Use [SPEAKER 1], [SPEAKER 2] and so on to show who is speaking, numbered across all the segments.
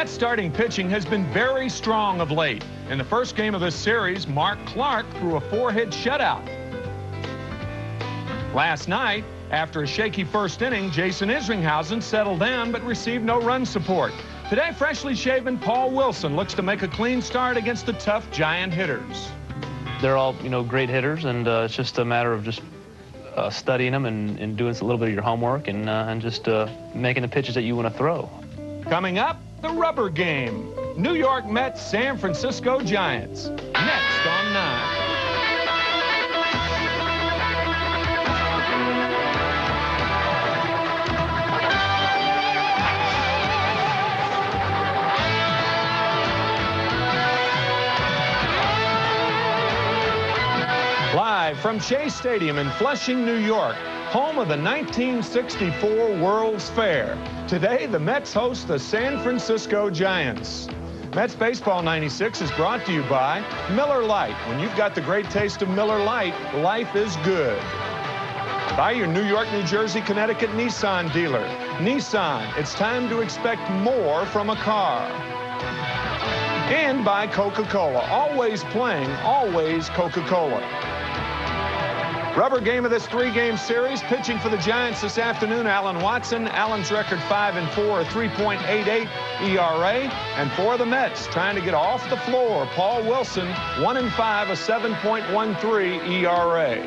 [SPEAKER 1] Mets starting pitching has been very strong of late. In the first game of this series, Mark Clark threw a 4-hit shutout. Last night, after a shaky first inning, Jason Isringhausen settled down but received no run support. Today, freshly shaven Paul Wilson looks to make a clean start against the tough Giant hitters.
[SPEAKER 2] They're all, great hitters, and it's just a matter of just studying them and doing a little bit of your homework and just making the pitches that you want to throw.
[SPEAKER 1] Coming up, the rubber game. New York Mets, San Francisco Giants. Next on 9. Live from Shea Stadium in Flushing, New York, home of the 1964 World's Fair. Today, the Mets host the San Francisco Giants. Mets Baseball 96 is brought to you by Miller Lite. When you've got the great taste of Miller Lite, life is good. By your New York, New Jersey, Connecticut Nissan dealer. Nissan, it's time to expect more from a car. And by Coca-Cola. Always playing, always Coca-Cola. Rubber game of this 3-game series. Pitching for the Giants this afternoon, Allen Watson. Allen's record 5-4, a 3.88 ERA. And for the Mets, trying to get off the floor, Paul Wilson, 1-5, a 7.13 ERA.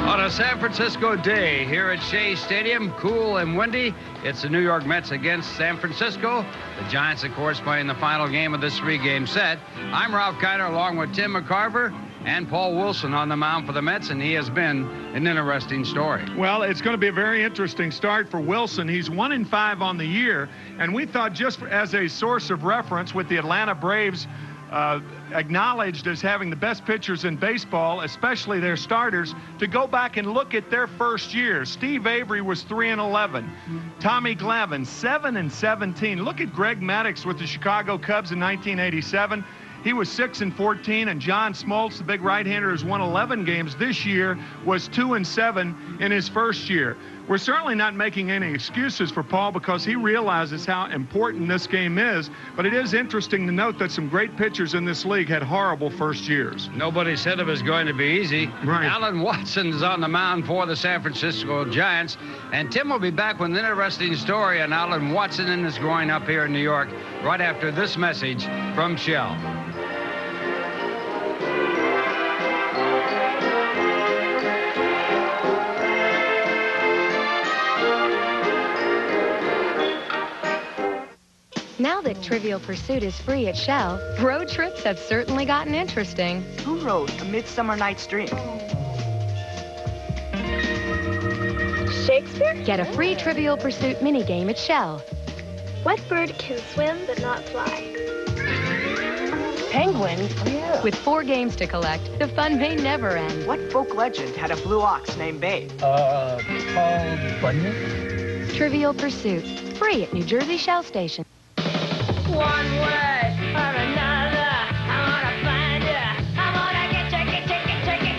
[SPEAKER 3] On a San Francisco day here at Shea Stadium, cool and windy, it's the New York Mets against San Francisco. The Giants, of course, playing the final game of this 3-game set. I'm Ralph Kiner along with Tim McCarver and Paul Wilson on the mound for the Mets, and he has been an interesting story.
[SPEAKER 1] Well, it's going to be a very interesting start for Wilson. He's 1-5 on the year, and we thought, just as a source of reference, with the Atlanta Braves acknowledged as having the best pitchers in baseball, especially their starters, to go back and look at their first year. Steve Avery was 3-11. Tommy Glavine, 7-17. Look at Greg Maddux with the Chicago Cubs in 1987. He was 6-14, and John Smoltz, the big right-hander who's won 11 games this year, was 2-7 in his first year. We're certainly not making any excuses for Paul because he realizes how important this game is, but it is interesting to note that some great pitchers in this league had horrible first years.
[SPEAKER 3] Nobody said it was going to be easy.
[SPEAKER 1] Right.
[SPEAKER 3] Allen Watson is on the mound for the San Francisco Giants, and Tim will be back with an interesting story on Allen Watson and his growing up here in New York right after this message from Shell.
[SPEAKER 4] Now that Trivial Pursuit is free at Shell, road trips have certainly gotten interesting.
[SPEAKER 5] Who wrote A Midsummer Night's Dream?
[SPEAKER 6] Shakespeare?
[SPEAKER 4] Get a free Trivial Pursuit minigame at Shell.
[SPEAKER 6] What bird can swim but not fly?
[SPEAKER 5] Penguin? Oh, yeah.
[SPEAKER 4] With 4 games to collect, the fun may never end.
[SPEAKER 5] What folk legend had a blue ox named Babe?
[SPEAKER 7] Paul Bunyan?
[SPEAKER 4] Trivial Pursuit, free at New Jersey Shell Station.
[SPEAKER 6] One way or another, I'm gonna find you. I'm gonna get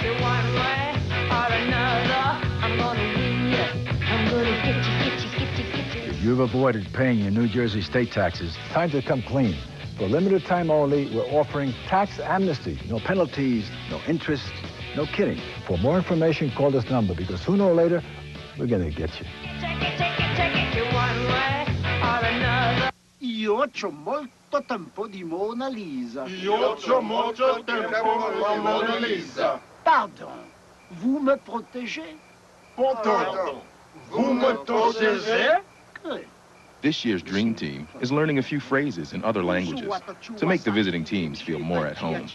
[SPEAKER 6] you one way or another. I'm gonna win you. I'm gonna get you.
[SPEAKER 8] If you've avoided paying your New Jersey state taxes, time to come clean. For a limited time only, we're offering tax amnesty. No penalties, no interest, no kidding. For more information, call this number, because sooner or later, we're gonna get you.
[SPEAKER 6] Take you one way or another.
[SPEAKER 9] Io c'ho molto tempo di Mona Lisa.
[SPEAKER 10] Io c'ho molto tempo di Mona Lisa.
[SPEAKER 9] Pardon, vous me protégez?
[SPEAKER 10] Pardon, vous me protégez?
[SPEAKER 9] Good.
[SPEAKER 11] This year's Dream Team is learning a few phrases in other languages to make the visiting teams feel more at home.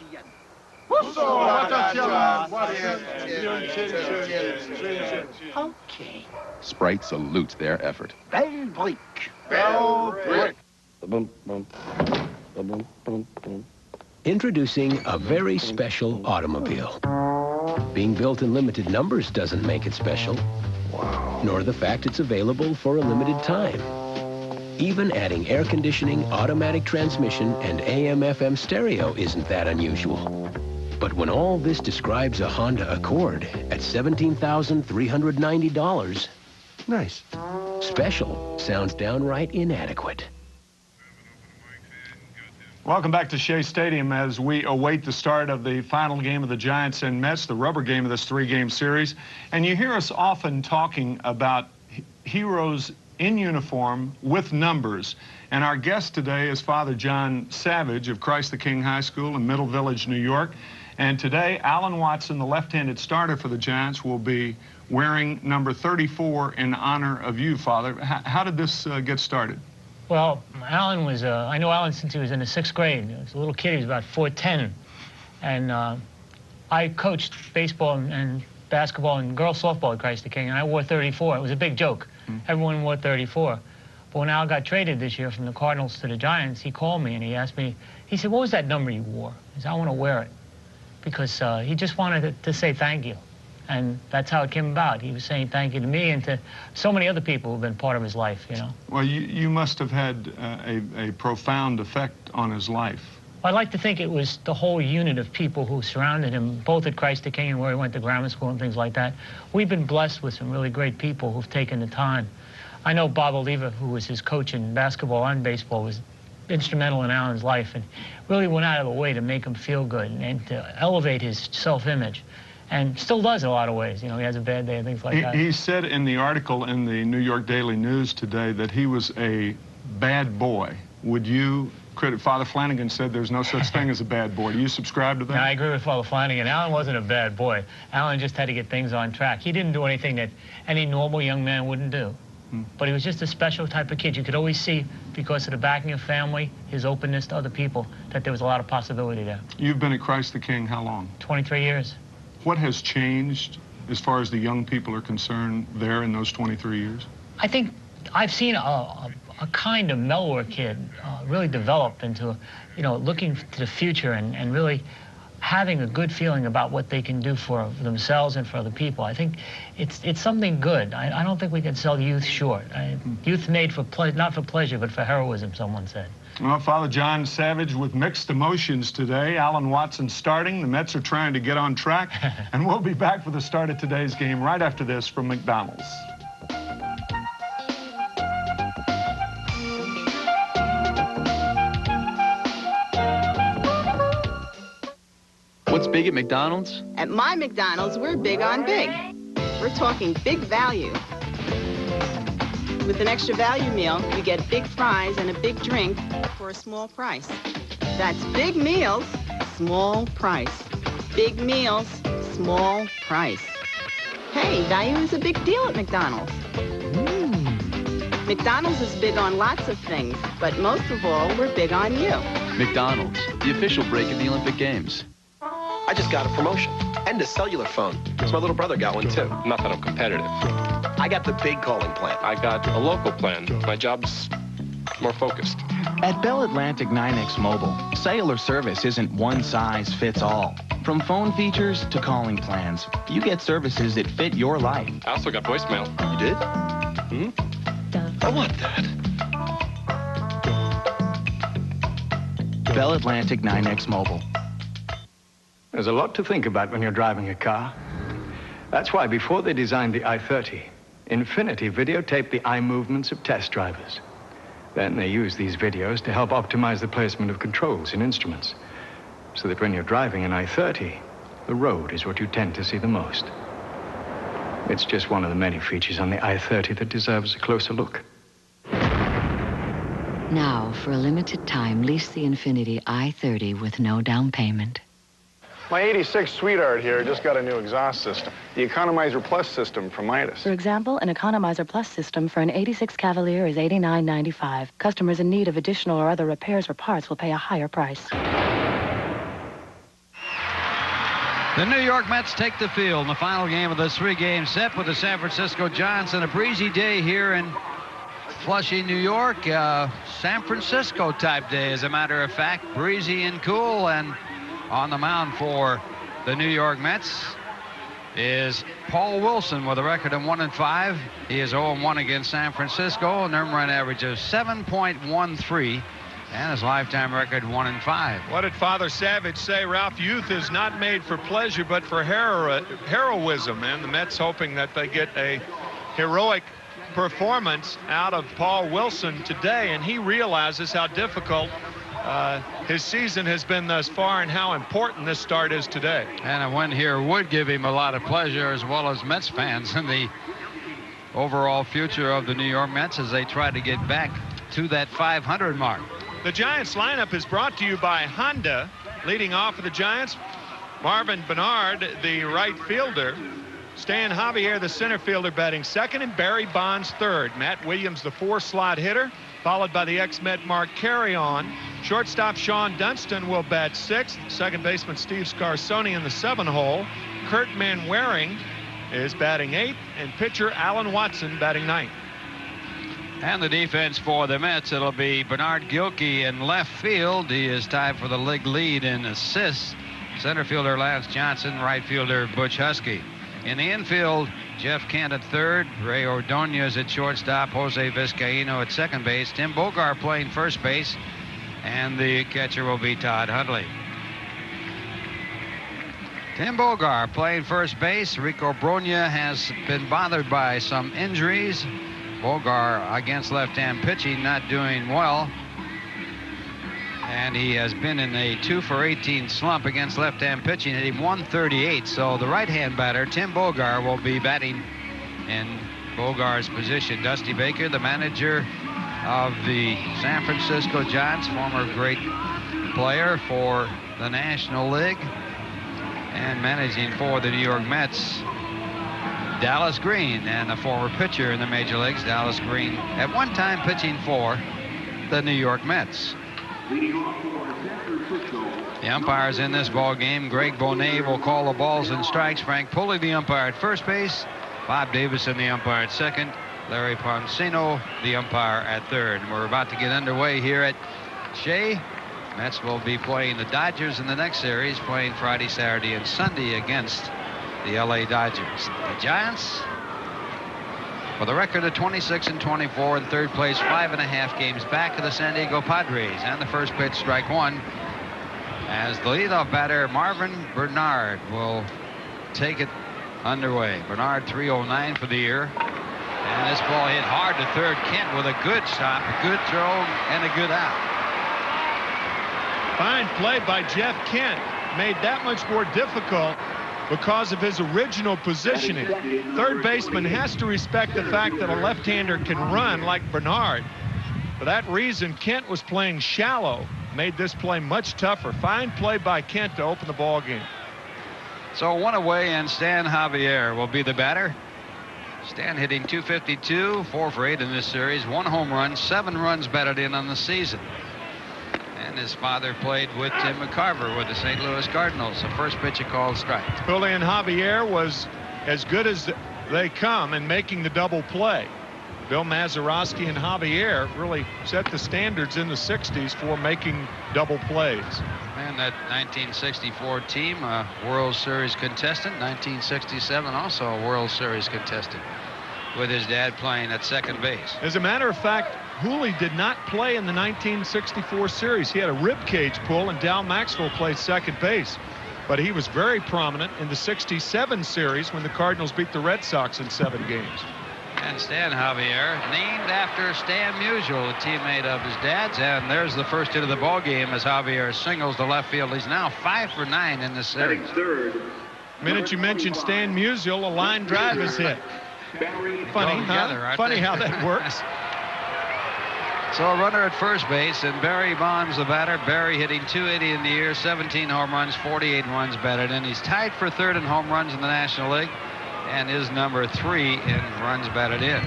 [SPEAKER 9] Okay.
[SPEAKER 11] Sprite salutes their effort.
[SPEAKER 9] Belle brique.
[SPEAKER 10] Belle brique.
[SPEAKER 12] Introducing a very special automobile. Being built in limited numbers doesn't make it special, nor the fact it's available for a limited time. Even adding air conditioning, automatic transmission, and AM/FM stereo isn't that unusual. But when all this describes a Honda Accord at $17,390,
[SPEAKER 7] nice.
[SPEAKER 12] Special sounds downright inadequate.
[SPEAKER 1] Welcome back to Shea Stadium as we await the start of the final game of the Giants and Mets, the rubber game of this three-game series. And you hear us often talking about heroes in uniform with numbers. And our guest today is Father John Savage of Christ the King High School in Middle Village, New York. And today, Alan Watson, the left-handed starter for the Giants, will be wearing number 34 in honor of you, Father. How did this get started?
[SPEAKER 7] Well, Alan was, I know Alan since he was in the 6th grade. He was a little kid, he was about 4'10". And I coached baseball and basketball and girls softball at Christ the King, and I wore 34. It was a big joke. Everyone wore 34. But when Al got traded this year from the Cardinals to the Giants, he called me and he asked me, he said, what was that number you wore? I said, I want to wear it. Because he just wanted to say thank you. And that's how it came about. He was saying thank you to me and to so many other people who've been part of his life, you know.
[SPEAKER 1] Well, you must have had a profound effect on his life.
[SPEAKER 7] I'd like to think it was the whole unit of people who surrounded him, both at Christ the King and where he went to grammar school and things like that. We've been blessed with some really great people who've taken the time. I know Bob Oliva, who was his coach in basketball and baseball, was instrumental in Alan's life and really went out of the way to make him feel good and to elevate his self-image. And still does in a lot of ways. You know, he has a bad day and things like that.
[SPEAKER 1] He said in the article in the New York Daily News today that he was a bad boy. Would you credit? Father Flanagan said there's no such thing as a bad boy. Do you subscribe to that?
[SPEAKER 7] No, I agree with Father Flanagan. Alan wasn't a bad boy. Alan just had to get things on track. He didn't do anything that any normal young man wouldn't do. But he was just a special type of kid. You could always see, because of the backing of family, his openness to other people, that there was a lot of possibility there.
[SPEAKER 1] You've been at Christ the King how long?
[SPEAKER 7] 23 years.
[SPEAKER 1] What has changed as far as the young people are concerned there in those 23 years?
[SPEAKER 7] I think I've seen a kind of mellower kid really develop into, you know, looking to the future and really having a good feeling about what they can do for themselves and for other people. I think it's something good. I don't think we can sell youth short. Youth made for not for pleasure, but for heroism, someone said.
[SPEAKER 1] Well, Father John Savage with mixed emotions today. Alan Watson starting. The Mets are trying to get on track. And we'll be back for the start of today's game right after this from McDonald's.
[SPEAKER 13] What's big at McDonald's?
[SPEAKER 14] At my McDonald's, we're big on big. We're talking big value. With an extra value meal, you get big fries and a big drink for a small price. That's big meals, small price. Big meals, small price. Hey, value is a big deal at McDonald's. McDonald's is big on lots of things, but most of all, we're big on you.
[SPEAKER 13] McDonald's, the official break of the Olympic Games.
[SPEAKER 15] I just got a promotion and a cellular phone. Because my little brother got one too.
[SPEAKER 16] Not that I'm competitive.
[SPEAKER 15] I got the big calling plan.
[SPEAKER 16] I got a local plan. My job's more focused.
[SPEAKER 17] At Bell Atlantic 9X Mobile, cellular service isn't one size fits all. From phone features to calling plans, you get services that fit your life.
[SPEAKER 16] I also got voicemail.
[SPEAKER 15] You did? I want that.
[SPEAKER 17] Bell Atlantic 9X Mobile.
[SPEAKER 18] There's a lot to think about when you're driving a car. That's why before they designed the i30, Infiniti videotaped the eye movements of test drivers. Then they used these videos to help optimize the placement of controls in instruments, so that when you're driving an i30, the road is what you tend to see the most. It's just one of the many features on the i30 that deserves a closer look.
[SPEAKER 19] Now, for a limited time, lease the Infiniti i30 with no down payment.
[SPEAKER 20] My 86 Sweetheart here just got a new exhaust system, the Economizer Plus system from Midas.
[SPEAKER 21] For example, an Economizer Plus system for an 86 Cavalier is $89.95. Customers in need of additional or other repairs or parts will pay a higher price.
[SPEAKER 3] The New York Mets take the field in the final game of this three-game set with the San Francisco Giants on a breezy day here in Flushing, New York. San Francisco type day, as a matter of fact. Breezy and cool, and on the mound for the New York Mets is Paul Wilson with a record of 1-5. He is 0-1 against San Francisco, an earned run average of 7.13, and his lifetime record 1-5.
[SPEAKER 1] What did Father Savage say, Ralph? Youth is not made for pleasure, but for heroism, and the Mets hoping that they get a heroic performance out of Paul Wilson today, and he realizes how difficult his season has been thus far and how important this start is today.
[SPEAKER 3] And a win here would give him a lot of pleasure, as well as Mets fans, in the overall future of the New York Mets as they try to get back to that 500 mark.
[SPEAKER 1] The Giants lineup is brought to you by Honda. Leading off for the Giants, Marvin Bernard, the right fielder. Stan Javier, the center fielder, batting second, and Barry Bonds third. Matt Williams, the 4-slot hitter, followed by the ex-Met Mark Carrion. Shortstop Sean Dunston will bat sixth. Second baseman Steve Scarsoni in the 7-hole. Kurt Manwaring is batting eighth, and pitcher Alan Watson batting ninth.
[SPEAKER 3] And the defense for the Mets, it'll be Bernard Gilkey in left field. He is tied for the league lead in assists. Center fielder Lance Johnson, right fielder Butch Husky. In the infield, Jeff Kent at third, Ray Ordonez at shortstop, Jose Vizcaíno at second base, Tim Bogar playing first base, and the catcher will be Todd Hundley. Tim Bogar playing first base. Rico Brogna has been bothered by some injuries. Bogar against left-hand pitching not doing well. And he has been in a 2-for-18 slump against left-hand pitching, hitting 138. So the right-hand batter, Tim Bogar, will be batting in Bogar's position. Dusty Baker, the manager of the San Francisco Giants, former great player for the National League, and managing for the New York Mets, Dallas Green, and a former pitcher in the major leagues. Dallas Green at one time pitching for the New York Mets. The umpires in this ball game, Greg Bonet will call the balls and strikes. Frank Pulley, the umpire at first base. Bob Davison, the umpire at second. Larry Poncino, the umpire at third. And we're about to get underway here at Shea. Mets will be playing the Dodgers in the next series, playing Friday, Saturday, and Sunday against the LA Dodgers. The Giants, with a record of 26-24 in third place, 5.5 games back of the San Diego Padres. And the first pitch, strike one, as the leadoff batter, Marvin Bernard, will take it underway. Bernard 309 for the year. And this ball hit hard to third. Kent with a good stop, a good throw, and a good out.
[SPEAKER 1] Fine play by Jeff Kent. Made that much more difficult because of his original positioning. Third baseman has to respect the fact that a left-hander can run like Bernard. For that reason, Kent was playing shallow. Made this play much tougher. Fine play by Kent to open the ball game.
[SPEAKER 3] So one away, and Stan Javier will be the batter. Stan hitting .252, 4 for 8 in this series, 1 home run, 7 runs batted in on the season. And his father played with Tim McCarver with the St. Louis Cardinals. The first pitch, a called strike.
[SPEAKER 1] Julian Javier was as good as they come in making the double play. Bill Mazeroski and Javier really set the standards in the 60s for making double plays.
[SPEAKER 3] And that 1964 team, a World Series contestant. 1967 also a World Series contestant, with his dad playing at second base.
[SPEAKER 1] As a matter of fact, Hooley did not play in the 1964 series. He had a rib cage pull, and Dal Maxwell played second base. But he was very prominent in the 67 series when the Cardinals beat the Red Sox in 7 games.
[SPEAKER 3] And Stan Javier, named after Stan Musial, a teammate of his dad's. And there's the first hit of the ball game as Javier singles to left field. He's now 5 for 9 in this series.
[SPEAKER 1] The minute you mentioned Stan Musial, a line drive is hit. Funny, huh? Funny how that works.
[SPEAKER 3] So a runner at first base, and Barry Bonds the batter. Barry hitting .280 in the year, 17 home runs, 48 runs batted in. He's tied for third in home runs in the National League, and is number 3 in runs batted in.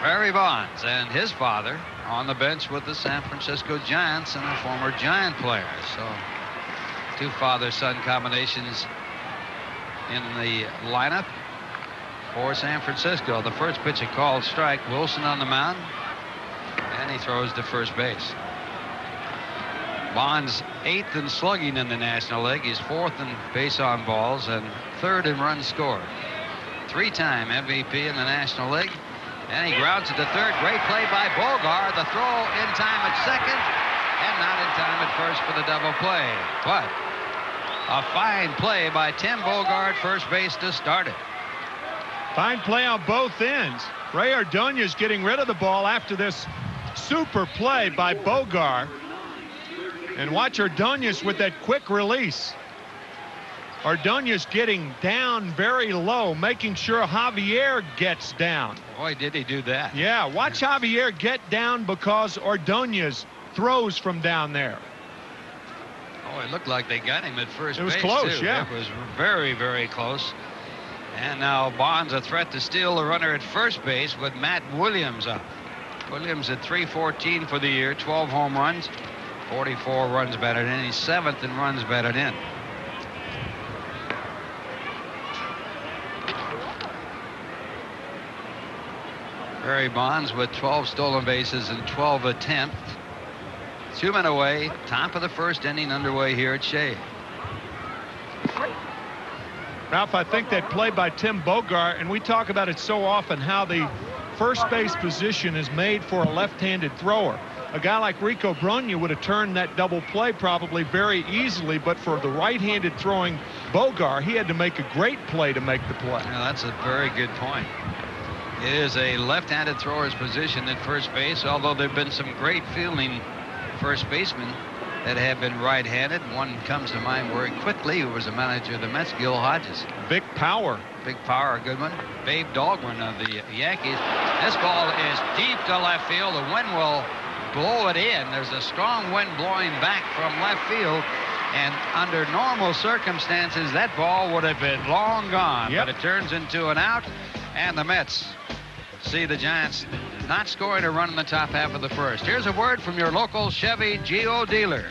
[SPEAKER 3] Barry Bonds and his father on the bench with the San Francisco Giants, and a former Giant player. So 2 father-son combinations in the lineup for San Francisco. The first pitch, a called strike. Wilson on the mound, and he throws to first base. Bonds 8th in slugging in the National League. He's 4th in base on balls and 3rd in runs scored. 3-time MVP in the National League. And he grounds it to third. Great play by Bogar. The throw in time at second, and not in time at first for the double play. But a fine play by Tim Bogar at first base to start it.
[SPEAKER 1] Fine play on both ends. Ray Ordonez getting rid of the ball after this Super play by Bogar. And watch Ordonez with that quick release. Ordonez getting down very low, making sure Javier gets down.
[SPEAKER 3] Boy, did he do that.
[SPEAKER 1] Yeah, watch Javier get down because Ordonez throws from down there.
[SPEAKER 3] Oh, it looked like they got him at first base.
[SPEAKER 1] It was close,
[SPEAKER 3] too.
[SPEAKER 1] yeah.
[SPEAKER 3] It was very, very close. And now Bonds a threat to steal the runner at first base with Matt Williams up. Williams at .314 for the year, 12 home runs, 44 runs batted in. He's 7th in runs batted in. Barry Bonds with 12 stolen bases and 12 attempts. 2 men away, top of the first inning underway here at Shea.
[SPEAKER 1] Ralph, I think that play by Tim Bogart, and we talk about it so often, how the first base position is made for a left-handed thrower. A guy like Rico Brogna would have turned that double play probably very easily, but for the right-handed throwing Bogart, he had to make a great play to make the play.
[SPEAKER 3] Yeah, that's a very good point. It is a left-handed thrower's position at first base, although there have been some great fielding first basemen that have been right-handed. One comes to mind very quickly, who was a manager of the Mets, Gil Hodges.
[SPEAKER 1] Big Power.
[SPEAKER 3] Big Power, a good one. Babe Dahlgren of the Yankees. This ball is deep to left field. The wind will blow it in. There's a strong wind blowing back from left field. And under normal circumstances, that ball would have been long gone.
[SPEAKER 1] Yep.
[SPEAKER 3] But it turns into an out. And the Mets see the Giants not scoring a run in the top half of the first. Here's a word from your local Chevy Geo dealer.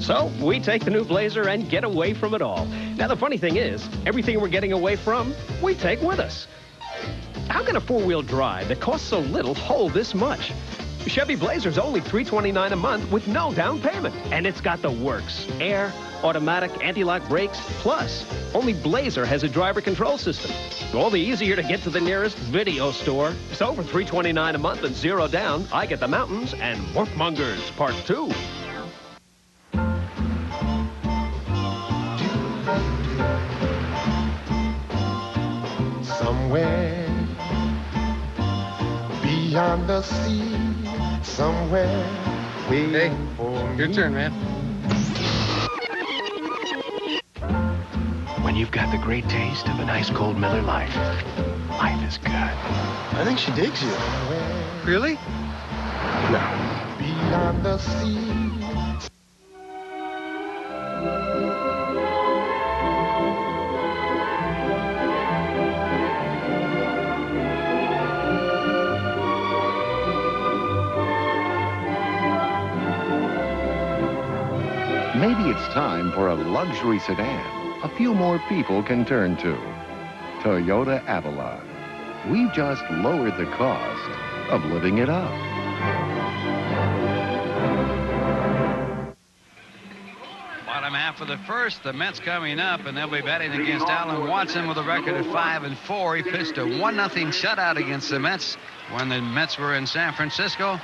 [SPEAKER 2] So we take the new Blazer and get away from it all. Now, the funny thing is, everything we're getting away from, we take with us. How can a four-wheel drive that costs so little hold this much? Chevy Blazer's only $329 a month with no down payment. And it's got the works. Air, automatic, anti-lock brakes, plus only Blazer has a driver control system. All the easier to get to the nearest video store. So for $329 a month and zero down, I get the mountains and Wolfmongers Part 2.
[SPEAKER 10] Somewhere beyond the sea, somewhere waiting for me.
[SPEAKER 16] Your turn, man.
[SPEAKER 15] When you've got the great taste of an ice cold Miller Lite, life is good.
[SPEAKER 10] I think she digs you.
[SPEAKER 16] Really?
[SPEAKER 10] No. Beyond the sea.
[SPEAKER 22] Maybe it's time for a luxury sedan a few more people can turn to. Toyota Avalon. We've just lowered the cost of living it up.
[SPEAKER 3] Bottom half of the first, the Mets coming up, and they'll be batting against Alan Watson with a record of 5-4. He pitched a 1-0 shutout against the Mets when the Mets were in San Francisco.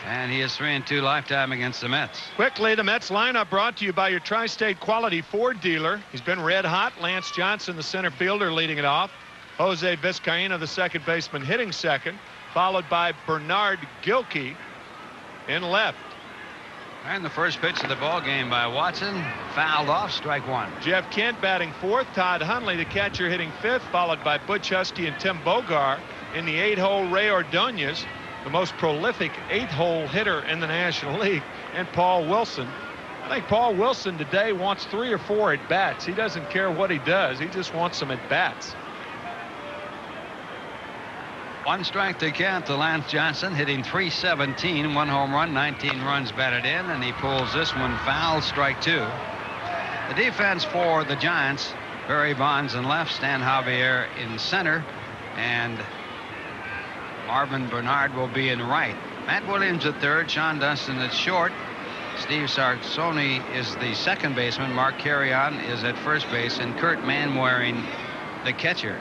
[SPEAKER 3] And he is 3-2 lifetime against the Mets.
[SPEAKER 1] Quickly, the Mets lineup brought to you by your Tri-State Quality Ford dealer. He's been red hot. Lance Johnson, the center fielder, leading it off. Jose Vizcaíno, the second baseman, hitting second, followed by Bernard Gilkey in left.
[SPEAKER 3] And the first pitch of the ball game by Watson, fouled off, strike one.
[SPEAKER 1] Jeff Kent batting fourth. Todd Hundley, the catcher, hitting fifth, followed by Butch Husky and Tim Bogart. In the 8-hole, Ray Ordonez, the most prolific 8-hole hitter in the National League, and Paul Wilson. I think Paul Wilson today wants 3 or 4 at-bats. He doesn't care what he does. He just wants some at-bats.
[SPEAKER 3] One strike to count to Lance Johnson, hitting .317, 1 home run, 19 runs batted in, and he pulls this one foul, strike 2. The defense for the Giants, Barry Bonds in left, Stan Javier in center, and Marvin Bernard will be in right. Matt Williams at third, Sean Dunston at short. Steve Sarsoni is the second baseman. Mark Carrion is at first base, and Kurt Manwaring the catcher.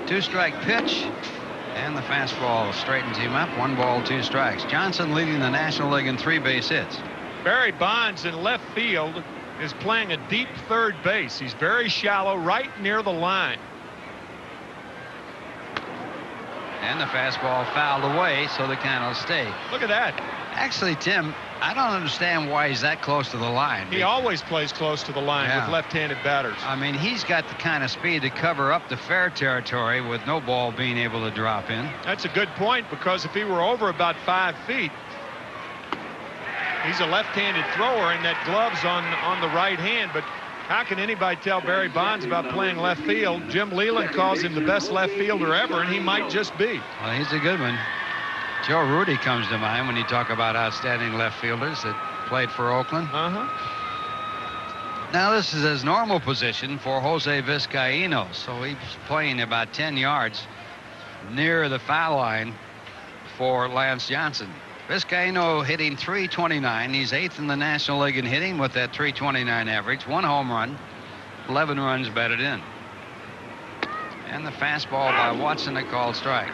[SPEAKER 3] 2-strike pitch, and the fastball straightens him up. 1 ball, 2 strikes. Johnson leading the National League in 3 base hits.
[SPEAKER 1] Barry Bonds in left field is playing a deep third base. He's very shallow, right near the line.
[SPEAKER 3] And the fastball fouled away, so the count will stay.
[SPEAKER 1] Look at that.
[SPEAKER 3] Actually, Tim, I don't understand why he's that close to the line.
[SPEAKER 1] He always plays close to the line with left-handed batters.
[SPEAKER 3] I mean, he's got the kind of speed to cover up the fair territory with no ball being able to drop in.
[SPEAKER 1] That's a good point, because if he were over about 5 feet, he's a left-handed thrower, and that glove's on the right hand. But how can anybody tell Barry Bonds about playing left field? Jim Leland calls him the best left fielder ever, and he might just be.
[SPEAKER 3] Well, he's a good one. Joe Rudy comes to mind when you talk about outstanding left fielders that played for Oakland. Now, this is his normal position for Jose Vizcaíno, so he's playing about 10 yards near the foul line for Lance Johnson. Vizcaíno hitting .329. He's 8th in the National League in hitting with that .329 average. 1 home run, 11 runs batted in. And the fastball by Watson, a called strike.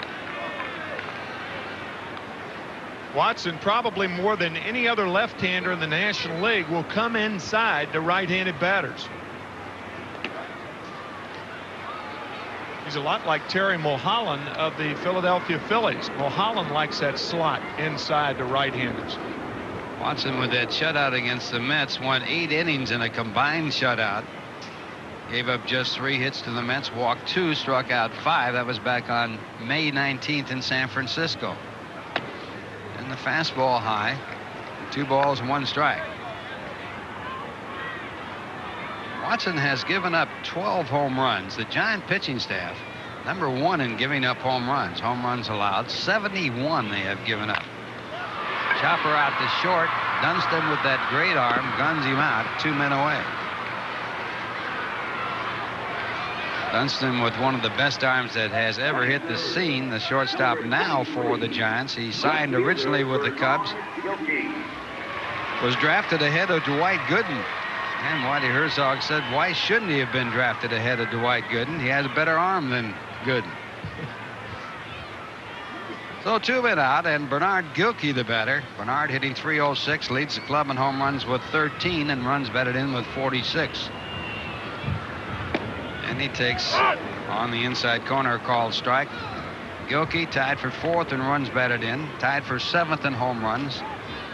[SPEAKER 1] Watson, probably more than any other left-hander in the National League, will come inside the right-handed batters. He's a lot like Terry Mulholland of the Philadelphia Phillies. Mulholland likes that slot inside the right-handers.
[SPEAKER 3] Watson, with that shutout against the Mets, won 8 innings in a combined shutout. Gave up just 3 hits to the Mets, walked 2, struck out 5. That was back on May 19th in San Francisco. And the fastball high. 2 balls, 1 strike. Watson has given up 12 home runs. The Giant pitching staff, #1 in giving up home runs. Home runs allowed, 71 they have given up. Chopper out to short. Dunston with that great arm guns him out, 2 men away. Dunston with one of the best arms that has ever hit the scene. The shortstop now for the Giants. He signed originally with the Cubs. Was drafted ahead of Dwight Gooden. And Whitey Herzog said, why shouldn't he have been drafted ahead of Dwight Gooden? He has a better arm than Gooden. So 2 men out, and Bernard Gilkey the batter. Bernard hitting .306, leads the club in home runs with 13 and runs batted in with 46. And he takes on the inside corner, called strike. Gilkey tied for 4th in runs batted in, tied for 7th in home runs,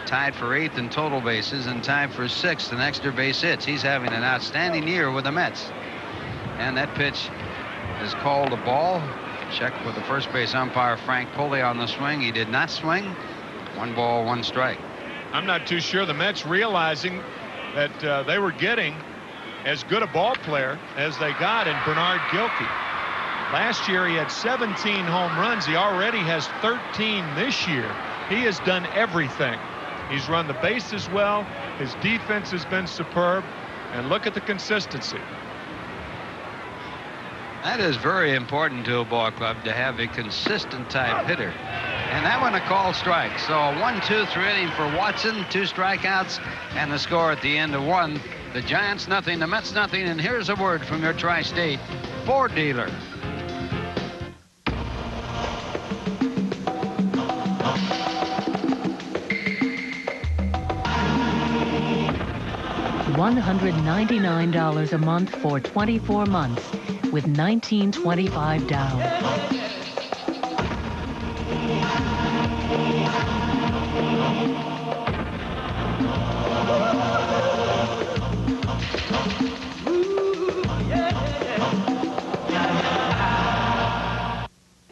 [SPEAKER 3] tied for 8th in total bases, and tied for 6th in extra base hits. He's having an outstanding year with the Mets. And that pitch is called a ball. Checked with the first base umpire, Frank Pulley, on the swing. He did not swing. 1 ball, 1 strike.
[SPEAKER 1] I'm not too sure the Mets realizing that they were getting as good a ball player as they got in Bernard Gilkey. Last year he had 17 home runs. He already has 13 this year. He has done everything. He's run the bases well. His defense has been superb. And look at the consistency.
[SPEAKER 3] That is very important to a ball club, to have a consistent type hitter. And that one a called strike. So a 1-2 inning for Watson, 2 strikeouts, and the score at the end of 1. The Giants nothing, the Mets nothing, and here's a word from your Tri-State Ford dealer.
[SPEAKER 19] $199 a month for 24 months with $19.25 down.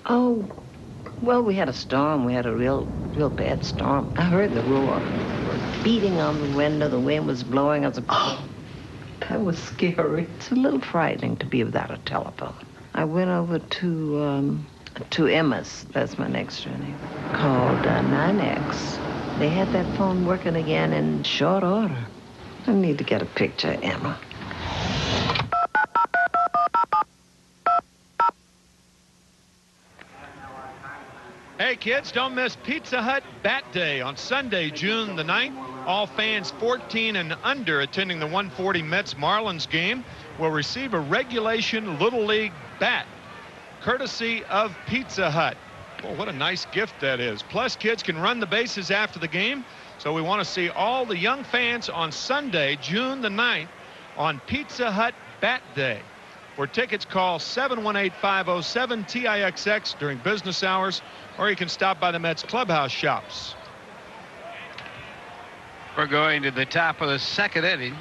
[SPEAKER 4] Oh, well, we had a storm. We had a real bad storm. I heard the roar. Beating on the window, the wind was blowing. I was like, oh, that was scary. It's a little frightening to be without a telephone. I went over to Emma's, that's my next door neighbor, called 9X. They had that phone working again in short order. I need to get a picture of Emma.
[SPEAKER 1] Hey, kids, don't miss Pizza Hut Bat Day on Sunday, June the 9th. All fans 14 and under attending the 140 Mets Marlins game will receive a regulation Little League bat, courtesy of Pizza Hut. Well, what a nice gift that is. Plus, kids can run the bases after the game. So we want to see all the young fans on Sunday, June the 9th, on Pizza Hut Bat Day. For tickets, call 718-507-TIXX during business hours, or you can stop by the Mets clubhouse shops.
[SPEAKER 3] We're going to the top of the second inning.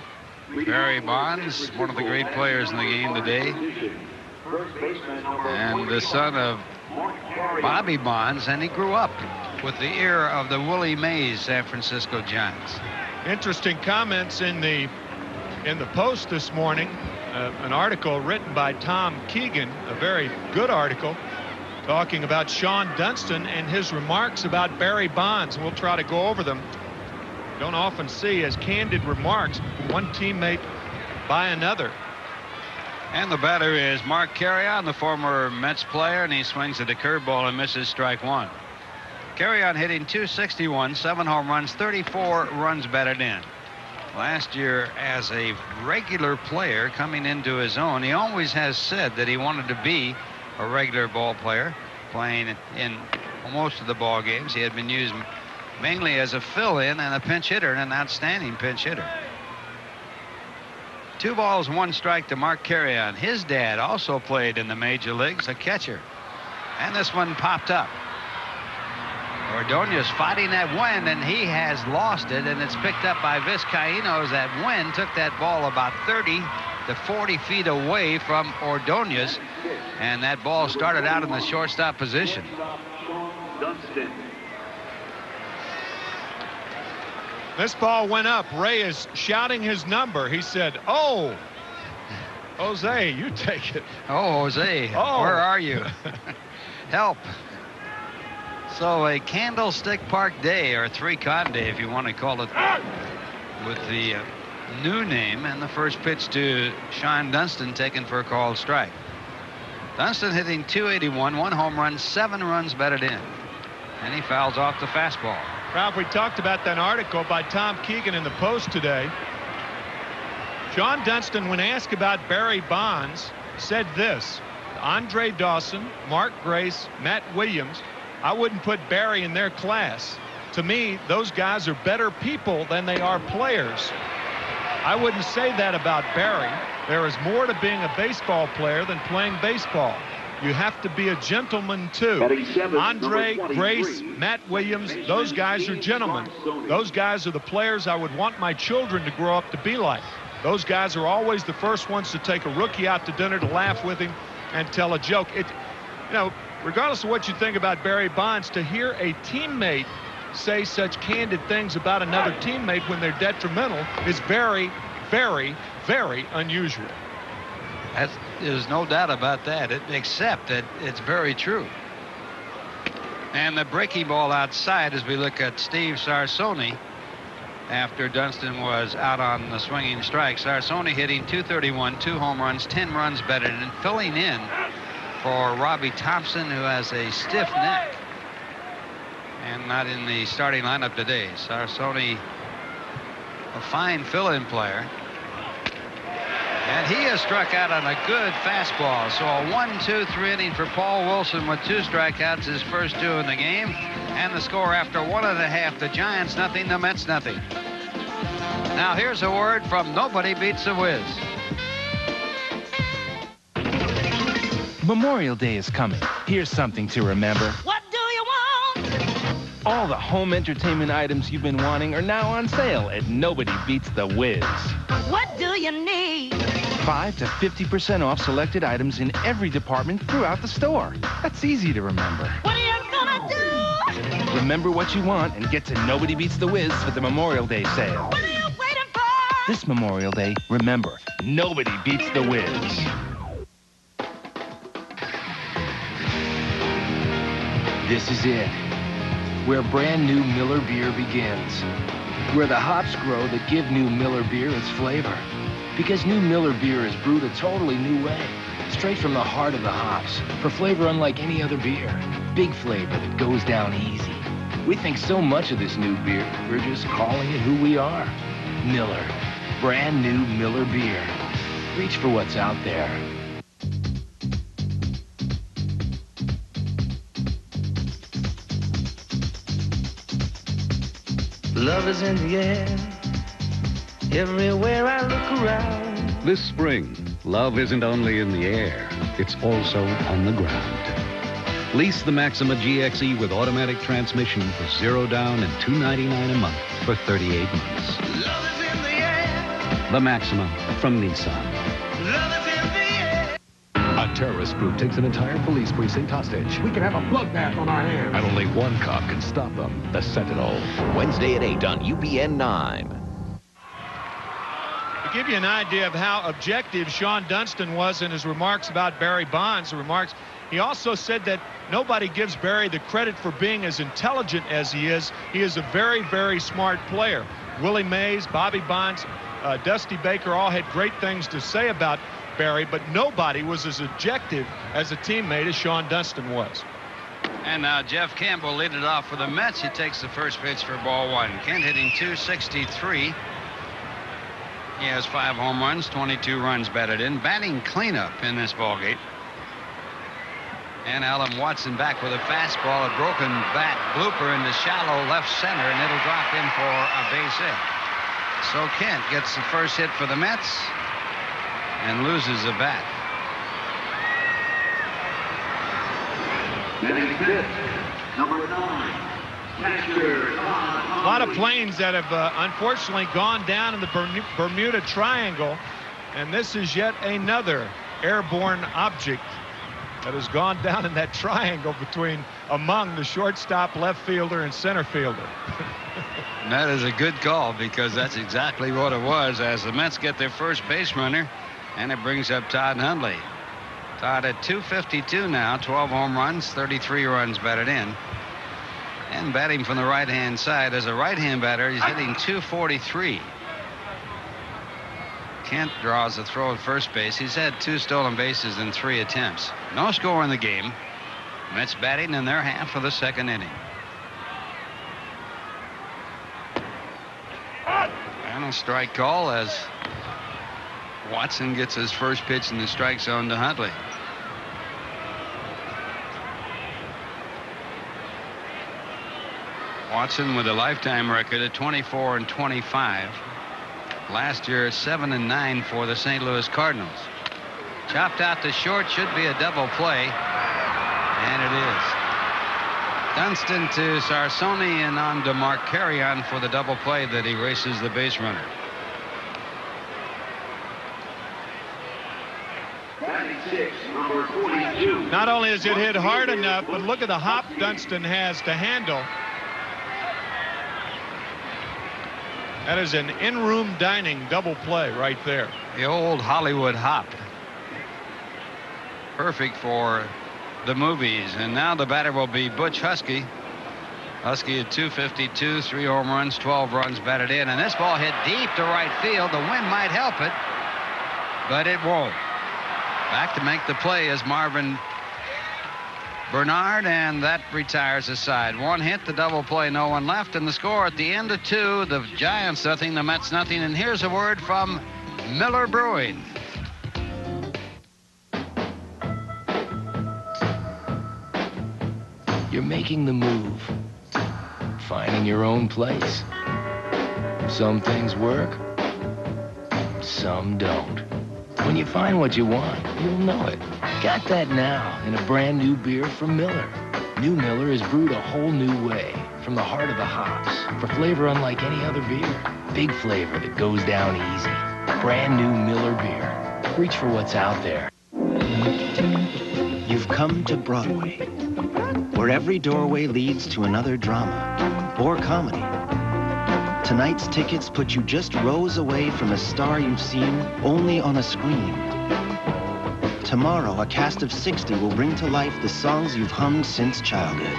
[SPEAKER 3] Barry Bonds, one of the great players in the game today, and the son of Bobby Bonds, and he grew up with the era of the Willie Mays San Francisco Giants.
[SPEAKER 1] Interesting comments in the Post this morning. An article written by Tom Keegan, a very good article, talking about Sean Dunston and his remarks about Barry Bonds. We'll try to go over them. Don't often see as candid remarks one teammate by another.
[SPEAKER 3] And the batter is Mark Carrion, the former Mets player, and he swings at the curveball and misses strike one. Carrion hitting .261, 7 home runs, 34 runs batted in. Last year, as a regular player coming into his own, he always has said that he wanted to be a regular ball player, playing in most of the ball games. He had been used mainly as a fill-in and a pinch hitter, and an outstanding pinch hitter. 2 balls, 1 strike to Mark Carrion. His dad also played in the major leagues, a catcher. And this one popped up. Ordonez fighting that wind, and he has lost it, and it's picked up by Vizcaíno. That wind took that ball about 30 to 40 feet away from Ordonez, and that ball started out in the shortstop position.
[SPEAKER 1] This ball went up. Ray is shouting his number. He said, "Oh, Jose, you take it."
[SPEAKER 3] Oh, Jose,
[SPEAKER 1] oh.
[SPEAKER 3] Where are you? Help. So a Candlestick Park Day, or 3-con day, if you want to call it, with the new name, and the first pitch to Sean Dunston taken for a called strike. Dunston hitting .281, 1 home run, 7 runs batted in, and he fouls off the fastball.
[SPEAKER 1] Ralph, we talked about that article by Tom Keegan in the Post today. Sean Dunston, when asked about Barry Bonds, said this: Andre Dawson, Mark Grace, Matt Williams, I wouldn't put Barry in their class. To me, those guys are better people than they are players. I wouldn't say that about Barry. There is more to being a baseball player than playing baseball. You have to be a gentleman, too. Andre, Grace, Matt Williams, those guys are gentlemen. Those guys are the players I would want my children to grow up to be like. Those guys are always the first ones to take a rookie out to dinner to laugh with him and tell a joke. Regardless of what you think about Barry Bonds, to hear a teammate say such candid things about another teammate when they're detrimental is very, very, very unusual.
[SPEAKER 3] There's no doubt about that, except that it's very true. And the breaking ball outside, as we look at Steve Sarsoni, after Dunston was out on the swinging strike. Sarsoni hitting .231, 2 home runs, 10 runs batted in, and filling in for Robbie Thompson, who has a stiff neck and not in the starting lineup today. Sarsoni, a fine fill-in player, and he has struck out on a good fastball. So a 1-2-3 inning for Paul Wilson with 2 strikeouts, his first 2 in the game, and the score after 1.5. The Giants nothing, the Mets nothing. Now here's a word from Nobody Beats the Wiz.
[SPEAKER 5] Memorial Day is coming. Here's something to remember.
[SPEAKER 6] What do you want?
[SPEAKER 5] All the home entertainment items you've been wanting are now on sale at Nobody Beats the Wiz.
[SPEAKER 6] What do you need?
[SPEAKER 5] 5 to 50% off selected items in every department throughout the store. That's easy to remember.
[SPEAKER 6] What are you gonna do?
[SPEAKER 5] Remember what you want and get to Nobody Beats the Wiz for the Memorial Day sale.
[SPEAKER 6] What are you waiting for?
[SPEAKER 5] This Memorial Day, remember, Nobody Beats the Wiz. This is it, where brand new Miller beer begins. Where the hops grow that give new Miller beer its flavor. Because new Miller beer is brewed a totally new way. Straight from the heart of the hops, for flavor unlike any other beer. Big flavor that goes down easy. We think so much of this new beer, we're just calling it who we are. Miller. Brand new Miller beer. Reach for what's out there.
[SPEAKER 8] Love is in the air, everywhere I look around.
[SPEAKER 23] This spring,
[SPEAKER 8] Love isn't only in the air, it's also on the ground. Lease the Maxima GXE with automatic transmission for 0 down and $299 a month for 38 months.
[SPEAKER 6] Love is in the air.
[SPEAKER 8] The Maxima from Nissan.
[SPEAKER 6] Love is in the air.
[SPEAKER 11] A terrorist group takes an entire police precinct hostage.
[SPEAKER 10] We could have a bloodbath on our hands.
[SPEAKER 11] And only one cop can stop them, the Sentinel.
[SPEAKER 23] Wednesday at 8 on UPN 9.
[SPEAKER 1] To give you an idea of how objective Sean Dunston was in his remarks about Barry Bonds, he also said that nobody gives Barry the credit for being as intelligent as he is. He is a very, very smart player. Willie Mays, Bobby Bonds, Dusty Baker all had great things to say about Barry, but nobody was as objective as a teammate as Sean Dunston was.
[SPEAKER 3] And now Jeff Kent will lead it off for the Mets. He takes the first pitch for ball 1. Kent hitting .263. He has 5 home runs, 22 runs batted in. Batting cleanup in this ballgame. And Alan Watson back with a fastball, a broken bat blooper into shallow left center, and it'll drop in for a base hit. So Kent gets the first hit for the Mets and loses a bat.
[SPEAKER 6] Number 9.
[SPEAKER 1] A lot of planes that have unfortunately gone down in the Bermuda Triangle, and this is yet another airborne object that has gone down in that triangle among the shortstop, left fielder, and center fielder.
[SPEAKER 3] And that is a good call, because that's exactly what it was, as the Mets get their first base runner, and it brings up Todd Hundley. Todd at .252 now, 12 home runs, 33 runs batted in. And batting from the right-hand side as a right-hand batter, he's hitting .243. Kent draws the throw at first base. He's had 2 stolen bases in 3 attempts. No score in the game. Mets batting in their half of the second inning. And a strike call as Watson gets his first pitch in the strike zone to Huntley. Watson with a lifetime record of 24-25. Last year, 7-9 for the St. Louis Cardinals. Chopped out to short, should be a double play, and it is. Dunston to Sarsoni and on to Mark Carrion for the double play that erases the base runner.
[SPEAKER 6] Number 42.
[SPEAKER 1] Not only is it hit hard enough, but look at the hop Dunston has to handle. That is an in-room dining double play right there.
[SPEAKER 3] The old Hollywood hop. Perfect for the movies. And now the batter will be Butch Husky. Husky at .252, 3 home runs, 12 runs batted in. And this ball hit deep to right field. The wind might help it, but it won't. Back to make the play is Marvin Bernard, and that retires the side. 1 hit, the double play, no one left, and the score at the end of 2, the Giants nothing, the Mets nothing. And here's a word from Miller Brewing.
[SPEAKER 5] You're making the move, finding your own place. Some things work, some don't. When you find what you want, you'll know it. Got that now in a brand new beer from Miller. New Miller is brewed a whole new way, from the heart of the hops, for flavor unlike any other beer. Big flavor that goes down easy. Brand new Miller beer. Reach for what's out there.
[SPEAKER 24] You've come to Broadway, where every doorway leads to another drama or comedy. Tonight's tickets put you just rows away from a star you've seen only on a screen. Tomorrow, a cast of 60 will bring to life the songs you've hummed since childhood.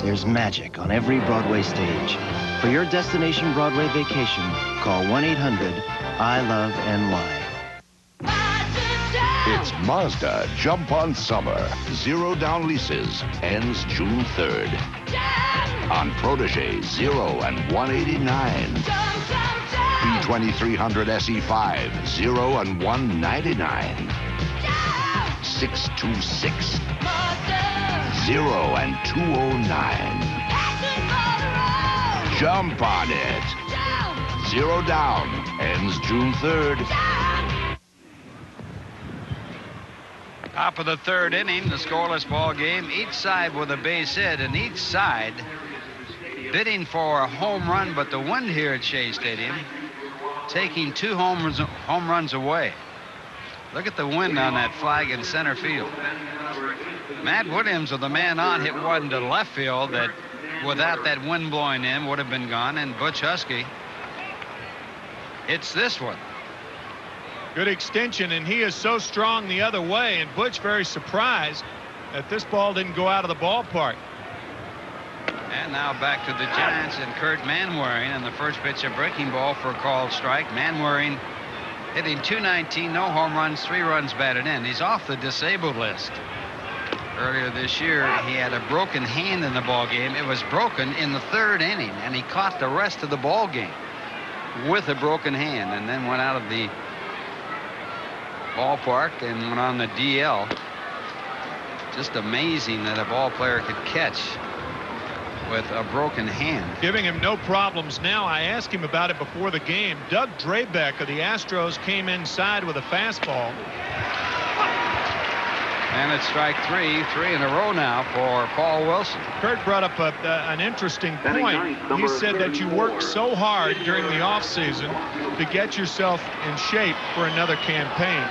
[SPEAKER 24] There's magic on every Broadway stage. For your destination Broadway vacation, call 1-800-I-LOVE-NY.
[SPEAKER 25] It's Mazda Jump on Summer. 0 down leases. Ends June 3rd. On Protege, 0 and 189. B2300 SE5, 0 and 199. 626. 0 and 209. Jump on it. 0 down. Ends June 3rd.
[SPEAKER 3] Top of the third inning, the scoreless ball game. Each side with a base hit, and each side bidding for a home run, but the wind here at Shea Stadium taking 2 home runs away. Look at the wind on that flag in center field. Matt Williams with the man on hit one to left field that without that wind blowing in would have been gone, and Butch Husky hits this one.
[SPEAKER 1] Good extension, and he is so strong the other way, and Butch very surprised that this ball didn't go out of the ballpark.
[SPEAKER 3] And now back to the Giants and Kurt Manwaring, and the first pitch a breaking ball for a called strike. Manwaring hitting .219, no home runs, 3 runs batted in. He's off the disabled list. Earlier this year, he had a broken hand in the ball game. It was broken in the 3rd inning, and he caught the rest of the ball game with a broken hand, and then went out of the ballpark and went on the DL. Just amazing that a ball player could catch with a broken hand.
[SPEAKER 1] Giving him no problems now. I asked him about it before the game. Doug Drabeck of the Astros came inside with a fastball.
[SPEAKER 3] And it's strike 3 in a row now for Paul Wilson.
[SPEAKER 1] Kurt brought up an interesting point. He said that you work so hard during the offseason to get yourself in shape for another campaign.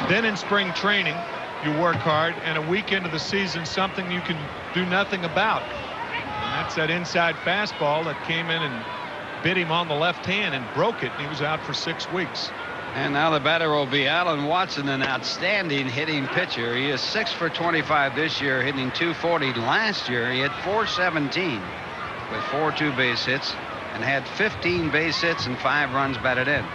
[SPEAKER 1] Then in spring training, you work hard, and a week into the season, something you can do nothing about. And that's that inside fastball that came in and bit him on the left hand and broke it, and he was out for 6 weeks.
[SPEAKER 3] And now the batter will be Alan Watson, an outstanding hitting pitcher. He is 6 for 25 this year, hitting .240. Last year, he hit .417 with 4 two-base hits and had 15 base hits and 5 runs batted in.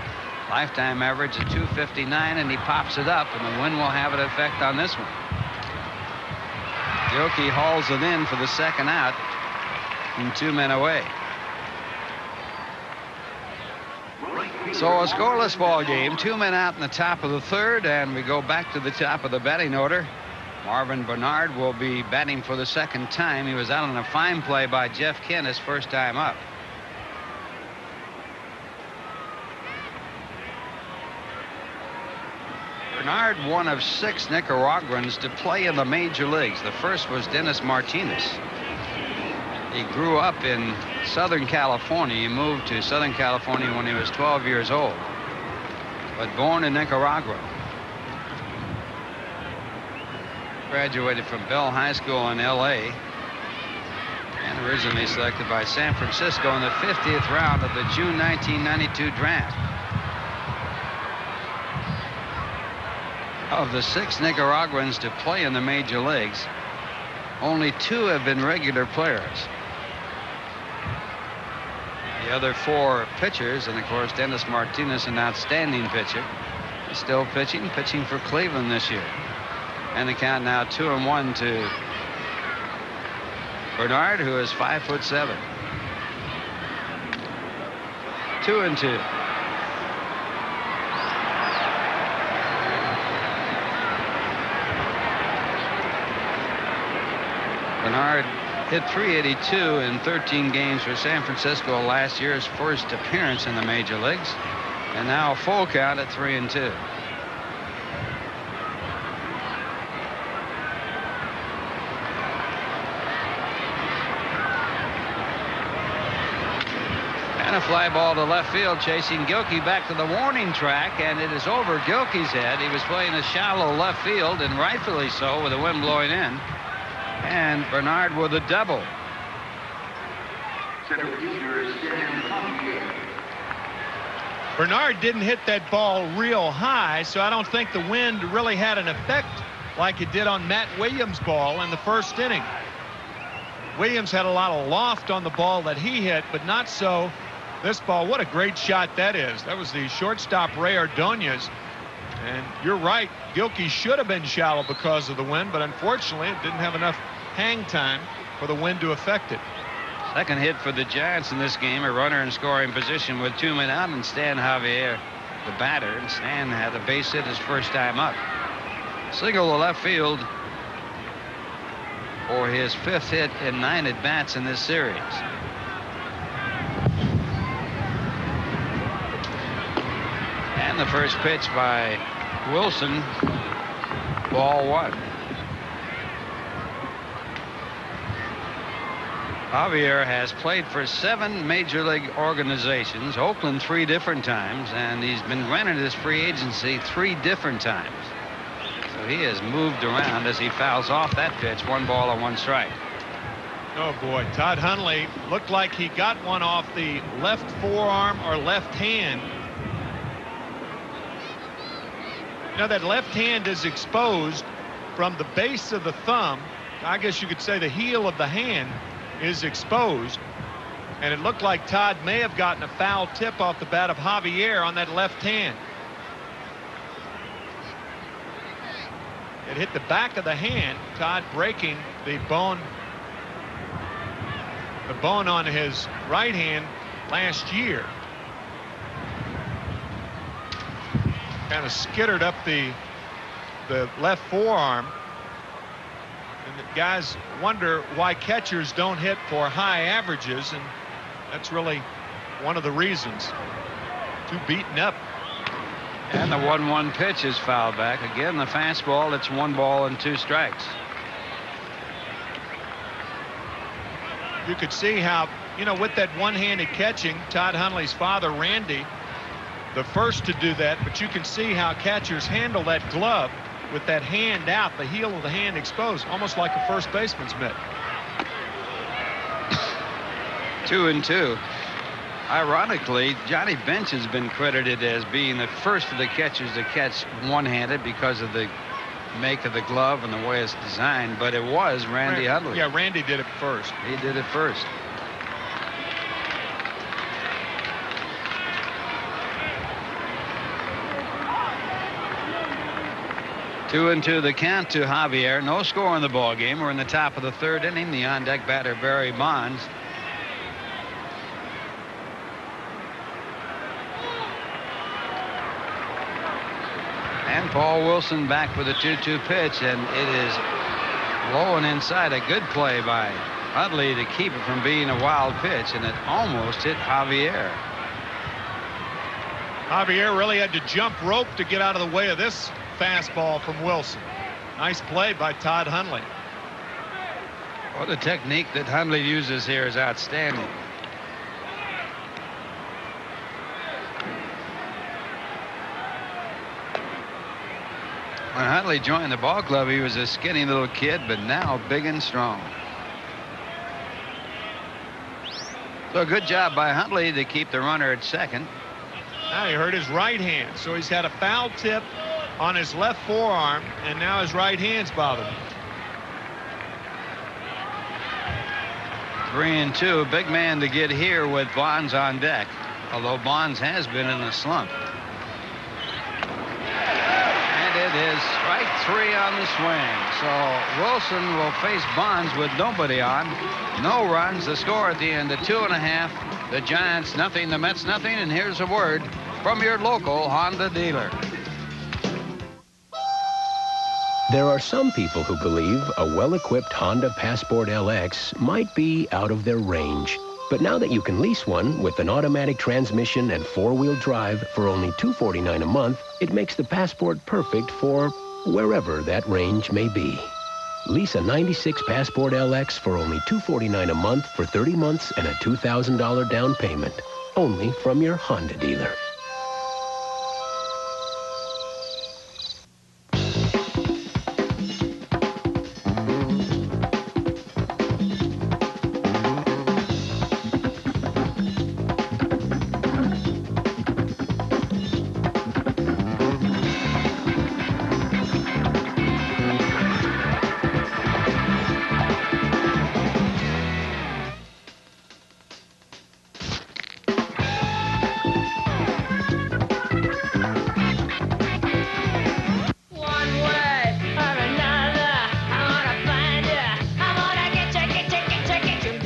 [SPEAKER 3] Lifetime average of .259, and he pops it up, and the wind will have an effect on this one. Gilkey hauls it in for the second out, and 2 men away. So a scoreless ball game, 2 men out in the top of the 3rd, and we go back to the top of the batting order. Marvin Bernard will be batting for the 2nd time. He was out on a fine play by Jeff Kent his first time up. Bernard, one of 6 Nicaraguans to play in the major leagues. The first was Dennis Martinez. He grew up in Southern California. He moved to Southern California when he was 12 years old, but born in Nicaragua. Graduated from Bell High School in L.A. and originally selected by San Francisco in the 50th round of the June 1992 draft. Of the 6 Nicaraguans to play in the major leagues, only 2 have been regular players. The other 4 pitchers, and of course Dennis Martinez, an outstanding pitcher, is still pitching for Cleveland this year. And the count now 2-1 to Bernard, who is 5'7". 2-2. Bernard hit .382 in 13 games for San Francisco last year, his first appearance in the major leagues, and now a full count at 3-2. And a fly ball to left field, chasing Gilkey back to the warning track, and it is over Gilkey's head. He was playing a shallow left field, and rightfully so, with the wind blowing in. And Bernard with a double.
[SPEAKER 1] Bernard didn't hit that ball real high, so I don't think the wind really had an effect like it did on Matt Williams' ball in the first inning. Williams had a lot of loft on the ball that he hit, but not so this ball. What a great shot that is. That was the shortstop Ray Ordonez. And you're right, Gilkey should have been shallow because of the wind, but unfortunately it didn't have enough hang time for the wind to affect it.
[SPEAKER 3] Second hit for the Giants in this game, a runner in scoring position with 2 men out, and Stan Javier, the batter. And Stan had a base hit his first time up. Single to left field for his 5th hit in 9 at-bats in this series. the first pitch by Wilson. Ball 1. Javier has played for 7 major league organizations, Oakland 3 different times, and he's been granted his free agency 3 different times. So he has moved around as he fouls off that pitch. 1 ball and 1 strike.
[SPEAKER 1] Oh boy, Todd Hundley looked like he got one off the left forearm or left hand. Now that left hand is exposed from the base of the thumb. I guess you could say the heel of the hand is exposed, and it looked like Todd may have gotten a foul tip off the bat of Javier on that left hand. It hit the back of the hand, Todd breaking the bone on his right hand last year. Kind of skittered up the left forearm. And the guys wonder why catchers don't hit for high averages, and that's really one of the reasons. Too beaten up.
[SPEAKER 3] And the 1-1 pitch is fouled back. Again, the fastball, it's 1 ball and 2 strikes.
[SPEAKER 1] You could see how, you know, with that one-handed catching, Todd Hundley's father, Randy, the first to do that, but you can see how catchers handle that glove with that hand out, the heel of the hand exposed, almost like a first baseman's mitt.
[SPEAKER 3] 2-2. Ironically, Johnny Bench has been credited as being the first of the catchers to catch one-handed because of the make of the glove and the way it's designed, but it was Randy Heatley.
[SPEAKER 1] Yeah, Randy did it first.
[SPEAKER 3] He did it first. Two and two the count to Javier. No score in the ball game. We're in the top of the 3rd inning. The on-deck batter, Barry Bonds. And Paul Wilson back with a 2-2 pitch, and it is low and inside. A good play by Heatley to keep it from being a wild pitch, and it almost hit Javier.
[SPEAKER 1] Javier really had to jump rope to get out of the way of this fastball from Wilson. Nice play by Todd Hundley.
[SPEAKER 3] Well, the technique that Hundley uses here is outstanding. When Hundley joined the ball club, he was a skinny little kid, but now big and strong. So good job by Hundley to keep the runner at second.
[SPEAKER 1] Now he hurt his right hand, so he's had a foul tip on his left forearm, and now his right hand's bothered him.
[SPEAKER 3] 3-2. Big man to get here with Bonds on deck, although Bonds has been in a slump. And it is strike 3 on the swing. So Wilson will face Bonds with nobody on. No runs. The score at the end of 2.5. The Giants nothing, the Mets nothing. And here's a word from your local Honda dealer.
[SPEAKER 7] There are some people who believe a well-equipped Honda Passport LX might be out of their range. But now that you can lease one with an automatic transmission and 4-wheel drive for only $249 a month, it makes the Passport perfect for wherever that range may be. Lease a 96 Passport LX for only $249 a month for 30 months and a $2,000 down payment. Only from your Honda dealer.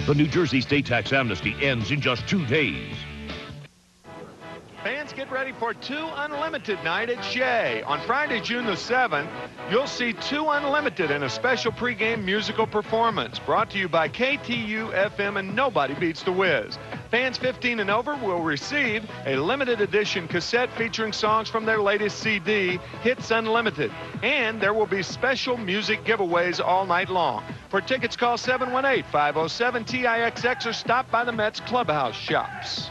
[SPEAKER 9] The New Jersey state tax amnesty ends in just 2 days.
[SPEAKER 1] Fans, get ready for 2 Unlimited night at Shea. On Friday, June the 7th, you'll see 2 Unlimited in a special pregame musical performance brought to you by KTU FM and Nobody Beats the Wiz. Fans 15 and over will receive a limited edition cassette featuring songs from their latest CD, Hits Unlimited. And there will be special music giveaways all night long. For tickets, call 718-507-TIXX or stop by the Mets clubhouse shops.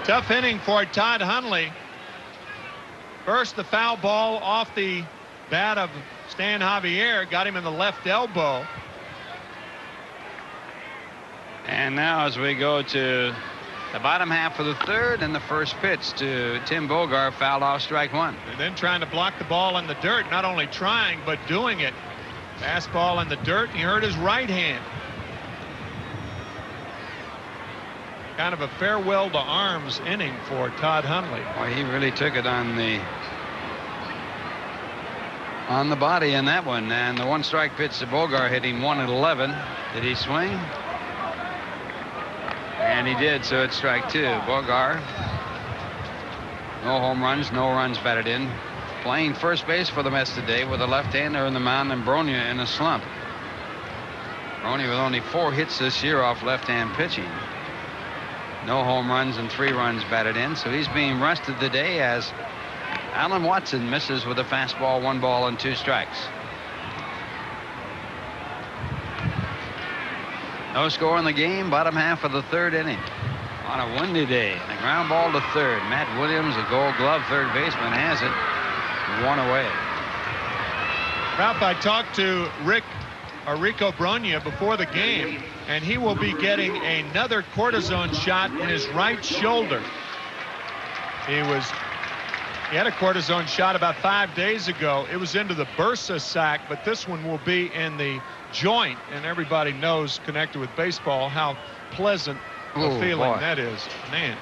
[SPEAKER 1] Tough inning for Todd Hundley. First, the foul ball off the bat of Stan Javier got him in the left elbow.
[SPEAKER 3] And now as we go to the bottom half of the third and the first pitch to Tim Bogart, fouled off, strike one.
[SPEAKER 1] And then trying to block the ball in the dirt, not only trying, but doing it. Fastball in the dirt, and he hurt his right hand. Kind of a farewell to arms inning for Todd Hundley.
[SPEAKER 3] Well, he really took it on the body in that one. And the one strike pitch to Bogart hit him 1-11. Did he swing? And he did, so it's strike two. Bogart, no home runs, no runs batted in. Playing first base for the Mets today with a left-hander in the mound and Bronya in a slump. Bronya with only 4 hits this year off left-hand pitching. No home runs and 3 runs batted in, so he's being rested today as Alan Watson misses with a fastball, 1 ball and 2 strikes. No score in the game, bottom half of the third inning. On a windy day, the ground ball to third. Matt Williams, a Gold Glove third baseman, has it 1 away.
[SPEAKER 1] Ralph, I talked to Rico Bronya before the game, and he will be getting another cortisone shot in his right shoulder. He had a cortisone shot about 5 days ago. It was into the bursa sac, but this one will be in the joint, and everybody knows, connected with baseball, how pleasant a feeling that is. Man.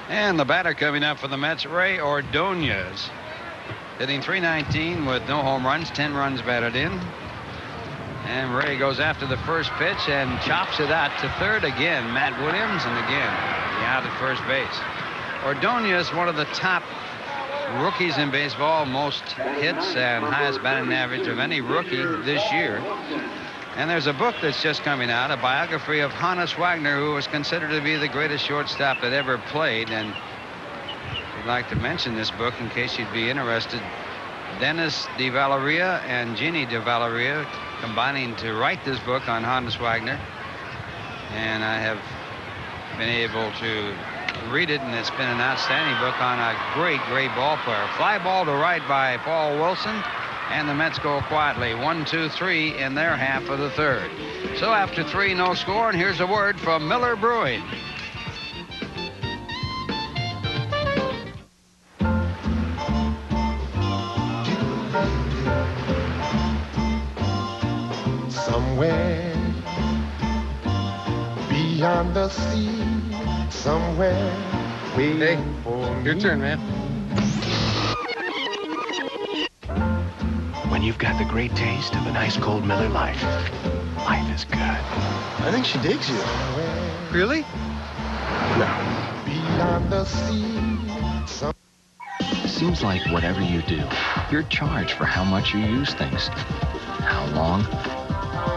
[SPEAKER 3] And the batter coming up for the Mets, Ray Ordonez, hitting .319 with no home runs, 10 runs batted in. And Ray goes after the first pitch and chops it out to third again. Matt Williams, and again, the out at first base. Ordonez, one of the top rookies in baseball, most hits and highest batting average of any rookie this year. And there's a book that's just coming out, a biography of Hannes Wagner, who was considered to be the greatest shortstop that ever played. And I'd like to mention this book in case you'd be interested. Dennis de Valeria and Jeannie de Valeria combining to write this book on Hannes Wagner. And I have been able to read it, and it's been an outstanding book on a great ball player. Fly ball to right by Paul Wilson, and the Mets go quietly 1-2-3 in their half of the third. So after 3, no score, and here's a word from Miller Brewing.
[SPEAKER 10] Somewhere beyond the sea, somewhere waiting for me.
[SPEAKER 16] Your turn, man.
[SPEAKER 7] When you've got the great taste of an ice cold Miller Lite, life is good.
[SPEAKER 16] I think she digs you. Really?
[SPEAKER 7] No.
[SPEAKER 10] Beyond the sea.
[SPEAKER 12] Seems like whatever you do, you're charged for how much you use things. How long?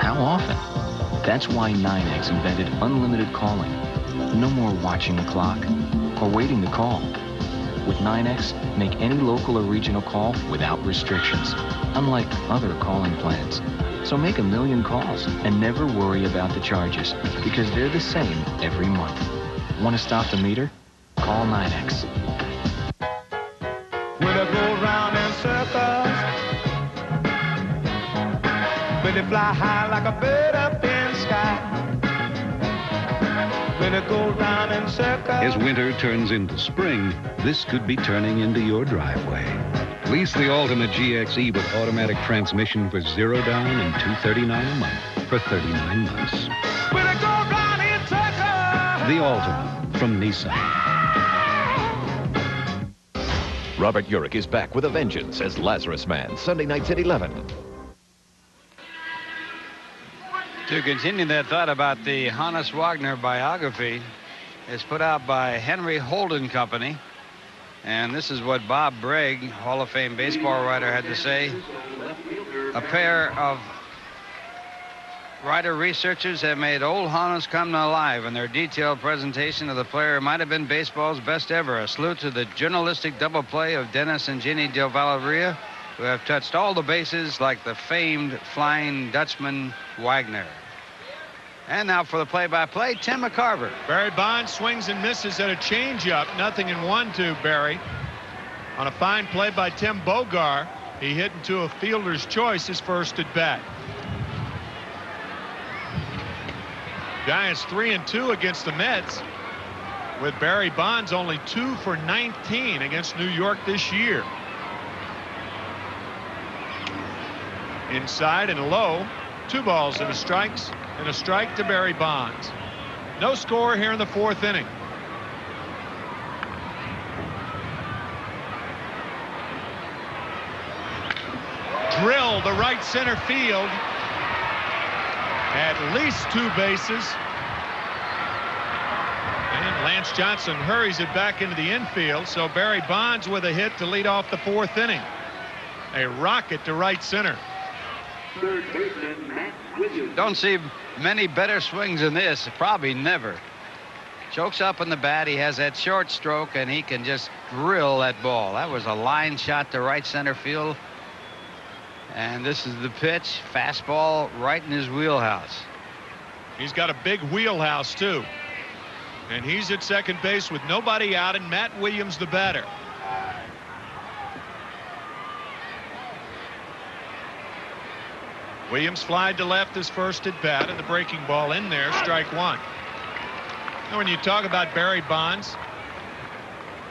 [SPEAKER 12] How often? That's why 9X invented unlimited calling. No more watching the clock or waiting to call. With 9X, make any local or regional call without restrictions, unlike other calling plans. So make 1 million calls and never worry about the charges, because they're the same every month. Want to stop the meter? Call 9X.
[SPEAKER 10] When I go round in circles, when they fly high like a bird up in the sky, when I go round in circles.
[SPEAKER 8] As winter turns into spring, this could be turning into your driveway. Lease the Altima GXE with automatic transmission for 0 down and $239 a month for 39 months.
[SPEAKER 10] When I go round in circles.
[SPEAKER 8] The Altima from Nissan.
[SPEAKER 23] Robert Urich is back with a vengeance as Lazarus Man, Sunday nights at 11.
[SPEAKER 3] To continue that thought about the Hannes Wagner biography, it's put out by Henry Holden Company. And this is what Bob Bragg, Hall of Fame baseball writer, had to say. A pair of writer researchers have made old Holland's come to life in their detailed presentation of the player who might have been baseball's best ever. A salute to the journalistic double play of Dennis and Jeannie Del Valle, who have touched all the bases like the famed Flying Dutchman Wagner. And now for the play-by-play, Tim McCarver.
[SPEAKER 1] Barry Bonds swings and misses at a changeup. 0-1 to Barry. On a fine play by Tim Bogar, he hit into a fielder's choice his first at bat. Giants 3-2 against the Mets, with Barry Bonds only 2 for 19 against New York this year. Inside and low, 2 balls and a strike to Barry Bonds. No score here in the 4th inning. Drill to right center field. At least 2 bases. And Lance Johnson hurries it back into the infield. So Barry Bonds with a hit to lead off the 4th inning. A rocket to right center.
[SPEAKER 3] Third baseman Matt Williams. Don't see many better swings than this. Probably never. Chokes up in the bat. He has that short stroke, and he can just drill that ball. That was a line shot to right center field. And this is the pitch. Fastball right in his wheelhouse.
[SPEAKER 1] He's got a big wheelhouse, too. And he's at second base with nobody out, and Matt Williams the batter. Williams flied to left his first at bat, and the breaking ball in there, strike 1. Now, when you talk about Barry Bonds,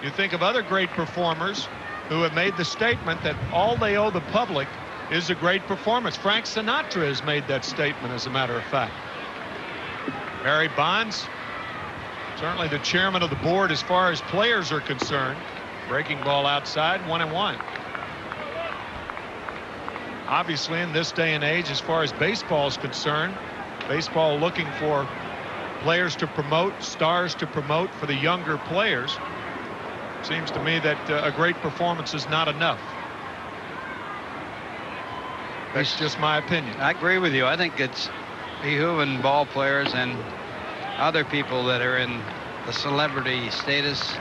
[SPEAKER 1] you think of other great performers who have made the statement that all they owe the public is a great performance. Frank Sinatra has made that statement, as a matter of fact. Barry Bonds, certainly the chairman of the board as far as players are concerned. Breaking ball outside, 1-1. Obviously, in this day and age, as far as baseball is concerned, baseball looking for players to promote, stars to promote for the younger players. Seems to me that a great performance is not enough. That's just my opinion.
[SPEAKER 3] I agree with you. I think it's behooving ball players and other people that are in the celebrity status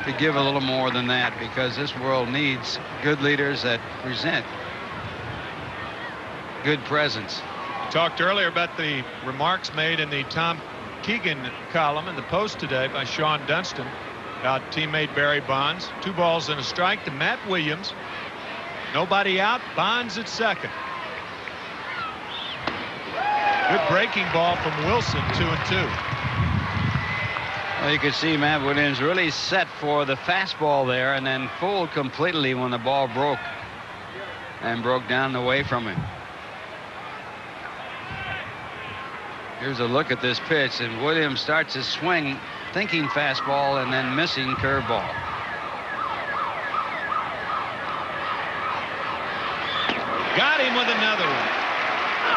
[SPEAKER 3] to give a little more than that, because this world needs good leaders that present good presence.
[SPEAKER 1] Talked earlier about the remarks made in the Tom Keegan column in the Post today by Sean Dunston about teammate Barry Bonds. 2 balls and a strike to Matt Williams. Nobody out. Bonds at second. Good breaking ball from Wilson. 2-2.
[SPEAKER 3] Well, you could see Matt Williams really set for the fastball there, and then fooled completely when the ball broke down away from him. Here's a look at this pitch, and Williams starts his swing thinking fastball and then missing curveball.
[SPEAKER 1] Got him with another one.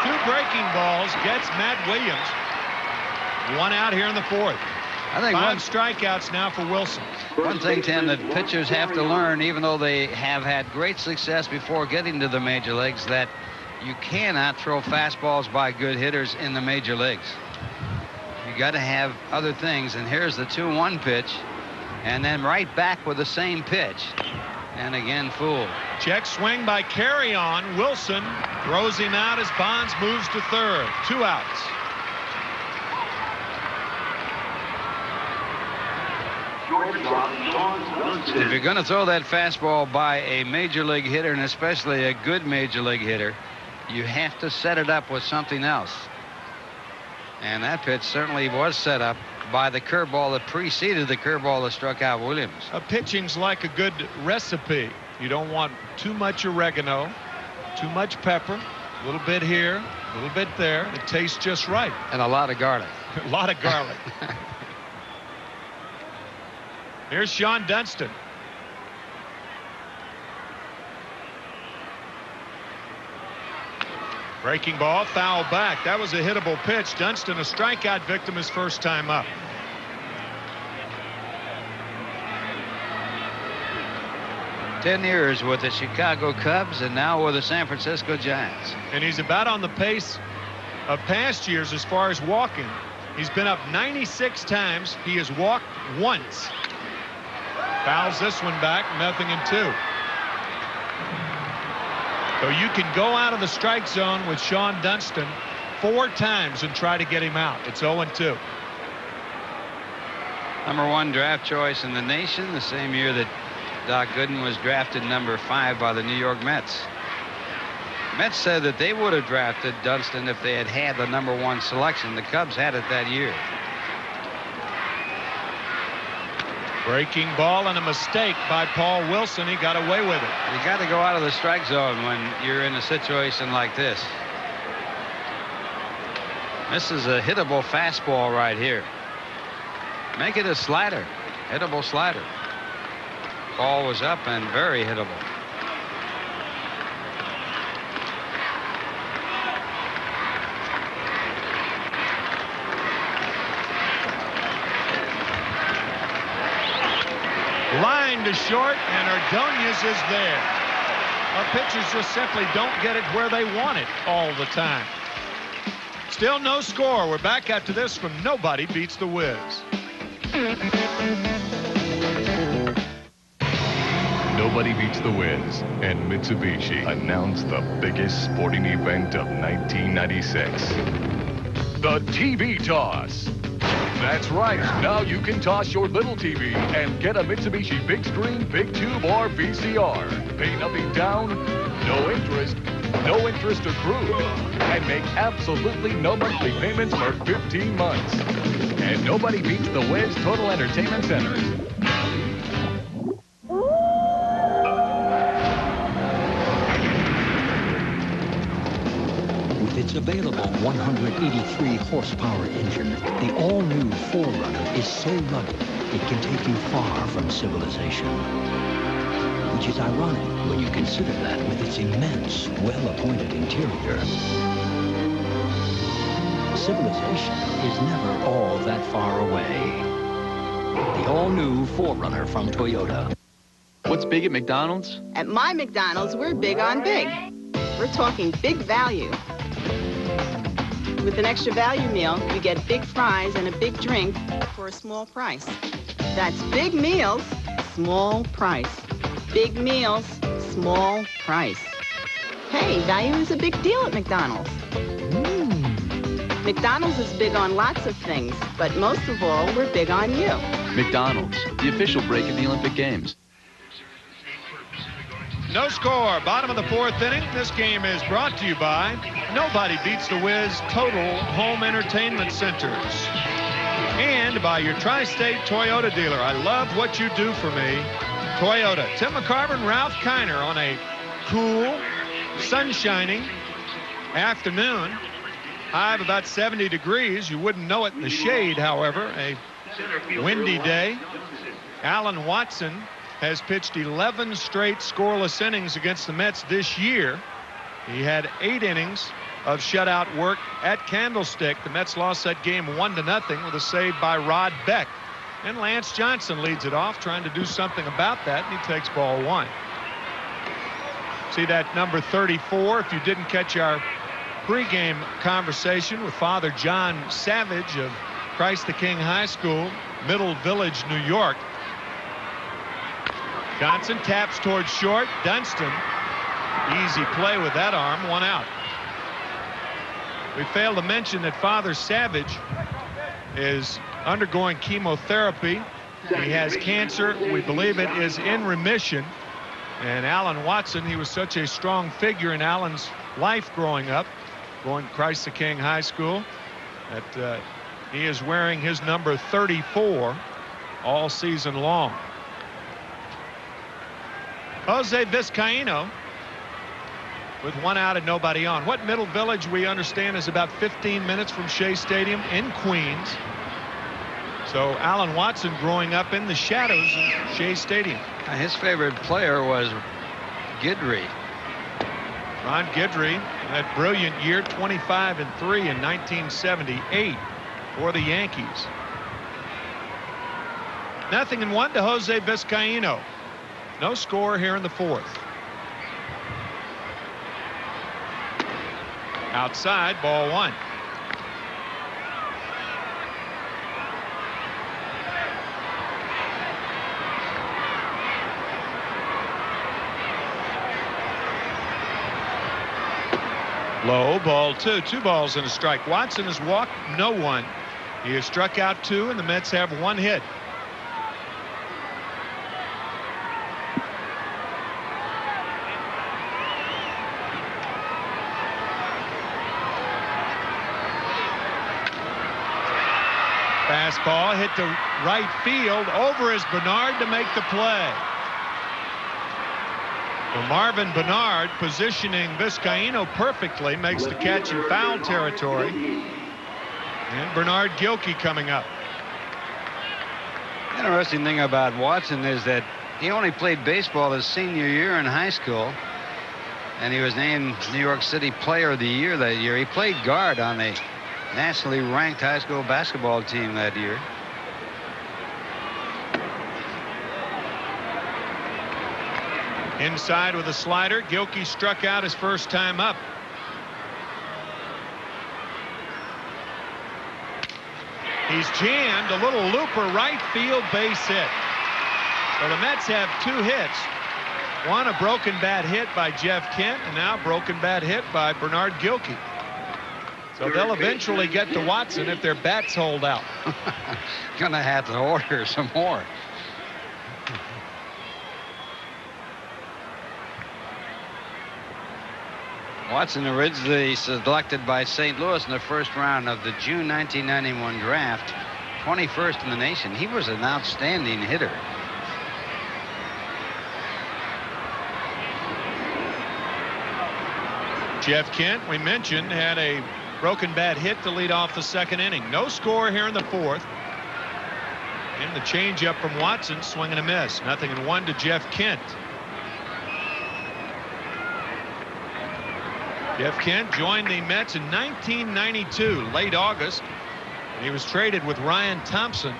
[SPEAKER 1] 2 breaking balls gets Matt Williams. 1 out here in the 4th.
[SPEAKER 3] I think
[SPEAKER 1] 5 strikeouts now for Wilson.
[SPEAKER 3] One thing, Tim, that pitchers have to learn, even though they have had great success before getting to the major leagues, that you cannot throw fastballs by good hitters in the major leagues. You got to have other things. And here's the 2-1 pitch, and then right back with the same pitch, and again fooled.
[SPEAKER 1] Check swing by Carry On. Wilson throws him out as Bonds moves to third. 2 outs.
[SPEAKER 3] If you're going to throw that fastball by a major league hitter, and especially a good major league hitter, you have to set it up with something else. And that pitch certainly was set up by the curveball that preceded the curveball that struck out Williams.
[SPEAKER 1] Pitching's like a good recipe. You don't want too much oregano, too much pepper, a little bit here, a little bit there. It tastes just right.
[SPEAKER 3] And a lot of garlic.
[SPEAKER 1] A lot of garlic. Here's Sean Dunston. Breaking ball, foul back. That was a hittable pitch. Dunston, a strikeout victim, his first time up.
[SPEAKER 3] Ten years with the Chicago Cubs and now with the San Francisco Giants.
[SPEAKER 1] And he's about on the pace of past years as far as walking. He's been up 96 times. He has walked once. Fouls this one back, 0-2. So you can go out of the strike zone with Sean Dunston 4 times and try to get him out. It's 0-2.
[SPEAKER 3] #1 draft choice in the nation, the same year that Doc Gooden was drafted #5 by the New York Mets. Mets said that they would have drafted Dunston if they had had the #1 selection. The Cubs had it that year.
[SPEAKER 1] Breaking ball and a mistake by Paul Wilson. He got away with it.
[SPEAKER 3] You got to go out of the strike zone when you're in a situation like this. This is a hittable fastball right here. Make it a slider. Hittable slider. Ball was up and very hittable.
[SPEAKER 1] Line to short, and Ordonez is there. Our pitchers just simply don't get it where they want it all the time. Still no score. We're back after this from Nobody Beats the Wiz.
[SPEAKER 11] Nobody Beats the Wiz and Mitsubishi announce the biggest sporting event of 1996. The TV toss. That's right. Now you can toss your little TV and get a Mitsubishi big screen, big tube, or VCR. Pay nothing down, no interest accrued, and make absolutely no monthly payments for 15 months. And nobody beats the Wiz Total Entertainment Centers.
[SPEAKER 13] With its available 183 horsepower engine, the all-new 4Runner is so rugged it can take you far from civilization. Which is ironic when you consider that with its immense, well-appointed interior. Civilization is never all that far away. The all-new 4Runner from Toyota.
[SPEAKER 12] What's big at McDonald's?
[SPEAKER 14] At my McDonald's, we're big on big. We're talking big value. With an extra value meal, you get big fries and a big drink for a small price. That's big meals, small price. Big meals, small price. Hey, value is a big deal at McDonald's. McDonald's is big on lots of things, but most of all, we're big on you.
[SPEAKER 12] McDonald's, the official break of the Olympic Games.
[SPEAKER 1] No score. Bottom of the 4th inning. This game is brought to you by Nobody Beats the Wiz Total Home Entertainment Centers. And by your Tri-State Toyota dealer. I love what you do for me. Toyota. Tim McCarver, Ralph Kiner on a cool, sun-shining afternoon. High of about 70 degrees. You wouldn't know it in the shade, however. A windy day. Alan Watson has pitched 11 straight scoreless innings against the Mets this year. He had 8 innings of shutout work at Candlestick. The Mets lost that game 1-0 with a save by Rod Beck. And Lance Johnson leads it off, trying to do something about that, and he takes ball 1. See that number 34, if you didn't catch our pregame conversation with Father John Savage of Christ the King High School, Middle Village, New York. Johnson taps towards short. Dunston, easy play with that arm, 1 out. We failed to mention that Father Savage is undergoing chemotherapy. He has cancer. We believe it is in remission. And Alan Watson, he was such a strong figure in Alan's life growing up, going to Christ the King High School, that he is wearing his number 34 all season long. Jose Vizcaino with 1 out and nobody on. What Middle Village, we understand, is about 15 minutes from Shea Stadium in Queens. So Alan Watson growing up in the shadows of Shea Stadium.
[SPEAKER 3] His favorite player was Guidry.
[SPEAKER 1] Ron Guidry, that brilliant year, 25-3 in 1978 for the Yankees. 0-1 to Jose Vizcaino. No score here in the 4th. Outside, ball 1. Low, ball 2. 2 balls and a strike. Watson has walked no one. He has struck out 2, and the Mets have 1 hit. Fastball hit to right field. Over is Bernard to make the play. Well, Marvin Bernard, positioning Vizcaíno perfectly, makes the catch in foul territory. And Bernard Gilkey coming up.
[SPEAKER 3] Interesting thing about Watson is that he only played baseball his senior year in high school, and he was named New York City Player of the Year that year. He played guard on a nationally ranked high school basketball team that year.
[SPEAKER 1] Inside with a slider. Gilkey struck out his first time up. He's jammed. A little looper right field base hit. So the Mets have 2 hits. One, a broken bat hit by Jeff Kent, and now a broken bat hit by Bernard Gilkey. So they'll eventually get to Watson if their bats hold out.
[SPEAKER 3] Gonna have to order some more. Watson originally selected by St. Louis in the first round of the June 1991 draft, 21st in the nation. He was an outstanding hitter.
[SPEAKER 1] Jeff Kent, we mentioned, had a broken bat hit to lead off the 2nd inning. No score here in the 4th. And the changeup from Watson, swing and a miss. 0-1 to Jeff Kent. Jeff Kent joined the Mets in 1992, late August. And he was traded with Ryan Thompson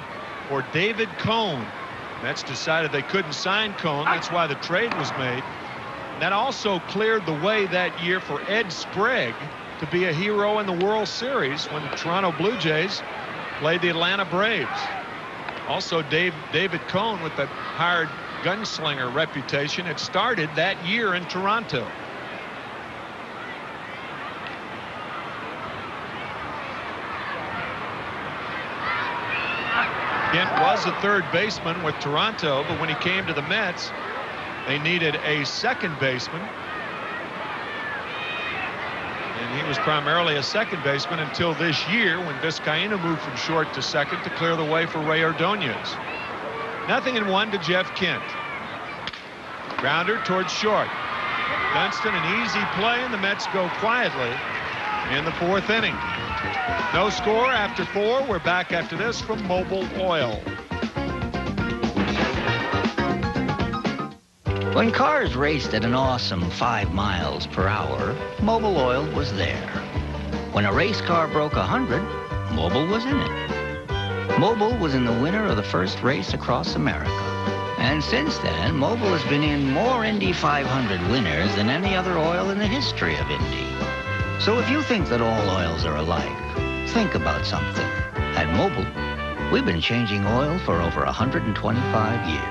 [SPEAKER 1] for David Cone. Mets decided they couldn't sign Cone. That's why the trade was made. And that also cleared the way that year for Ed Sprague to be a hero in the World Series when the Toronto Blue Jays played the Atlanta Braves. Also, David Cone, with the hired gunslinger reputation, it started that year in Toronto. Kent was a third baseman with Toronto, but when he came to the Mets, they needed a second baseman. And he was primarily a second baseman until this year when Vizcaíno moved from short to second to clear the way for Ray Ordonez. 0-1 to Jeff Kent. Grounder towards short. Dunston, an easy play, and the Mets go quietly in the 4th inning. No score after 4. We're back after this from Mobil Oil.
[SPEAKER 2] When cars raced at an awesome 5 miles per hour, Mobil Oil was there. When a race car broke 100, Mobil was in it. Mobil was in the winner of the first race across America. And since then, Mobil has been in more Indy 500 winners than any other oil in the history of Indy. So if you think that all oils are alike, think about something. At Mobil, we've been changing oil for over 125 years.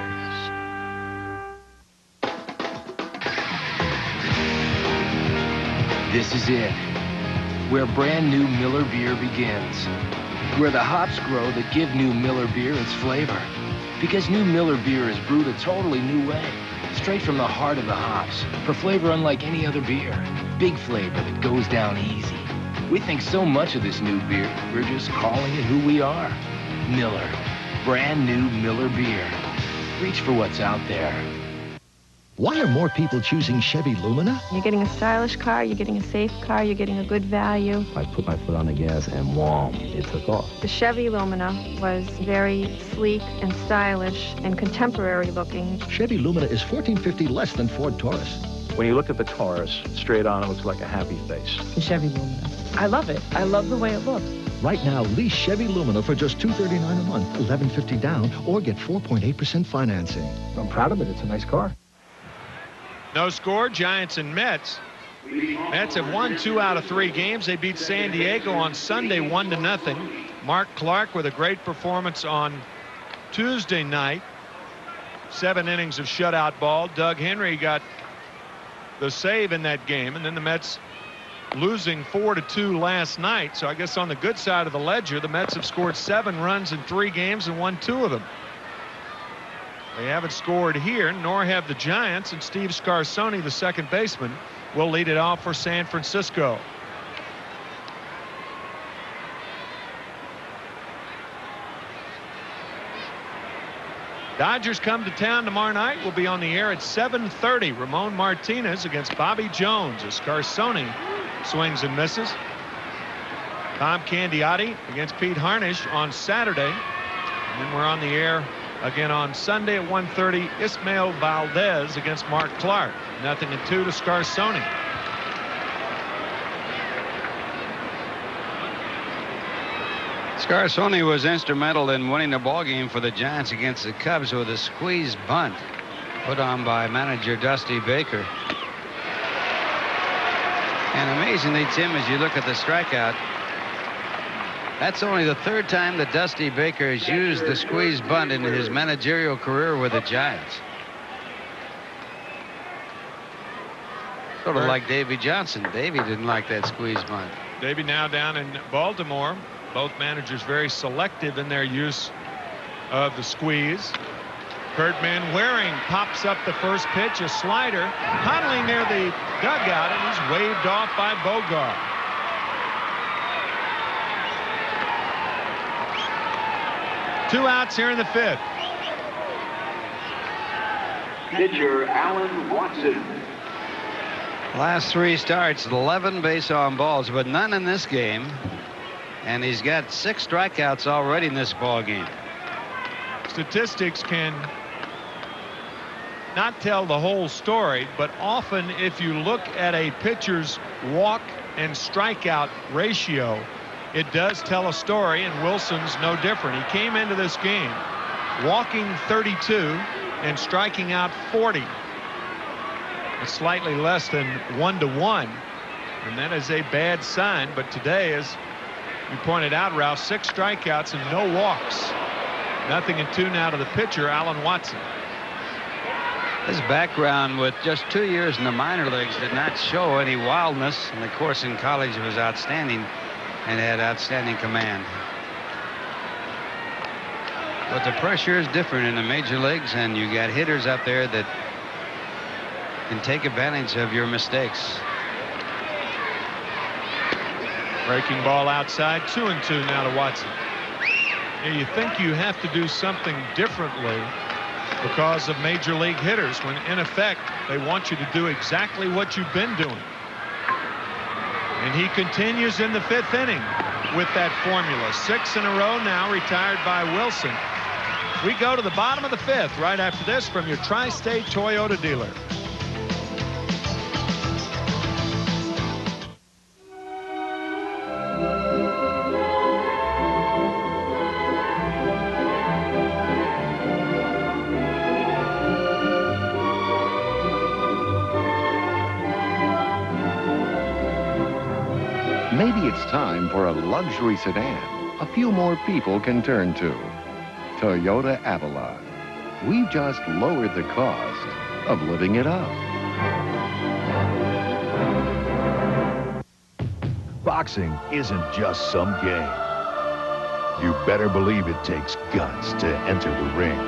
[SPEAKER 5] This is it, where brand new Miller beer begins. Where the hops grow that give new Miller beer its flavor. Because new Miller beer is brewed a totally new way. Straight from the heart of the hops, for flavor unlike any other beer. Big flavor that goes down easy. We think so much of this new beer, we're just calling it who we are. Miller. Brand new Miller beer. Reach for what's out there.
[SPEAKER 17] Why are more people choosing Chevy Lumina?
[SPEAKER 18] You're getting a stylish car, you're getting a safe car, you're getting a good value.
[SPEAKER 20] I put my foot on the gas and wham, it took off.
[SPEAKER 18] The Chevy Lumina was very sleek and stylish and contemporary looking.
[SPEAKER 17] Chevy Lumina is $1,450 less than Ford Taurus.
[SPEAKER 21] When you look at the Taurus, straight on, it looks like a happy face.
[SPEAKER 26] The Chevy Lumina. I love it. I love the way it looks.
[SPEAKER 17] Right now, lease Chevy Lumina for just $239 a month, $1,150 down, or get 4.8% financing.
[SPEAKER 21] I'm proud of it. It's a nice car.
[SPEAKER 1] No score, Giants and Mets. Mets have won 2 out of 3 games. They beat San Diego on Sunday 1-0. Mark Clark with a great performance on Tuesday night. 7 innings of shutout ball. Doug Henry got the save in that game, and then the Mets losing 4-2 last night. So I guess on the good side of the ledger, the Mets have scored 7 runs in 3 games and won 2 of them. They haven't scored here, nor have the Giants, and Steve Scarsoni, the second baseman, will lead it off for San Francisco. Dodgers come to town tomorrow night. Will be on the air at 7:30. Ramon Martinez against Bobby Jones as Scarsoni swings and misses. Tom Candiotti against Pete Harnisch on Saturday. And then we're on the air again on Sunday at 1:30. Ismael Valdez against Mark Clark. 0-2 to Scarsoni.
[SPEAKER 3] Scarsoni was instrumental in winning the ball game for the Giants against the Cubs with a squeeze bunt put on by manager Dusty Baker. And amazingly, Tim, as you look at the strikeout, that's only the 3rd time that Dusty Baker has used the squeeze bunt in his managerial career with the Giants. Sort of like Davey Johnson. Davey didn't like that squeeze bunt.
[SPEAKER 1] Davey now down in Baltimore. Both managers very selective in their use of the squeeze. Kurt Manwaring pops up the first pitch, a slider, huddling near the dugout, and he's waved off by Bogart. Two outs here in the 5th.
[SPEAKER 4] Pitcher Alan Watson.
[SPEAKER 3] Last 3 starts, 11 base on balls, but none in this game. And he's got 6 strikeouts already in this ball game.
[SPEAKER 1] Statistics can not tell the whole story, but often if you look at a pitcher's walk and strikeout ratio, it does tell a story, and Wilson's no different. He came into this game walking 32 and striking out 40. It's slightly less than 1-to-1, and that is a bad sign. But today, as you pointed out, Ralph, 6 strikeouts and no walks. 0-2 now to the pitcher, Alan Watson.
[SPEAKER 3] His background with just 2 years in the minor leagues did not show any wildness, and of course in college he was outstanding and had outstanding command. But the pressure is different in the major leagues, and you got hitters out there that can take advantage of your mistakes.
[SPEAKER 1] Breaking ball outside, 2-2 now to Watson. You think you have to do something differently because of major league hitters, when in effect they want you to do exactly what you've been doing. And he continues in the 5th inning with that formula. 6 in a row now, retired by Wilson. We go to the bottom of the 5th right after this from your Tri-State Toyota dealer.
[SPEAKER 6] Maybe it's time for a luxury sedan a few more people can turn to. Toyota Avalon. We've just lowered the cost of living it up.
[SPEAKER 15] Boxing isn't just some game. You better believe it takes guts to enter the ring.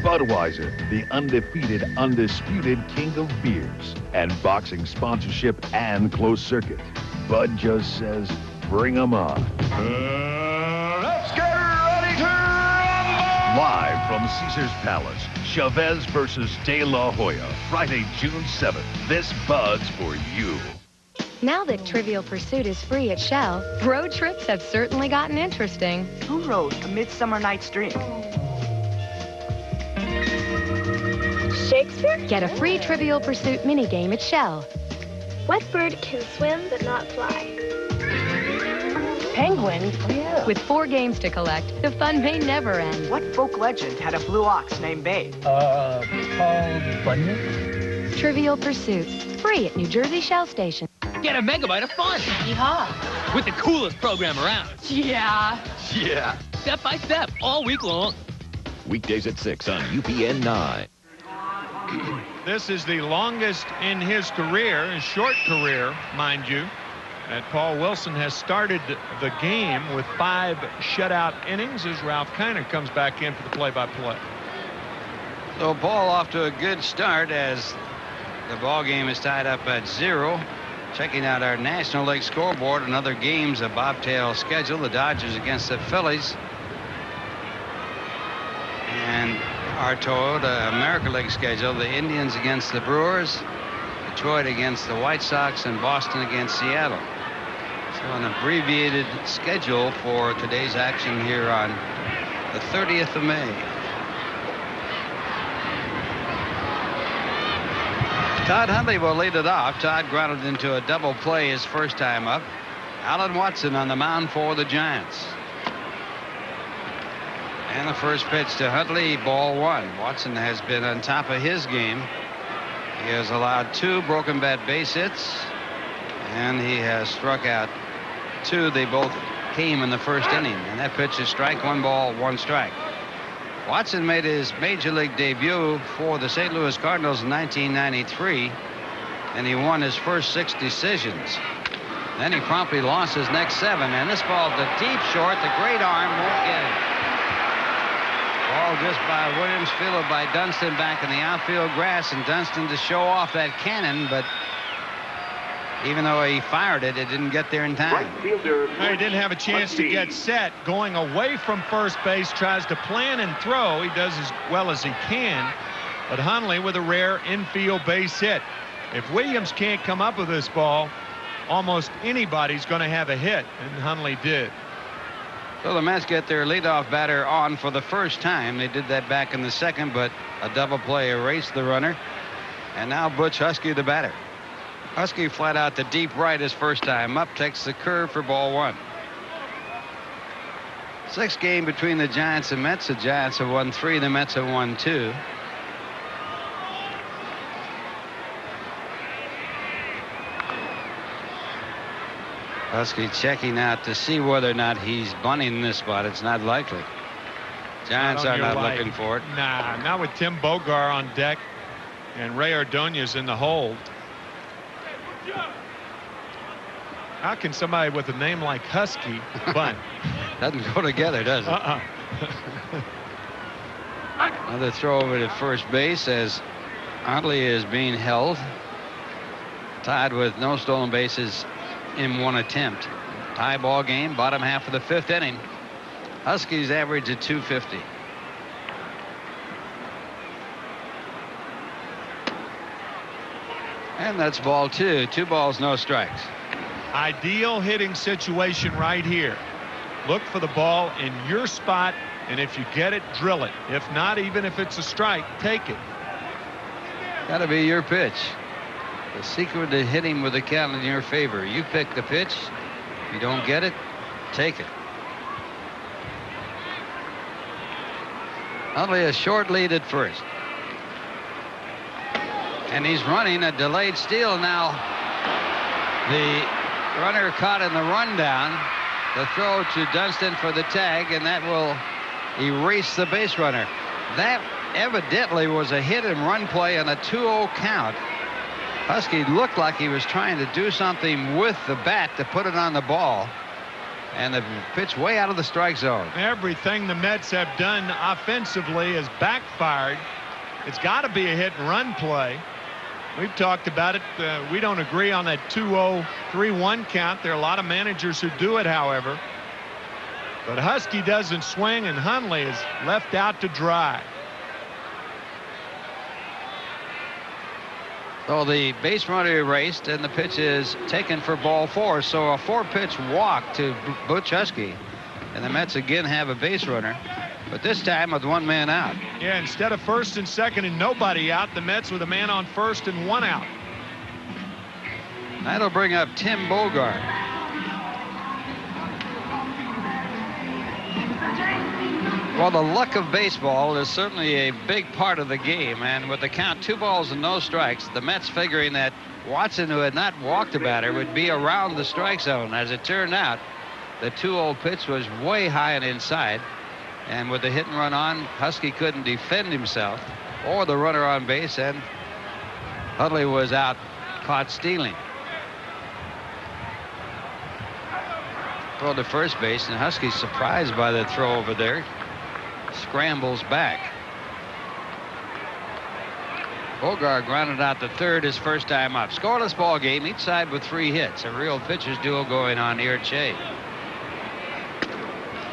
[SPEAKER 15] Budweiser, the undefeated, undisputed king of beers, and boxing sponsorship and closed circuit. Bud just says, bring 'em on.
[SPEAKER 10] Let's get ready to rumble!
[SPEAKER 15] Live from Caesar's Palace, Chavez versus De La Hoya, Friday, June 7th. This Bud's for you.
[SPEAKER 19] Now that Trivial Pursuit is free at Shell, road trips have certainly gotten interesting.
[SPEAKER 22] Who wrote A Midsummer Night's Dream?
[SPEAKER 19] Shakespeare? Get a free Trivial Pursuit minigame at Shell.
[SPEAKER 24] What bird can swim but not fly?
[SPEAKER 19] Penguin? Oh, yeah. With 4 games to collect, the fun may never end.
[SPEAKER 22] What folk legend had a blue ox named Babe? Paul Bunyan?
[SPEAKER 19] Trivial Pursuit, free at New Jersey Shell Station.
[SPEAKER 27] Get a megabyte of fun.
[SPEAKER 19] Yeehaw.
[SPEAKER 27] With the coolest program around.
[SPEAKER 19] Yeah.
[SPEAKER 27] Yeah. Step by step, all week long.
[SPEAKER 23] Weekdays at 6 on UPN 9.
[SPEAKER 1] This is the longest in his career, his short career, mind you. And Paul Wilson has started the game with 5 shutout innings as Ralph Kiner comes back in for the play-by-play.
[SPEAKER 3] So Paul off to a good start as the ball game is tied up at 0. Checking out our National League scoreboard and other games, a bobtail schedule. The Dodgers against the Phillies. And our Toyota American League schedule, the Indians against the Brewers, Detroit against the White Sox, and Boston against Seattle. So an abbreviated schedule for today's action here on the 30th of May. Todd Hundley will lead it off. Todd grounded into a double play his first time up. Alan Watson on the mound for the Giants. And the first pitch to Huntley, ball 1. Watson has been on top of his game. He has allowed 2 broken bat base hits, and he has struck out 2. They both came in the first inning, and that pitch is strike 1 ball, 1 strike. Watson made his major league debut for the St. Louis Cardinals in 1993, and he won his first 6 decisions. Then he promptly lost his next 7, and this ball to deep short. The great arm won't get it. Ball just by Williams, fielded by Dunston back in the outfield grass, and Dunston to show off that cannon, but even though he fired it, it didn't get there in time.
[SPEAKER 1] He didn't have a chance to get set. Going away from first base, tries to plan and throw. He does as well as he can, but Hundley with a rare infield base hit. If Williams can't come up with this ball, almost anybody's going to have a hit, and Hundley did.
[SPEAKER 3] So the Mets get their leadoff batter on for the first time. They did that back in the second, but a double play erased the runner. And now Butch Husky, the batter. Husky flat out to deep right his first time up, takes the curve for ball 1. 6th game between the Giants and Mets. The Giants have won 3, the Mets have won 2. Husky checking out to see whether or not he's bunting in this spot. It's not likely. Giants are not looking for it.
[SPEAKER 1] Nah, not with Tim Bogar on deck and Ray Ordonez in the hold. How can somebody with a name like Husky bunt?
[SPEAKER 3] Doesn't go together, does it? Another throw over to first base as Huntley is being held. Tied with no stolen bases in 1 attempt. Tie ball game, bottom half of the 5th inning. Huskies average at 250. And that's ball 2. 2 balls, no strikes.
[SPEAKER 1] Ideal hitting situation right here. Look for the ball in your spot, and if you get it, drill it. If not, even if it's a strike, take it.
[SPEAKER 3] Got to be your pitch. The secret to hitting with the count in your favor. You pick the pitch. If you don't get it, take it. Only a short lead at first. And he's running a delayed steal now. The runner caught in the rundown. The throw to Dunston for the tag, and that will erase the base runner. That evidently was a hit and run play on a 2-0 count. Husky looked like he was trying to do something with the bat to put it on the ball, and the pitch way out of the strike zone.
[SPEAKER 1] Everything the Mets have done offensively has backfired. It's got to be a hit and run play. We've talked about it. We don't agree on that 2-0, 3-1 count. There are a lot of managers who do it, however. But Husky doesn't swing, and Hundley is left out to dry.
[SPEAKER 3] So the base runner erased, and the pitch is taken for ball 4. So a 4-pitch walk to Butch Husky. And the Mets again have a base runner, but this time with 1 man out.
[SPEAKER 1] Yeah, instead of first and second and nobody out, the Mets with a man on first and 1 out.
[SPEAKER 3] That'll bring up Tim Bogart. Well, the luck of baseball is certainly a big part of the game, and with the count 2 balls and no strikes, the Mets figuring that Watson, who had not walked a batter, would be around the strike zone. As it turned out, the 2-0 pitch was way high and inside, and with the hit and run on, Husky couldn't defend himself. or the runner on base, and Heatley was out, caught stealing. Throw to first base, and Husky, surprised by the throw over there, scrambles back. Bogart grounded out to third his first time up. Scoreless ball game, each side with 3 hits. A real pitcher's duel going on here at Shea.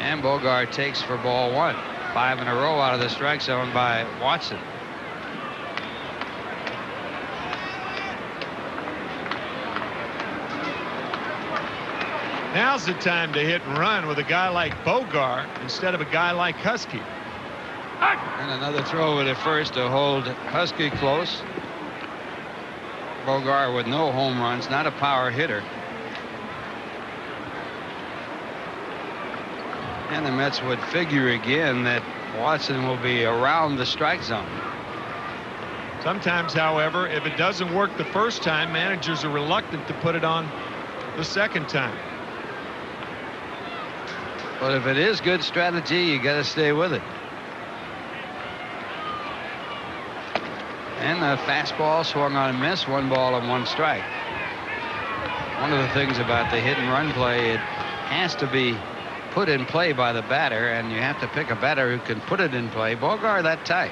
[SPEAKER 3] And Bogart takes for ball 1. 5 in a row out of the strike zone by Watson.
[SPEAKER 1] Now's the time to hit and run with a guy like Bogart instead of a guy like Husky.
[SPEAKER 3] And another throw over to first to hold Husky close. Bogart with no home runs, not a power hitter. And the Mets would figure again that Watson will be around the strike zone.
[SPEAKER 1] Sometimes, however, if it doesn't work the first time, managers are reluctant to put it on the second time.
[SPEAKER 3] But if it is good strategy, you got to stay with it. And the fastball swung on and missed. 1 ball and 1 strike. One of the things about the hit and run play, it has to be put in play by the batter, and you have to pick a batter who can put it in play. Bogart that type.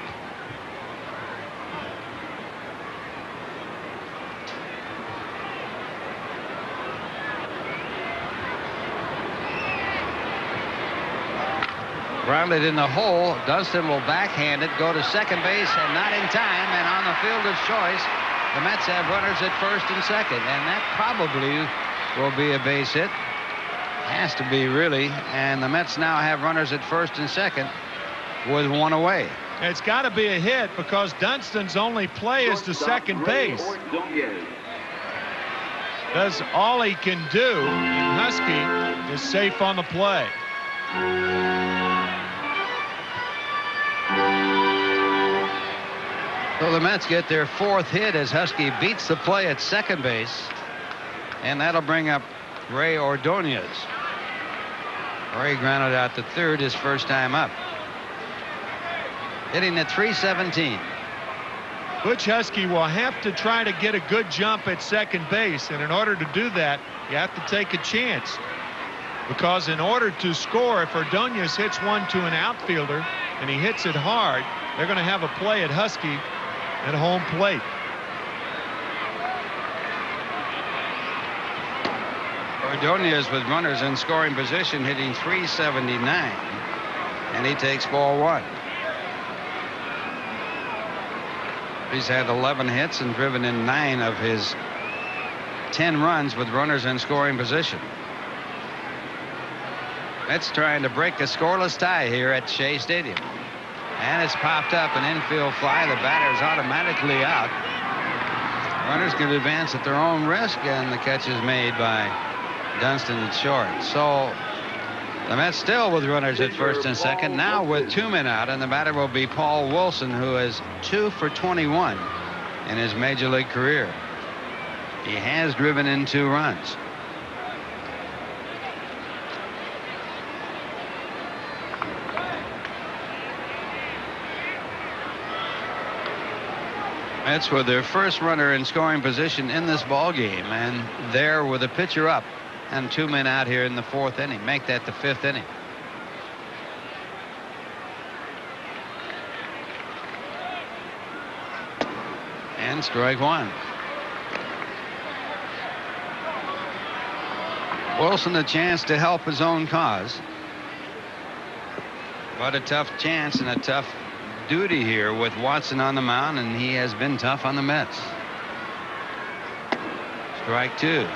[SPEAKER 3] Grounded in the hole. Dunston will backhand it, go to second base, and not in time. And on the fielder's choice, the Mets have runners at first and second, and that probably will be a base hit. Has to be, really. And the Mets now have runners at first and second with 1 away.
[SPEAKER 1] It's got to be a hit because Dunston's only play is to second base. Does all he can do, and Husky is safe on the play.
[SPEAKER 3] So the Mets get their 4th hit as Husky beats the play at second base. And that'll bring up Ray Ordonez. Ray grounded out to third his first time up. Hitting at .317.
[SPEAKER 1] Butch Husky will have to try to get a good jump at second base. And in order to do that, you have to take a chance. Because in order to score, if Ordonez hits one to an outfielder and he hits it hard, they're going to have a play at Husky at home plate.
[SPEAKER 3] Ordonez with runners in scoring position, hitting .379, and he takes ball 1. He's had 11 hits and driven in 9 of his 10 runs with runners in scoring position. Mets trying to break a scoreless tie here at Shea Stadium. And it's popped up, an infield fly. The batter's automatically out. Runners can advance at their own risk, and the catch is made by Dunston at short. So the Mets still with runners at first and second, now with 2 men out, and the batter will be Paul Wilson, who is 2 for 21 in his major league career. He has driven in 2 runs. Mets with their first runner in scoring position in this ball game, and there with a pitcher up and 2 men out here in the 4th inning. Make that the 5th inning. And strike 1. Wilson a chance to help his own cause, but a tough chance and a tough duty here with Watson on the mound, and he has been tough on the Mets. Strike 2.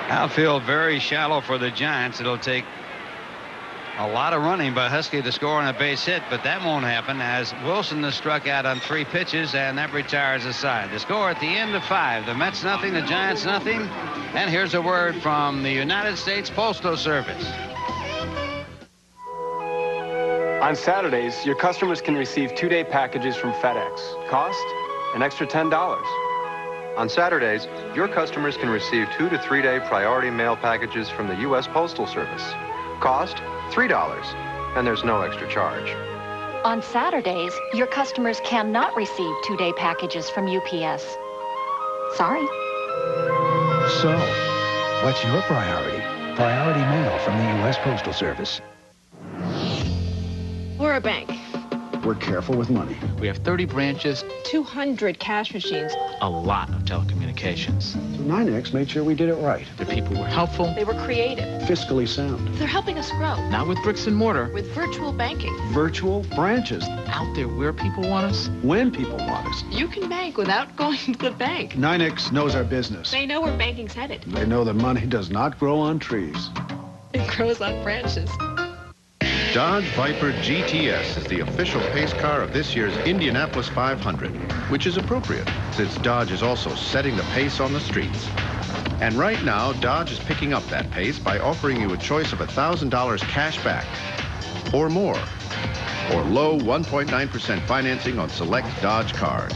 [SPEAKER 3] Outfield very shallow for the Giants. It'll take a lot of running by Husky to score on a base hit, but that won't happen as Wilson has struck out on 3 pitches, and that retires the side. The score at the end of 5. The Mets nothing, the Giants nothing. And here's a word from the United States Postal Service.
[SPEAKER 7] On Saturdays, your customers can receive 2-day packages from FedEx. Cost? An extra $10.
[SPEAKER 8] On Saturdays, your customers can receive 2 to 3 day priority mail packages from the U.S. Postal Service. Cost $3, and there's no extra charge.
[SPEAKER 9] On Saturdays, your customers cannot receive 2-day packages from UPS. Sorry.
[SPEAKER 11] So, what's your priority? Priority mail from the U.S. Postal Service.
[SPEAKER 13] We're a bank.
[SPEAKER 11] We're careful with money.
[SPEAKER 12] We have 30 branches,
[SPEAKER 13] 200 cash machines.
[SPEAKER 12] a lot of telecommunications.
[SPEAKER 11] So 9X made sure we did it right.
[SPEAKER 12] The people were helpful.
[SPEAKER 13] They were creative.
[SPEAKER 11] Fiscally sound.
[SPEAKER 13] They're helping us grow.
[SPEAKER 12] Not with bricks and mortar.
[SPEAKER 13] With virtual banking.
[SPEAKER 11] Virtual branches.
[SPEAKER 12] Out there where people want us.
[SPEAKER 11] When people want us.
[SPEAKER 13] You can bank without going to the bank.
[SPEAKER 11] 9X knows our business.
[SPEAKER 13] They know where banking's headed.
[SPEAKER 11] They know that money does not grow on trees.
[SPEAKER 13] It grows on branches.
[SPEAKER 14] Dodge Viper GTS is the official pace car of this year's Indianapolis 500, which is appropriate since Dodge is also setting the pace on the streets. And right now, Dodge is picking up that pace by offering you a choice of $1,000 cash back or more, or low 1.9% financing on select Dodge cars,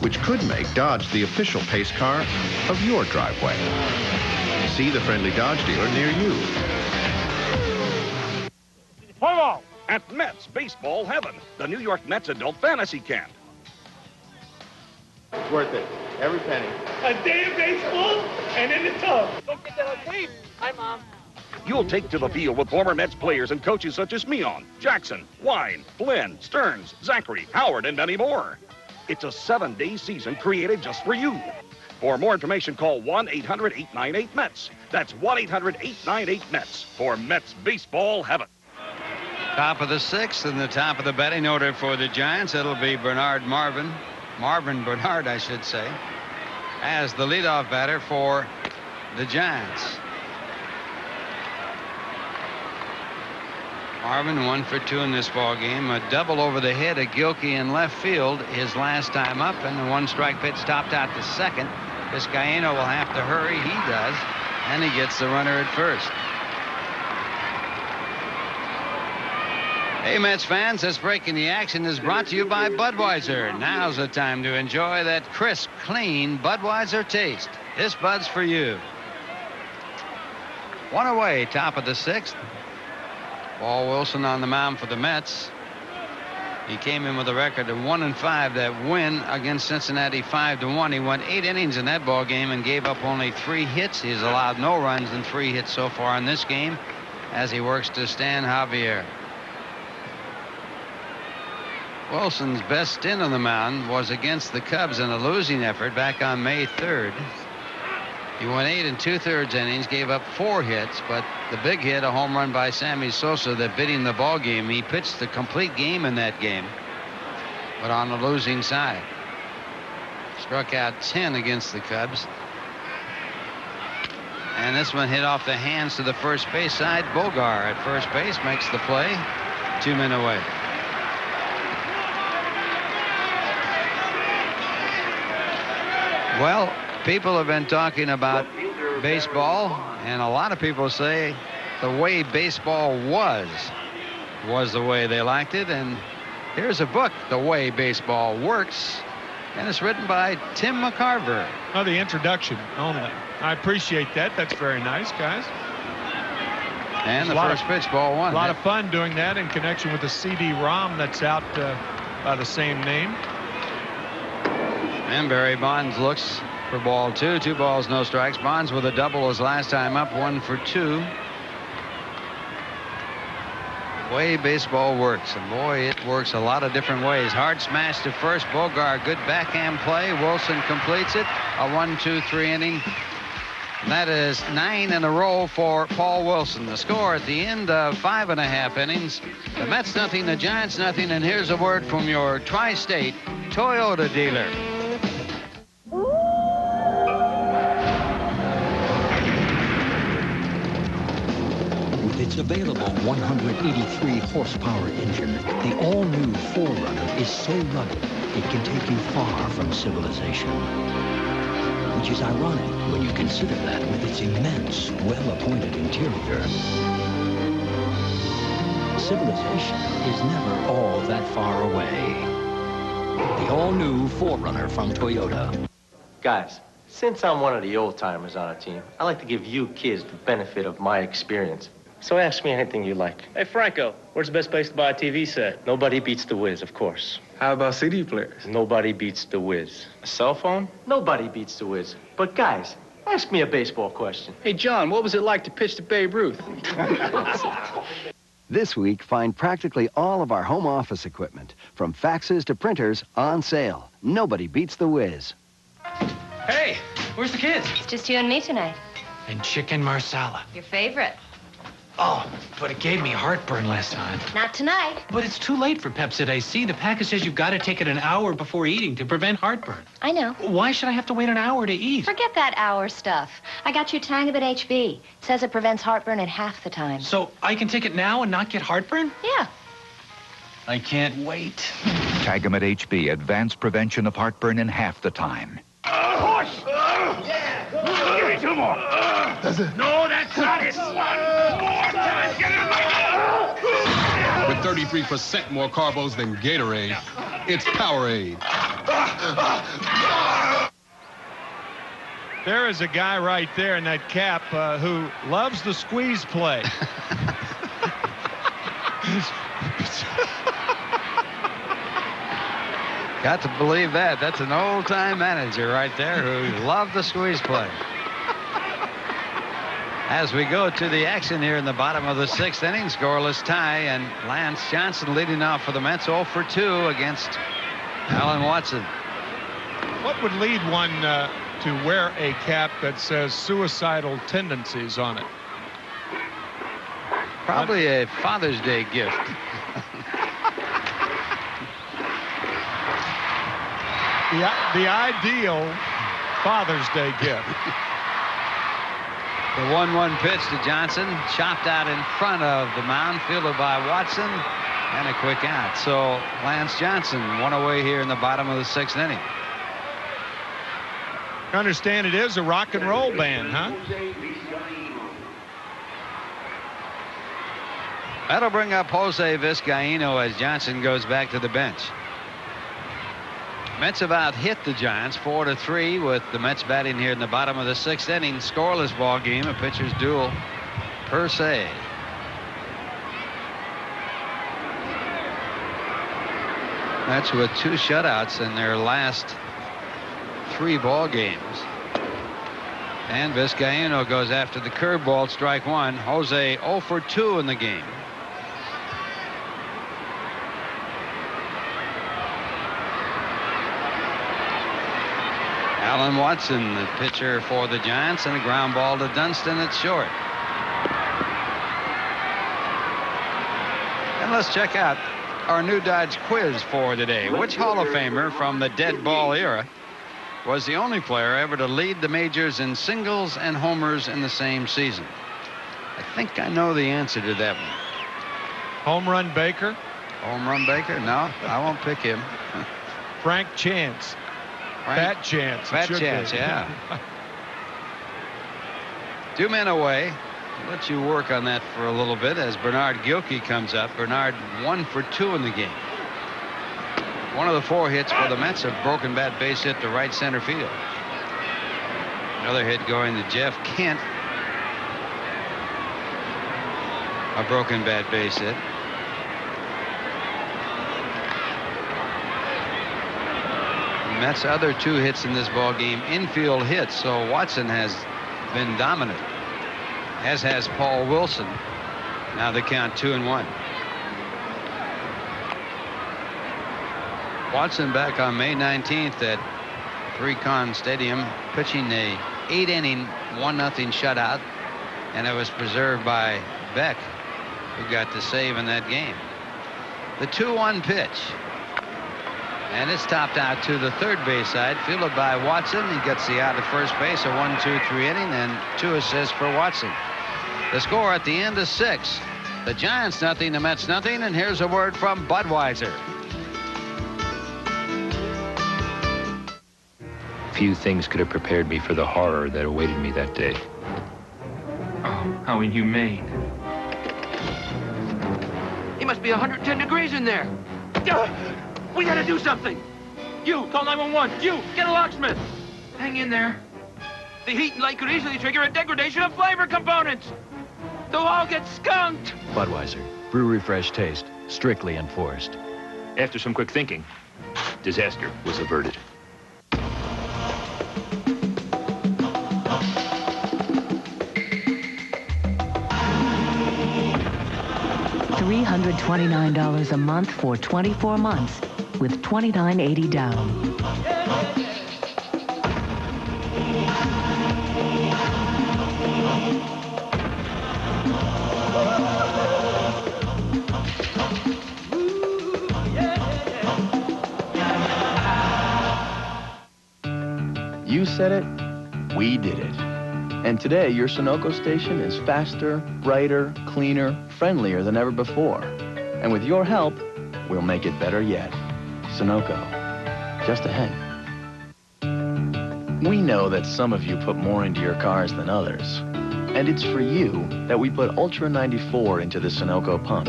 [SPEAKER 14] which could make Dodge the official pace car of your driveway. See the friendly Dodge dealer near you.
[SPEAKER 16] Hello! At METS Baseball Heaven, the New York Mets Adult Fantasy Camp.
[SPEAKER 7] It's worth it. Every penny.
[SPEAKER 10] A day of baseball and in the tub.
[SPEAKER 16] Don't get that on tape. Hi, Mom. You'll take to the field with former Mets players and coaches such as Meon, Jackson, Wine, Flynn, Stearns, Zachary, Howard, and many more. It's a 7-day season created just for you. For more information, call 1-800-898-METS. That's 1-800-898-METS for Mets Baseball Heaven.
[SPEAKER 3] Top of the sixth and the top of the batting order for the Giants. It'll be Marvin Bernard, I should say, as the leadoff batter for the Giants. Marvin 1 for 2 in this ball game. A double over the head of Gilkey in left field his last time up, and the one-strike pitch stopped out to second. Vizcaino will have to hurry. He does, and he gets the runner at first. Hey, Mets fans, this break in the action is brought to you by Budweiser. Now's the time to enjoy that crisp, clean Budweiser taste. This Bud's for you. One away, top of the sixth. Paul Wilson on the mound for the Mets. He came in with a record of 1-5 that win against Cincinnati 5-1. He went 8 innings in that ball game and gave up only 3 hits. He's allowed no runs and 3 hits so far in this game as he works to Stan Javier. Wilson's best stint on the mound was against the Cubs in a losing effort back on May 3rd. He went 8 2/3 innings, gave up 4 hits, but the big hit, a home run by Sammy Sosa that bid him the ball game. He pitched the complete game in that game, but on the losing side. Struck out 10 against the Cubs. And this one hit off the hands to the first base side. Bogar at first base makes the play. 2 men away. Well, people have been talking about baseball, and a lot of people say the way baseball was the way they liked it. And here's a book, The Way Baseball Works, and it's written by Tim McCarver.
[SPEAKER 1] Oh, the introduction only. I appreciate that. That's very nice, guys.
[SPEAKER 3] And the first pitch, ball 1.
[SPEAKER 1] A lot of fun doing that in connection with the CD-ROM that's out by the same name.
[SPEAKER 3] And Barry Bonds looks for ball 2. 2 balls, no strikes. Bonds with a double his last time up, 1 for 2. Way baseball works, and boy, it works a lot of different ways. Hard smash to first. Bogar, good backhand play. Wilson completes it. A 1-2-3 inning. And that is 9 in a row for Paul Wilson. The score at the end of 5.5 innings. The Mets nothing, the Giants nothing. And here's a word from your Tri-State Toyota dealer.
[SPEAKER 17] With its available 183 horsepower engine, the all-new 4Runner is so rugged it can take you far from civilization. Which is ironic when you consider that with its immense, well-appointed interior. Civilization is never all that far away. The all-new 4Runner from Toyota.
[SPEAKER 2] Guys, since I'm one of the old-timers on our team, I like to give you kids the benefit of my experience. So ask me anything you like.
[SPEAKER 7] Hey, Franco, where's the best place to buy a TV set?
[SPEAKER 2] Nobody beats the Wiz, of course.
[SPEAKER 7] How about CD players?
[SPEAKER 2] Nobody beats the Wiz.
[SPEAKER 7] A cell phone?
[SPEAKER 2] Nobody beats the Wiz. But guys, ask me a baseball question.
[SPEAKER 7] Hey, John, what was it like to pitch to Babe Ruth?
[SPEAKER 5] This week, find practically all of our home office equipment, from faxes to printers, on sale. Nobody beats the Wiz.
[SPEAKER 27] Hey, where's the kids?
[SPEAKER 19] It's just you and me tonight.
[SPEAKER 27] And chicken marsala.
[SPEAKER 19] Your favorite.
[SPEAKER 27] Oh, but it gave me heartburn last time.
[SPEAKER 19] Not tonight.
[SPEAKER 27] But it's too late for Pepsid AC. The package says you've got to take it an hour before eating to prevent heartburn.
[SPEAKER 19] I know.
[SPEAKER 27] Why should I have to wait an hour to eat?
[SPEAKER 19] Forget that hour stuff. I got you Tangabit HB. It says it prevents heartburn in half the time.
[SPEAKER 27] So I can take it now and not get heartburn?
[SPEAKER 19] Yeah.
[SPEAKER 27] I can't wait.
[SPEAKER 18] Tagamet HB, advanced prevention of heartburn in half the time.
[SPEAKER 10] Push! Yeah! Give me 2 more. That's it. No, that's not it. 1 more time. Get it in my...
[SPEAKER 20] With 33% more carbos than Gatorade, it's Powerade.
[SPEAKER 1] There is a guy right there in that cap who loves the squeeze play.
[SPEAKER 3] Got to believe that. That's an old-time manager right there who loved the squeeze play. As we go to the action here in the bottom of the 6th inning, scoreless tie, and Lance Johnson leading off for the Mets 0 for 2 against Alan Watson.
[SPEAKER 1] What would lead one to wear a cap that says suicidal tendencies on it?
[SPEAKER 3] Probably a Father's Day gift.
[SPEAKER 1] The ideal Father's Day gift.
[SPEAKER 3] The 1-1 pitch to Johnson, chopped out in front of the mound, fielded by Watson, and a quick out. So Lance Johnson one away here in the bottom of the 6th inning.
[SPEAKER 1] I understand it is a rock and roll band, huh?
[SPEAKER 3] That'll bring up Jose Vizcaino as Johnson goes back to the bench. Mets have out-hit the Giants 4-3 with the Mets batting here in the bottom of the 6th inning. Scoreless ball game, a pitcher's duel per se. Mets with 2 shutouts in their last 3 ball games. And Vizcaino goes after the curveball, strike 1. Jose 0 for 2 in the game. Alan Watson, the pitcher for the Giants, and a ground ball to Dunston at short. And let's check out our new Dodge quiz for today. Which Hall of Famer from the dead ball era was the only player ever to lead the majors in singles and homers in the same season? I think I know the answer to that one.
[SPEAKER 1] Home Run Baker?
[SPEAKER 3] Home Run Baker? No, I won't pick him.
[SPEAKER 1] Frank Chance. Fat Chance.
[SPEAKER 3] Fat Chance, yeah. 2 men away. I'll let you work on that for a little bit as Bernard Gilkey comes up. Bernard 1 for 2 in the game. One of the 4 hits for the Mets, a broken bat base hit to right center field. Another hit going to Jeff Kent. A broken bat base hit. Mets' other 2 hits in this ball game, infield hits, so Watson has been dominant, as has Paul Wilson. Now they count 2-1. Watson back on May 19th at 3-Con Stadium, pitching a 8-inning 1-0 shutout, and it was preserved by Beck, who got the save in that game. The 2-1 pitch. And it's topped out to the third base side, fielded by Watson. He gets the out at first base, a 1-2-3 inning, and 2 assists for Watson. The score at the end is 6. The Giants nothing, the Mets nothing, and here's a word from Budweiser.
[SPEAKER 21] Few things could have prepared me for the horror that awaited me that day.
[SPEAKER 27] Oh, how inhumane. It must be 110 degrees in there. We gotta do something. You, call 911. You, get a locksmith.
[SPEAKER 10] Hang in there. The heat and light could easily trigger a degradation of flavor components. They'll all get skunked.
[SPEAKER 21] Budweiser. Brewery fresh taste. Strictly enforced.
[SPEAKER 4] After some quick thinking, disaster was averted.
[SPEAKER 6] $329 a month for 24 months with $29.80 down.
[SPEAKER 15] You said it, we did it. And today, your Sunoco station is faster, brighter, cleaner, friendlier than ever before. And with your help, we'll make it better yet. Sunoco, just ahead. We know that some of you put more into your cars than others. And it's for you that we put Ultra 94 into the Sunoco pump.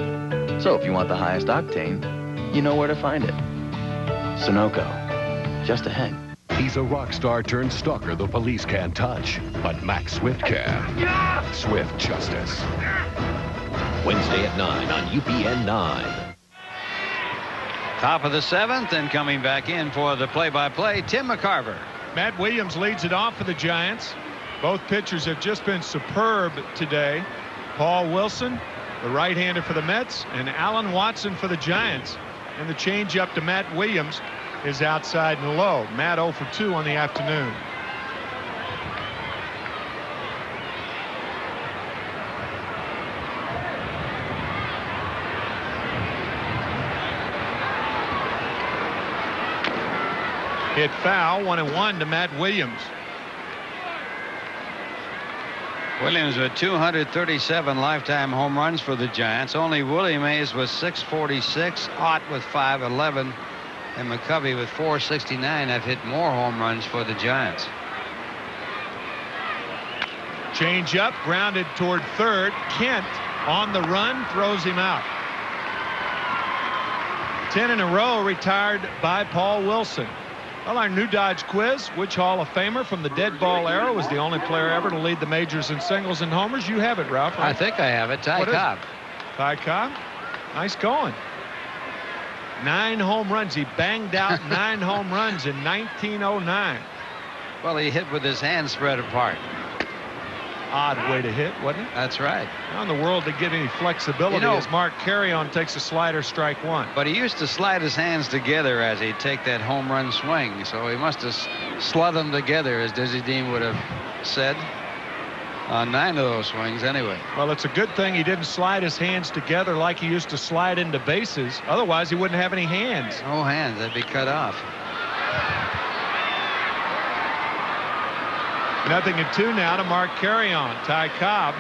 [SPEAKER 15] So if you want the highest octane, you know where to find it. Sunoco, just ahead.
[SPEAKER 22] He's a rock star turned stalker the police can't touch, but Max Swift can. Swift Justice.
[SPEAKER 23] Wednesday at 9 on UPN 9.
[SPEAKER 3] Top of the 7th, and coming back in for the play-by-play, Tim McCarver.
[SPEAKER 1] Matt Williams leads it off for the Giants. Both pitchers have just been superb today. Paul Wilson, the right-hander for the Mets, and Alan Watson for the Giants. And the changeup to Matt Williams is outside and low. Matt 0 for 2 on the afternoon. Hit foul, 1-1 to Matt Williams.
[SPEAKER 3] Williams with 237 lifetime home runs for the Giants. Only Willie Mays with 646, Ott with 511, and McCovey with 469 have hit more home runs for the Giants.
[SPEAKER 1] Change up, grounded toward third. Kent on the run, throws him out. 10 in a row retired by Paul Wilson. Well, our new Dodge quiz, which Hall of Famer from the dead ball era was the only player ever to lead the majors in singles and homers? You have it, Ralph. Right?
[SPEAKER 3] I think I have it. Ty Cobb.
[SPEAKER 1] Ty Cobb. Nice going. 9 home runs. He banged out 9 home runs in 1909.
[SPEAKER 3] Well, he hit with his hands spread apart.
[SPEAKER 1] Odd way to hit, wasn't it?
[SPEAKER 3] That's right.
[SPEAKER 1] How in the world to get any flexibility as Mark Carrion takes a slider, strike 1.
[SPEAKER 3] But he used to slide his hands together as he'd take that home run swing. So he must have slid them together, as Dizzy Dean would have said, on 9 of those swings anyway.
[SPEAKER 1] Well, it's a good thing he didn't slide his hands together like he used to slide into bases. Otherwise, he wouldn't have any hands.
[SPEAKER 3] No hands. They'd be cut off.
[SPEAKER 1] 0-2 now to Mark Carrion. Ty Cobb.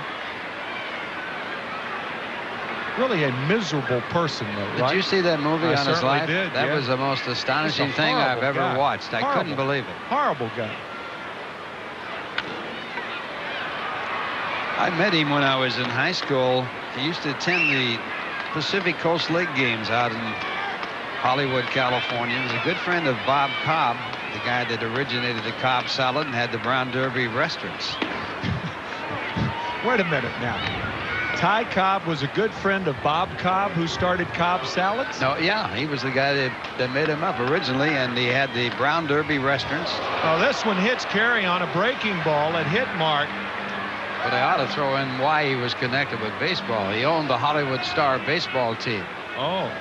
[SPEAKER 1] Really a miserable person, though, right?
[SPEAKER 3] Did you see that movie on his life?
[SPEAKER 1] Did,
[SPEAKER 3] that was the most astonishing thing I've ever watched. I couldn't believe it.
[SPEAKER 1] Horrible guy.
[SPEAKER 3] I met him when I was in high school. He used to attend the Pacific Coast League games out in Hollywood, California. He was a good friend of Bob Cobb, the guy that originated the Cobb salad and had the Brown Derby restaurants.
[SPEAKER 1] Wait a minute now. Ty Cobb was a good friend of Bob Cobb, who started Cobb Salads?
[SPEAKER 3] No, yeah, he was the guy that made him up originally, and he had the Brown Derby restaurants.
[SPEAKER 1] Oh, this one hits Carrion, a breaking ball. It hit Mark.
[SPEAKER 3] But I ought to throw in why he was connected with baseball. He owned the Hollywood Star baseball team.
[SPEAKER 1] Oh.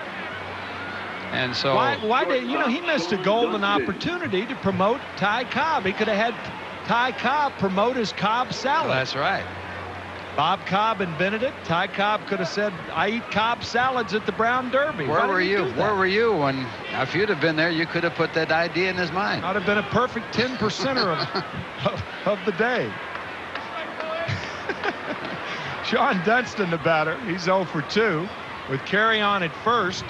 [SPEAKER 3] And so
[SPEAKER 1] why did he missed a golden opportunity to promote Ty Cobb. He could have had Ty Cobb promote his Cobb salad.
[SPEAKER 3] Well, that's right.
[SPEAKER 1] Bob Cobb invented it. Ty Cobb could have said, I eat Cobb salads at the Brown Derby.
[SPEAKER 3] Where were you? Where were you when, if you'd have been there, you could have put that idea in his mind?
[SPEAKER 1] I'd have been a perfect 10%er of the day. Sean Dunston, the batter. He's 0 for 2 with Carrion at first.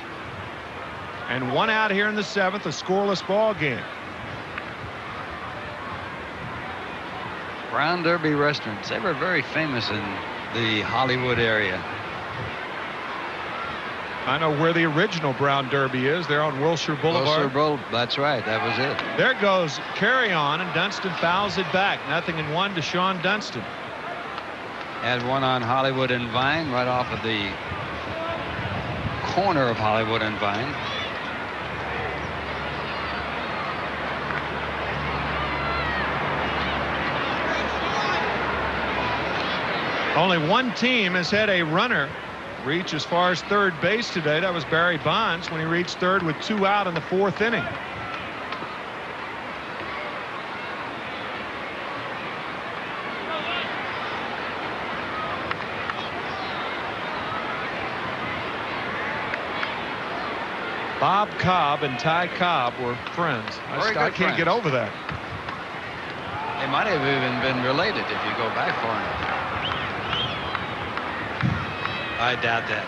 [SPEAKER 1] And 1 out here in the 7th, a scoreless ball game.
[SPEAKER 3] Brown Derby restaurants. They were very famous in the Hollywood area.
[SPEAKER 1] I know where the original Brown Derby is. They're on Wilshire Boulevard.
[SPEAKER 3] That's right. That was it.
[SPEAKER 1] There goes Carry On, and Dunston fouls it back. 0-1 to Sean Dunston.
[SPEAKER 3] Had one on Hollywood and Vine, right off of the corner of Hollywood and Vine.
[SPEAKER 1] Only one team has had a runner reach as far as third base today. That was Barry Bonds when he reached third with 2 out in the 4th inning. Bob Cobb and Ty Cobb were friends. I can't get over that.
[SPEAKER 3] They might have even been related if you go back far enough. I doubt that.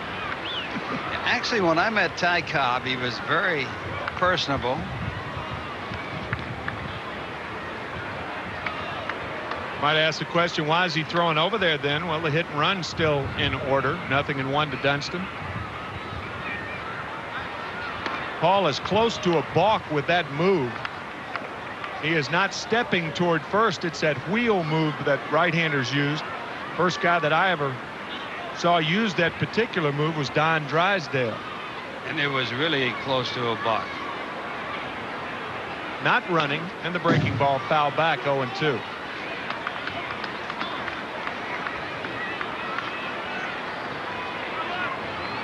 [SPEAKER 3] Actually, when I met Ty Cobb, he was very personable.
[SPEAKER 1] Might ask the question, why is he throwing over there then? Well, the hit and run still in order. 0-1 to Dunston. Paul is close to a balk with that move. He is not stepping toward first. It's that wheel move that right-handers used. First guy that I ever saw use that particular move was Don Drysdale.
[SPEAKER 3] And it was really close to a balk.
[SPEAKER 1] Not running, and the breaking ball foul back, 0-2.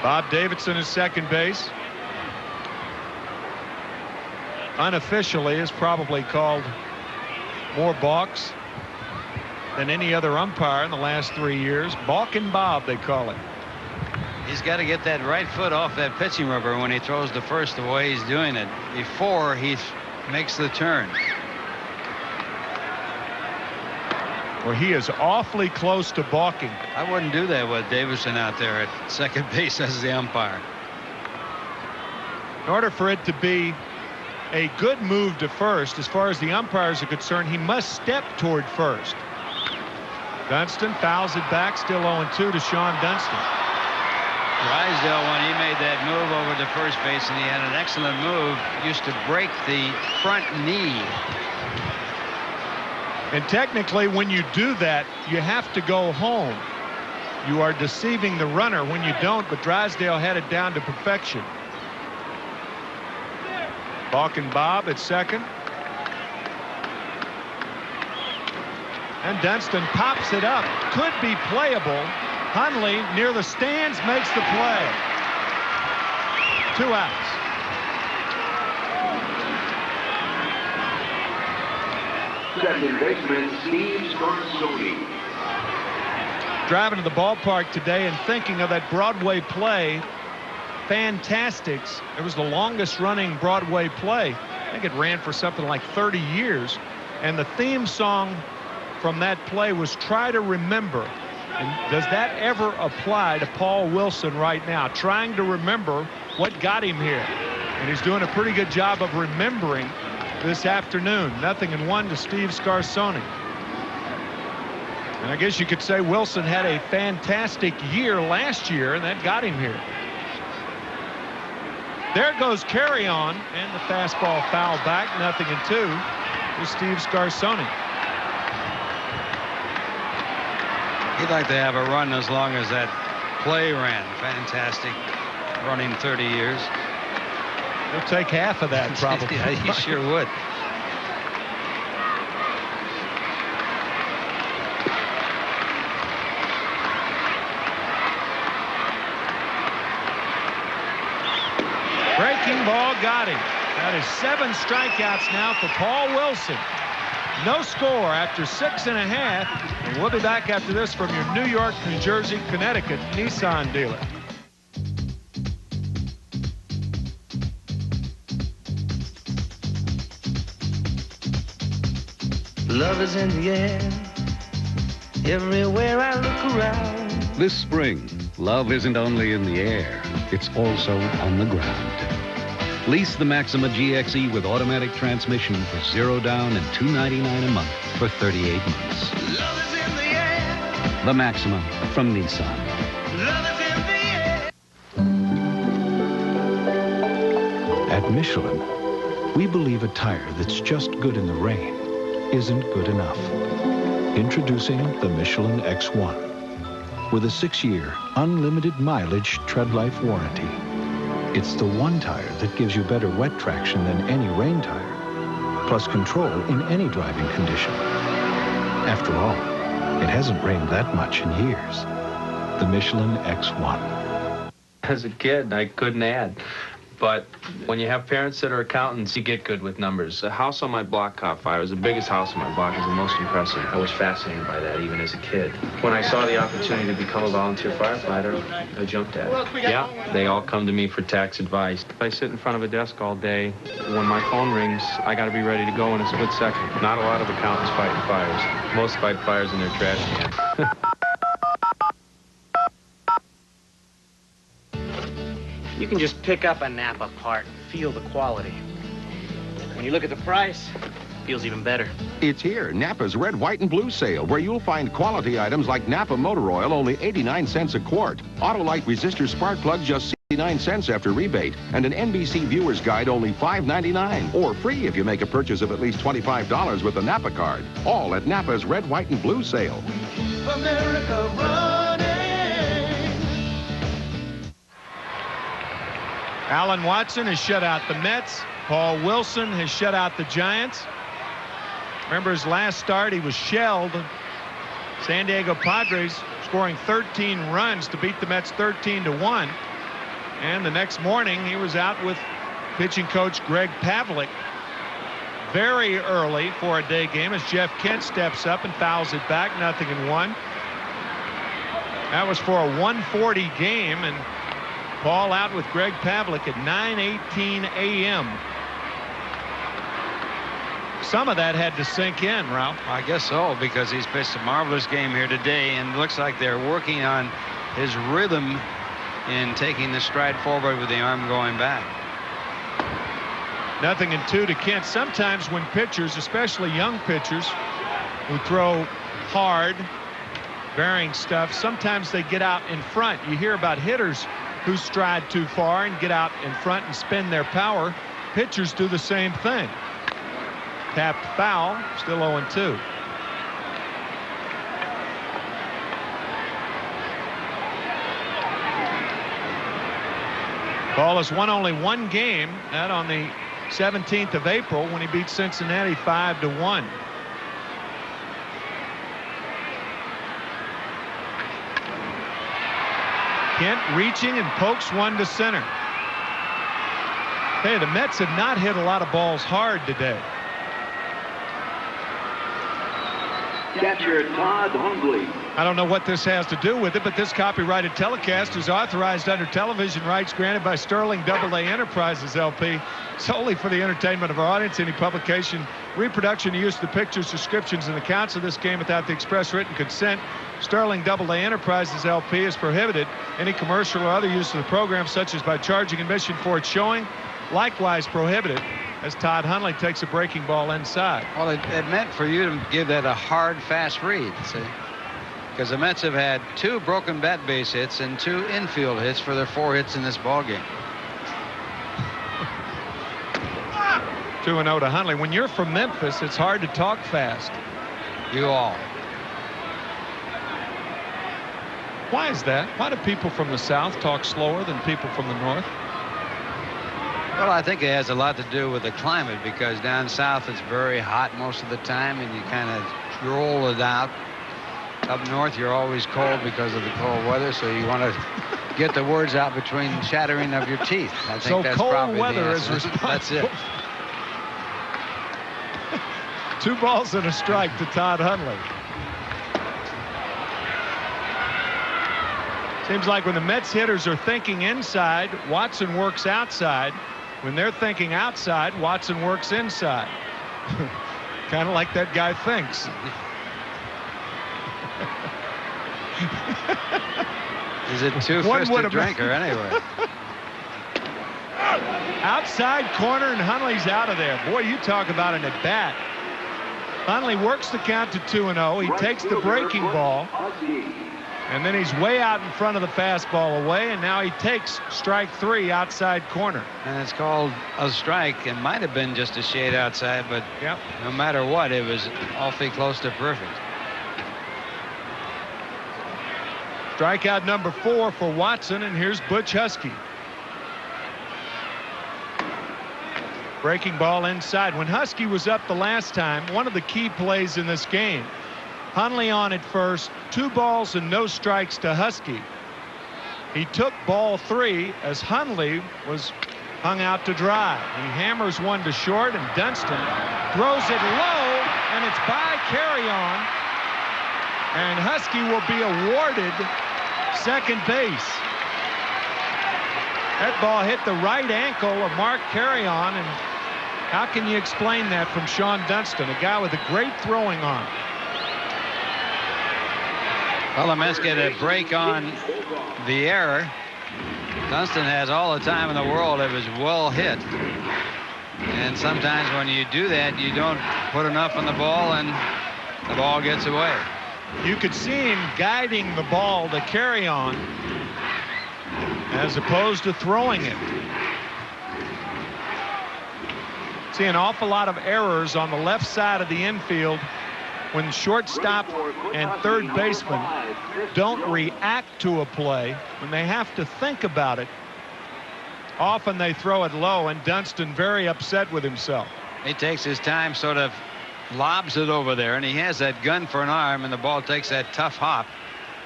[SPEAKER 1] Bob Davidson is second base. Unofficially is probably called more balks than any other umpire in the last 3 years. Balking Bob, they call it.
[SPEAKER 3] He's got to get that right foot off that pitching rubber when he throws the first the way he's doing it before he makes the turn.
[SPEAKER 1] Well, he is awfully close to balking.
[SPEAKER 3] I wouldn't do that with Davidson out there at second base as the umpire.
[SPEAKER 1] In order for it to be a good move to first, as far as the umpires are concerned, he must step toward first. Dunston fouls it back, still 0-2 to Sean Dunston.
[SPEAKER 3] Drysdale, when he made that move over to first base, and he had an excellent move, used to break the front knee.
[SPEAKER 1] And technically, when you do that, you have to go home. You are deceiving the runner when you don't, but Drysdale had it down to perfection. Balking Bob at second. And Dunston pops it up. Could be playable. Hundley near the stands makes the play. 2 outs.
[SPEAKER 10] Second baseman Steve Scarsoni.
[SPEAKER 1] Driving to the ballpark today and thinking of that Broadway play, Fantastics. It was the longest running Broadway play. I think it ran for something like 30 years. And the theme song from that play was Try to Remember. And does that ever apply to Paul Wilson right now? Trying to remember what got him here. And he's doing a pretty good job of remembering this afternoon. 0-1 to Steve Scarsoni. And I guess you could say Wilson had a fantastic year last year, and that got him here. There goes Carry On, and the fastball foul back. 0-2 to Steve Scarsoni.
[SPEAKER 3] He'd like to have a run as long as that play ran. Fantastic, running 30 years.
[SPEAKER 1] He'll take half of that, probably.
[SPEAKER 3] Yeah, he sure would.
[SPEAKER 1] Breaking ball got him. That is 7 strikeouts now for Paul Wilson. No score after 6.5. And we'll be back after this from your New York, New Jersey, Connecticut Nissan dealer.
[SPEAKER 8] Love is in the air, everywhere I look around.
[SPEAKER 9] This spring, love isn't only in the air, it's also on the ground. Lease the Maxima GXE with automatic transmission for 0 down and $299 a month for 38 months.
[SPEAKER 8] Love is in the air.
[SPEAKER 9] The Maxima from Nissan.
[SPEAKER 8] Love is in the air.
[SPEAKER 11] Michelin, we believe a tire that's just good in the rain isn't good enough. Introducing the Michelin X1 with a 6-year, unlimited mileage tread life warranty. It's the one tire that gives you better wet traction than any rain tire, plus control in any driving condition. After all, it hasn't rained that much in years. The Michelin X1.
[SPEAKER 27] As a kid, I couldn't add. But when you have parents that are accountants, you get good with numbers. The house on my block caught fire. It was the biggest house on my block. It was the most impressive. I was fascinated by that even as a kid. When I saw the opportunity to become a volunteer firefighter, I jumped at it. Yeah, they all come to me for tax advice. I sit in front of a desk all day. When my phone rings, I got to be ready to go in a split second. Not a lot of accountants fighting fires. Most fight fires in their trash can.
[SPEAKER 2] You can just pick up a Napa part and feel the quality. When you look at the price, it feels even better.
[SPEAKER 12] It's here, Napa's Red, White, and Blue sale, where you'll find quality items like Napa motor oil, only 89 cents a quart. Autolite resistor spark plug, just 69 cents after rebate. And an NBC viewer's guide, only $5.99. Or free if you make a purchase of at least $25 with the Napa card. All at Napa's Red, White, and Blue sale.
[SPEAKER 8] Keep America running.
[SPEAKER 1] Alan Watson has shut out the Mets. Paul Wilson has shut out the Giants. Remember his last start, he was shelled. San Diego Padres scoring 13 runs to beat the Mets 13-1. And the next morning, he was out with pitching coach Greg Pavlik very early for a day game as Jeff Kent steps up and fouls it back, 0-1. That was for a 1:40 game, and Paul out with Greg Pavlik at 9:18 a.m. Some of that had to sink in, Ralph.
[SPEAKER 3] I guess so, because he's pitched a marvelous game here today, and looks like they're working on his rhythm in taking the stride forward with the arm going back.
[SPEAKER 1] 0-2 to Kent. Sometimes when pitchers, especially young pitchers who throw hard, varying stuff, sometimes they get out in front. You hear about hitters who stride too far and get out in front and spend their power. Pitchers do the same thing. Tapped foul, still 0-2. Paul has won only one game, that on the 17th of April when he beat Cincinnati 5-1. Kent reaching and pokes one to center. Hey, the Mets have not hit a lot of balls hard today.
[SPEAKER 13] Catcher Todd Hundley.
[SPEAKER 1] I don't know what this has to do with it, but this copyrighted telecast is authorized under television rights granted by Sterling AA Enterprises LP solely for the entertainment of our audience. Any publication, reproduction, use of the pictures, descriptions, and accounts of this game without the express written consent Sterling AA Enterprises LP is prohibited. Any commercial or other use of the program, such as by charging admission for its showing, likewise prohibited. As Todd Hundley takes a breaking ball inside.
[SPEAKER 3] Well, it meant for you to give that a hard, fast read, see? Because the Mets have had 2 broken bat base hits and 2 infield hits for their 4 hits in this ballgame.
[SPEAKER 1] 2-0 to Hundley. When you're from Memphis, it's hard to talk fast.
[SPEAKER 3] You all.
[SPEAKER 1] Why is that? Why do people from the South talk slower than people from the North?
[SPEAKER 3] Well, I think it has a lot to do with the climate, because down south it's very hot most of the time and you kind of roll it out. Up north you're always cold because of the cold weather, so you want to get the words out between chattering of your teeth. I think
[SPEAKER 1] so
[SPEAKER 3] that's
[SPEAKER 1] cold
[SPEAKER 3] probably
[SPEAKER 1] weather
[SPEAKER 3] the
[SPEAKER 1] is
[SPEAKER 3] answer.
[SPEAKER 1] responsible.
[SPEAKER 3] That's it.
[SPEAKER 1] 2 balls and a strike to Todd Hundley. Seems like when the Mets hitters are thinking inside, Watson works outside. When they're thinking outside, Watson works inside. Kind of like that guy thinks.
[SPEAKER 3] Is it two-fisted drinker anyway?
[SPEAKER 1] Outside corner, and Hundley's out of there. Boy, you talk about an at-bat. Hundley works the count to 2-0. He takes the breaking ball. And then he's way out in front of the fastball away, and now he takes strike 3 outside corner.
[SPEAKER 3] And it's called a strike. It might have been just a shade outside, but no matter what, it was awfully close to perfect.
[SPEAKER 1] Strikeout number 4 for Watson, and here's Butch Husky. Breaking ball inside. When Husky was up the last time, one of the key plays in this game, Hundley on at first, 2 balls and no strikes to Husky. He took ball 3 as Hundley was hung out to dry. He hammers one to short, and Dunston throws it low, and it's by Carry-On. And Husky will be awarded second base. That ball hit the right ankle of Mark Carry-On, and how can you explain that from Sean Dunston, a guy with a great throwing arm?
[SPEAKER 3] Well, the Mets get a break on the error. Dunston has all the time in the world. It was well hit. And sometimes when you do that, you don't put enough on the ball, and the ball gets away.
[SPEAKER 1] You could see him guiding the ball to Carry-On as opposed to throwing it. See an awful lot of errors on the left side of the infield when shortstop and third baseman don't react to a play. When they have to think about it, often they throw it low, and Dunston very upset with himself.
[SPEAKER 3] He takes his time, sort of lobs it over there, and he has that gun for an arm, and the ball takes that tough hop,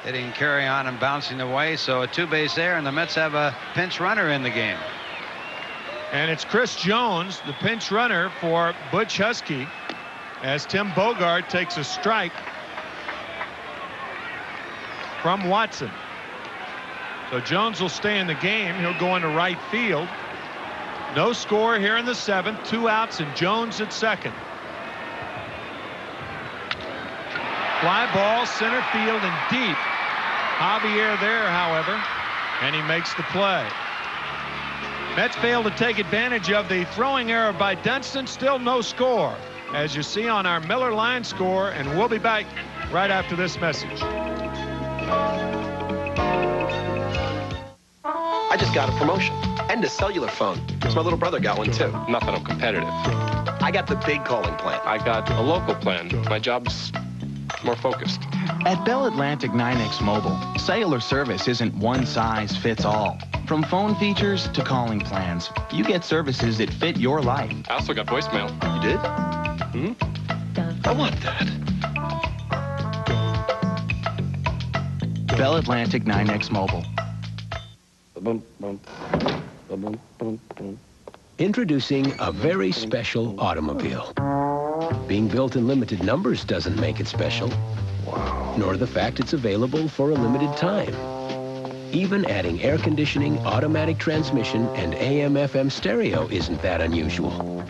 [SPEAKER 3] hitting Carry-On and bouncing away. So a 2-base error, and the Mets have a pinch runner in the game.
[SPEAKER 1] And it's Chris Jones, the pinch runner for Butch Husky, as Tim Bogart takes a strike from Watson. So Jones will stay in the game. He'll go into right field. No score here in the 7th. 2 outs, and Jones at second. Fly ball, center field and deep. Javier there, however, and he makes the play. Mets failed to take advantage of the throwing error by Dunston. Still no score, as you see on our Miller line score, and we'll be back right after this message.
[SPEAKER 13] I just got a promotion and a cellular phone, because my little brother got one too.
[SPEAKER 27] Not that I'm competitive.
[SPEAKER 13] I got the big calling plan.
[SPEAKER 27] I got a local plan. My job's more focused.
[SPEAKER 15] At Bell Atlantic 9X Mobile, cellular service isn't one size fits all. From phone features to calling plans, you get services that fit your life.
[SPEAKER 27] I also got voicemail.
[SPEAKER 13] You did? I want that.
[SPEAKER 15] Bell Atlantic 9X Mobile.
[SPEAKER 14] Introducing a very special automobile. Being built in limited numbers doesn't make it special, nor the fact it's available for a limited time. Even adding air conditioning, automatic transmission, and AM/FM stereo isn't that unusual.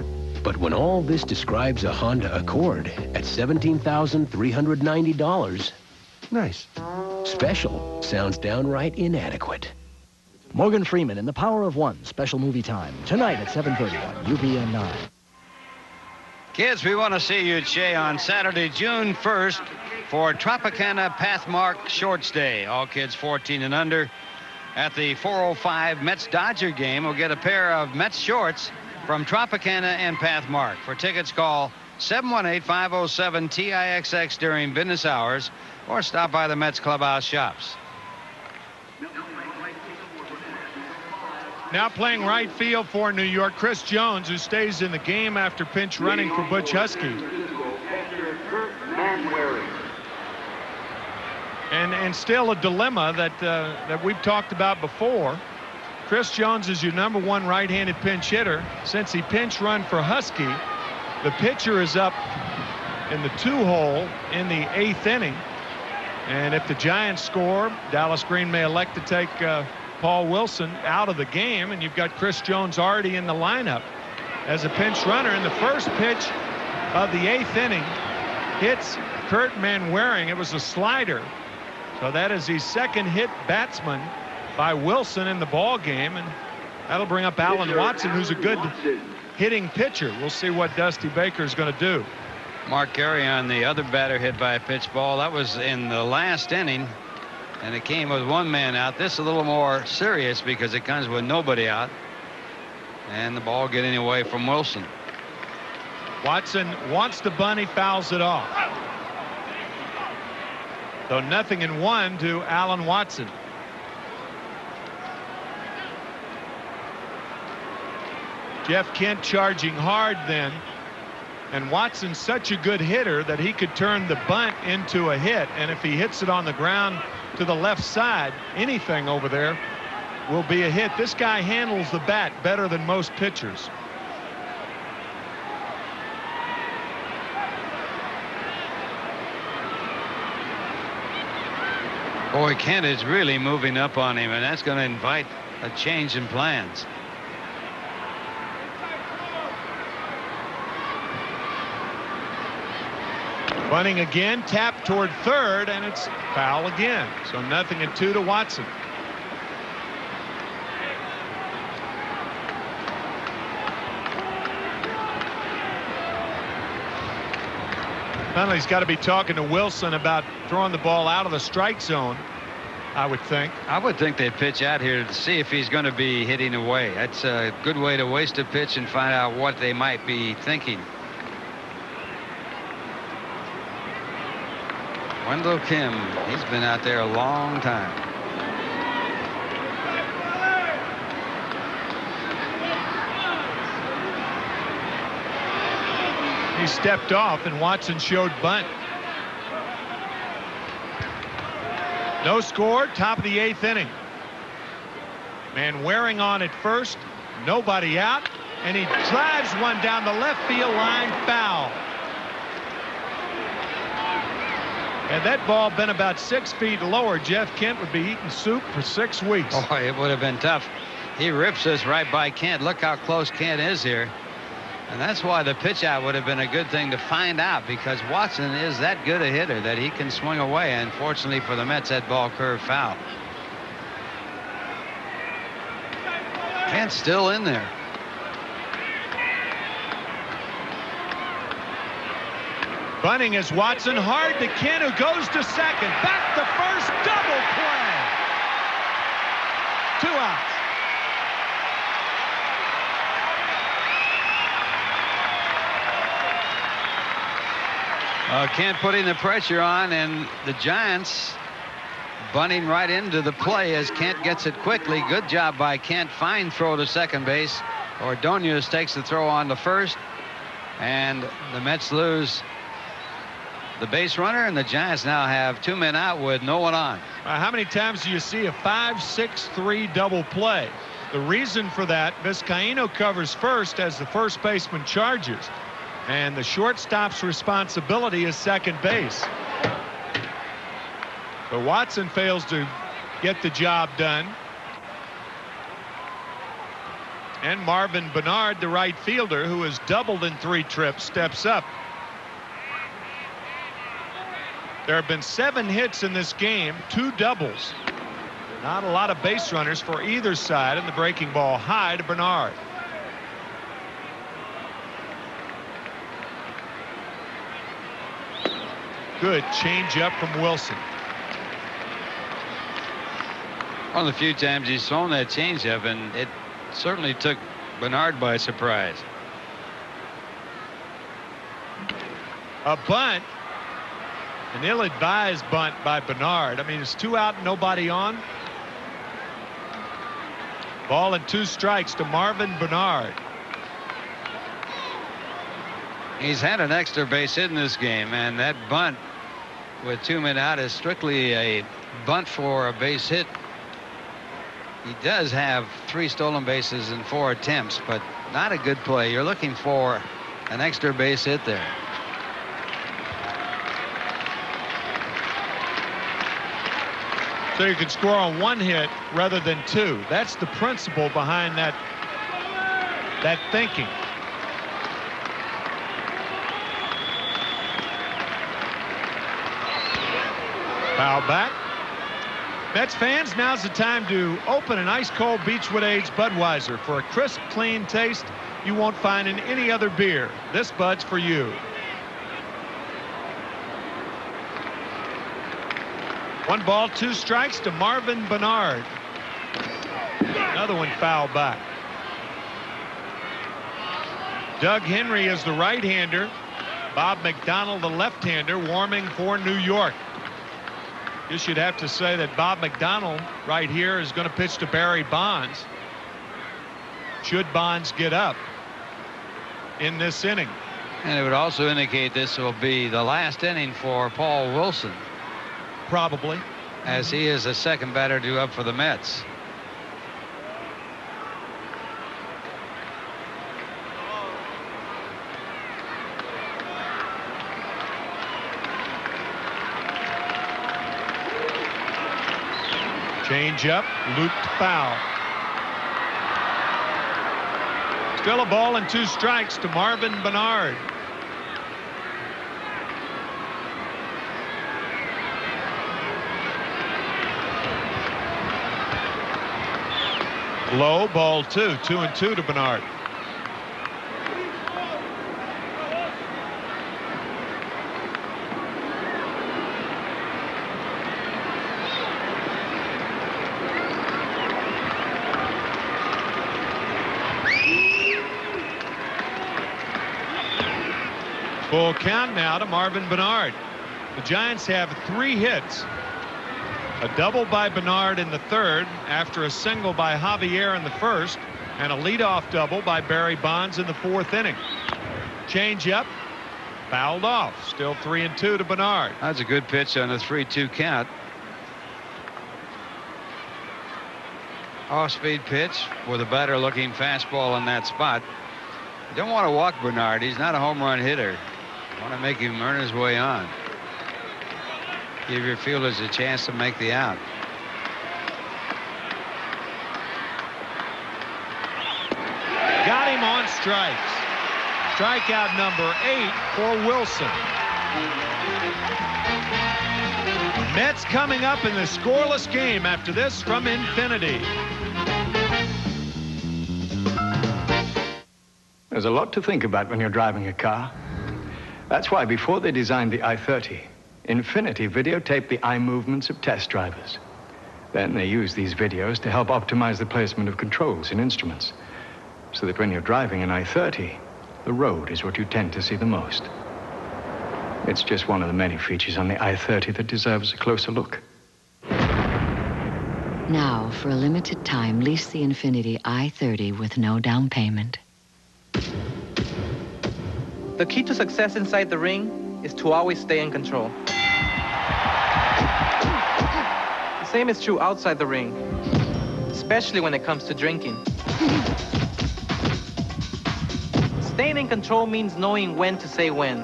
[SPEAKER 14] But when all this describes a Honda Accord at $17,390, nice. Special sounds downright inadequate.
[SPEAKER 16] Morgan Freeman in The Power of One, special movie time, tonight at 7:30 on UBN 9.
[SPEAKER 3] Kids, we want to see you at Shea on Saturday, June 1st for Tropicana Pathmark Shorts Day. All kids 14 and under at the 4:05 Mets-Dodger game will get a pair of Mets shorts from Tropicana and Pathmark. For tickets, call 718-507-TIXX during business hours or stop by the Mets Clubhouse shops.
[SPEAKER 1] Now playing right field for New York, Chris Jones, who stays in the game after pinch running for Butch Husky. And still a dilemma that we've talked about before. Chris Jones is your #1 right-handed pinch hitter. Since he pinch run for Husky, the pitcher is up in the 2-hole in the 8th inning. And if the Giants score, Dallas Green may elect to take Paul Wilson out of the game, and you've got Chris Jones already in the lineup as a pinch runner. And the first pitch of the 8th inning hits Kurt Manwaring. It was a slider. So that is the second hit batsman by Wilson in the ball game, and that'll bring up Alan Watson, who's a good hitting pitcher. We'll see what Dusty Baker is going to do.
[SPEAKER 3] Mark Carry-On, the other batter, hit by a pitch ball. That was in the last inning. And it came with one man out. This is a little more serious because it comes with nobody out. And the ball getting away from Wilson.
[SPEAKER 1] Watson wants the bunt. He fouls it off. So 0-1 to Alan Watson. Jeff Kent charging hard then. And Watson's such a good hitter that he could turn the bunt into a hit. And if he hits it on the ground to the left side, anything over there will be a hit. This guy handles the bat better than most pitchers.
[SPEAKER 3] Boy, Kent is really moving up on him, and that's going to invite a change in plans.
[SPEAKER 1] Bunting again, tapped toward third, and it's foul again. So 0-2 to Watson. Penalty's got to be talking to Wilson about throwing the ball out of the strike zone, I would think.
[SPEAKER 3] I would think they'd pitch out here to see if he's going to be hitting away. That's a good way to waste a pitch and find out what they might be thinking. Wendell Kim, he's been out there a long time.
[SPEAKER 1] He stepped off and Watson showed bunt. No score, top of the 8th inning. Man wearing on at first, nobody out, and he drives one down the left field line, foul. Had that ball been about 6 feet lower, Jeff Kent would be eating soup for 6 weeks.
[SPEAKER 3] Oh, it would have been tough. He rips this right by Kent. Look how close Kent is here. And that's why the pitch out would have been a good thing to find out, because Watson is that good a hitter that he can swing away. And fortunately for the Mets, that ball curved foul. Kent's still in there.
[SPEAKER 1] Bunting is Watson, hard to Kent, who goes to second. Back to first, double play. 2 outs.
[SPEAKER 3] Kent putting the pressure on, and the Giants bunting right into the play as Kent gets it quickly. Good job by Kent. Fine throw to second base. Ordonez takes the throw on to first, and the Mets lose the base runner, and the Giants now have 2 men out with no one on.
[SPEAKER 1] How many times do you see a 5-6-3 double play? The reason for that, Vizcaíno covers first as the first baseman charges, and the shortstop's responsibility is second base. But Watson fails to get the job done. And Marvin Bernard, the right fielder, who has doubled in 3 trips, steps up. There have been 7 hits in this game, 2 doubles. Not a lot of base runners for either side, and the breaking ball high to Bernard. Good change-up from Wilson.
[SPEAKER 3] One of the few times he's thrown that change-up, and it certainly took Bernard by surprise.
[SPEAKER 1] A bunt, an ill-advised bunt by Bernard. I mean, it's 2 out, nobody on. Ball and 2 strikes to Marvin Bernard.
[SPEAKER 3] He's had an extra base hit in this game, and that bunt with 2 men out is strictly a bunt for a base hit. He does have 3 stolen bases in 4 attempts, but not a good play. You're looking for an extra base hit there.
[SPEAKER 1] So you can score on 1 hit rather than 2. That's the principle behind that thinking. Foul back. Mets fans, now's the time to open an ice-cold Beechwood Age Budweiser for a crisp, clean taste you won't find in any other beer. This Bud's for you. 1 ball, 2 strikes to Marvin Bernard. Another one foul back. Doug Henry is the right-hander. Bob McDonald, the left-hander, warming for New York. Guess you'd have to say that Bob McDonald right here is going to pitch to Barry Bonds. Should Bonds get up in this inning.
[SPEAKER 3] And it would also indicate this will be the last inning for Paul Wilson.
[SPEAKER 1] Probably.
[SPEAKER 3] As he is the second batter due up for the Mets.
[SPEAKER 1] Change up, looped foul. Still a ball and 2 strikes to Marvin Bernard. Low, ball 2, 2-2 to Bernard. Full count now to Marvin Bernard. The Giants have 3 hits. A double by Bernard in the 3rd after a single by Javier in the 1st, and a leadoff double by Barry Bonds in the 4th inning. Change up, fouled off. Still 3-2 to Bernard.
[SPEAKER 3] That's a good pitch on a 3-2 count. Off-speed pitch with a better looking fastball in that spot. You don't want to walk Bernard. He's not a home run hitter. You want to make him earn his way on. Give your fielders a chance to make the out.
[SPEAKER 1] Got him on strikes. Strikeout number 8 for Wilson. Mets coming up in the scoreless game after this from Infinity.
[SPEAKER 5] There's a lot to think about when you're driving a car. That's why before they designed the i30, Infinity videotaped the eye movements of test drivers. Then they used these videos to help optimize the placement of controls and instruments, so that when you're driving an i30, the road is what you tend to see the most. It's just one of the many features on the i30 that deserves a closer look.
[SPEAKER 6] Now, for a limited time, lease the Infinity i30 with no down payment.
[SPEAKER 7] The key to success inside the ring is to always stay in control. The same is true outside the ring, especially when it comes to drinking. Staying in control means knowing when to say when.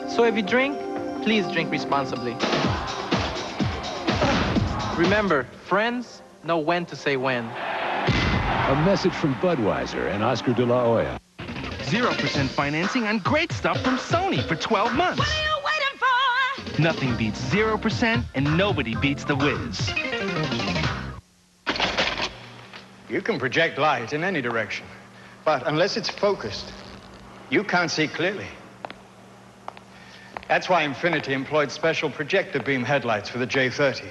[SPEAKER 7] So if you drink, please drink responsibly. Remember, friends know when to say when.
[SPEAKER 9] A message from Budweiser and Oscar de la Hoya.
[SPEAKER 17] 0% financing and great stuff from Sony for 12 months.
[SPEAKER 8] What are you waiting for?
[SPEAKER 17] Nothing beats 0% and nobody beats the Whiz.
[SPEAKER 5] You can project light in any direction, but unless it's focused, you can't see clearly. That's why Infinity employed special projector beam headlights for the J30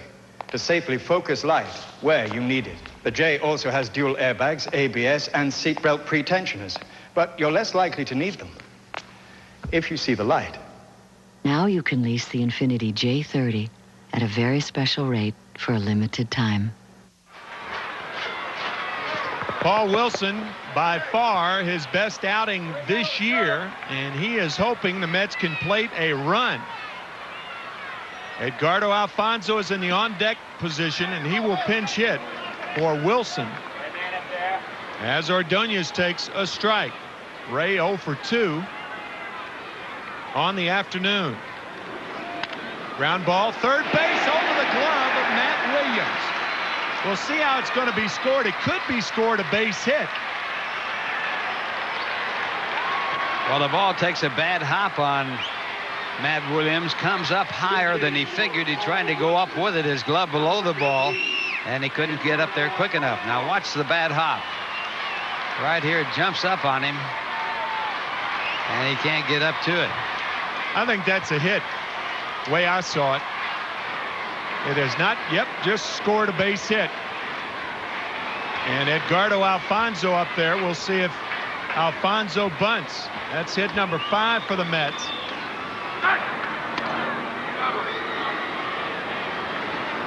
[SPEAKER 5] to safely focus light where you need it. The J also has dual airbags, ABS, and seatbelt pretensioners, but you're less likely to need them if you see the light.
[SPEAKER 6] Now you can lease the Infinity J30 at a very special rate for a limited time.
[SPEAKER 1] Paul Wilson, by far his best outing this year, and he is hoping the Mets can plate a run. Edgardo Alfonso is in the on-deck position, and he will pinch hit for Wilson as Ordonez takes a strike. Ray 0 for 2 on the afternoon. Ground ball, third base, over the glove of Matt Williams. We'll see how it's going to be scored. It could be scored a base hit.
[SPEAKER 3] Well, the ball takes a bad hop on Matt Williams, comes up higher than he figured. He tried to go up with it, his glove below the ball, and he couldn't get up there quick enough. Now watch the bad hop. Right here, it jumps up on him, and he can't get up to it.
[SPEAKER 1] I think that's a hit, the way I saw it. It has not, yep, just scored a base hit. And Edgardo Alfonso up there. We'll see if Alfonso bunts. That's hit number 5 for the Mets.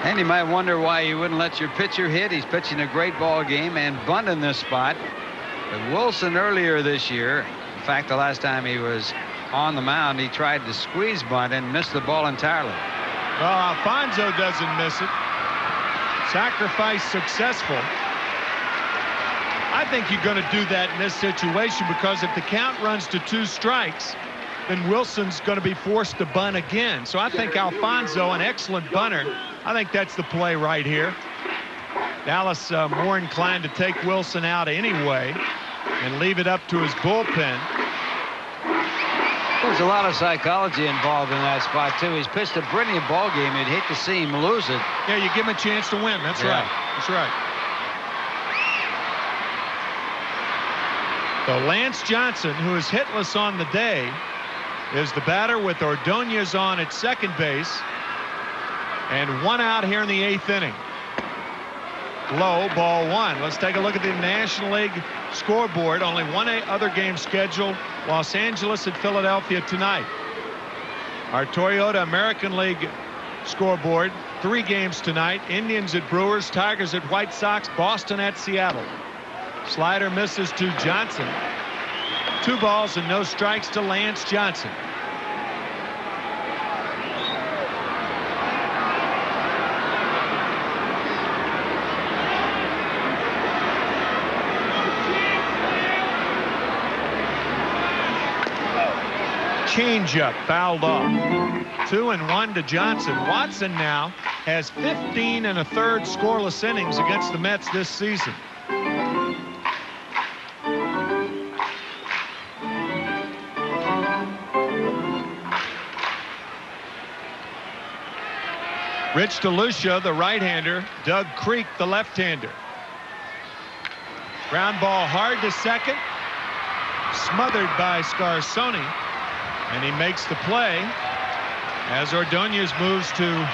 [SPEAKER 3] And you might wonder why you wouldn't let your pitcher hit. He's pitching a great ball game and bunt in this spot. But Wilson earlier this year, in fact, the last time he was on the mound, he tried to squeeze bunt and missed the ball entirely.
[SPEAKER 1] Well, Alfonso doesn't miss it. Sacrifice successful. I think you're going to do that in this situation because if the count runs to 2 strikes, then Wilson's going to be forced to bunt again. So I think Alfonso, an excellent bunter, I think that's the play right here. Dallas more inclined to take Wilson out anyway and leave it up to his bullpen.
[SPEAKER 3] There's a lot of psychology involved in that spot, too. He's pitched a brilliant ball game. You'd hate to see him lose it.
[SPEAKER 1] Yeah, you give him a chance to win. That's right. That's right. So Lance Johnson, who is hitless on the day, is the batter with Ordonez on at second base. And 1 out here in the 8th inning. Low, ball 1. Let's take a look at the National League scoreboard. Only 1 other game scheduled. Los Angeles at Philadelphia tonight. Our Toyota American League scoreboard. 3 games tonight. Indians at Brewers, Tigers at White Sox, Boston at Seattle. Slider misses to Johnson. 2 balls and no strikes to Lance Johnson. Changeup fouled off. 2-1 to Johnson. Watson now has 15 1/3 scoreless innings against the Mets this season. Rich DeLucia, the right-hander. Doug Creek, the left-hander. Ground ball hard to second. Smothered by Scarsoni. And he makes the play as Ordonez moves to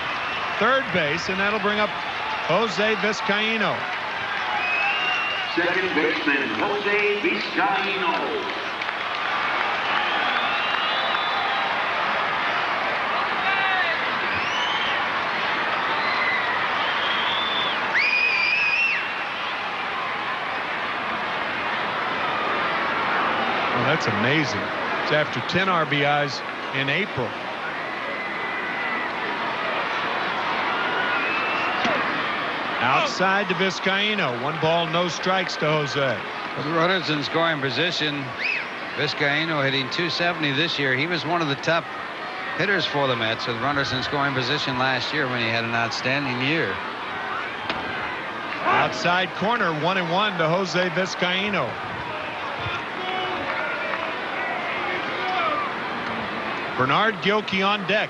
[SPEAKER 1] third base, and that'll bring up Jose Vizcaino.
[SPEAKER 10] Second baseman, Jose Vizcaino.
[SPEAKER 1] Oh, that's amazing. It's after 10 RBIs in April. Outside to Vizcaino. 1 ball, no strikes to Jose.
[SPEAKER 3] With runners in scoring position, Vizcaino hitting .270 this year. He was one of the top hitters for the Mets with runners in scoring position last year when he had an outstanding year.
[SPEAKER 1] Outside corner, 1-1 to Jose Vizcaino. Bernard Gilkey on deck.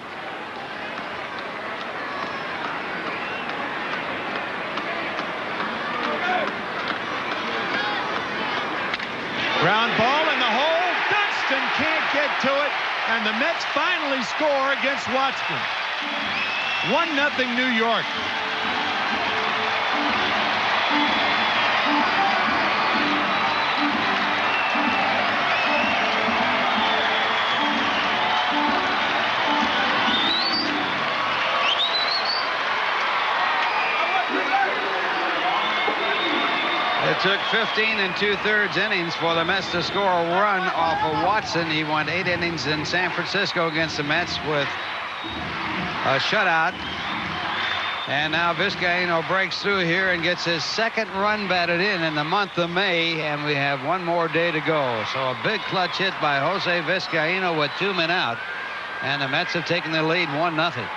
[SPEAKER 1] Ground ball in the hole. Dunston can't get to it. And the Mets finally score against Watson. 1-0 New York.
[SPEAKER 3] It took 15 2/3 innings for the Mets to score a run off of Watson. He won 8 innings in San Francisco against the Mets with a shutout. And now Vizcaino breaks through here and gets his 2nd run batted in the month of May, and we have 1 more day to go. So a big clutch hit by Jose Vizcaino with 2 men out, and the Mets have taken the lead 1-0.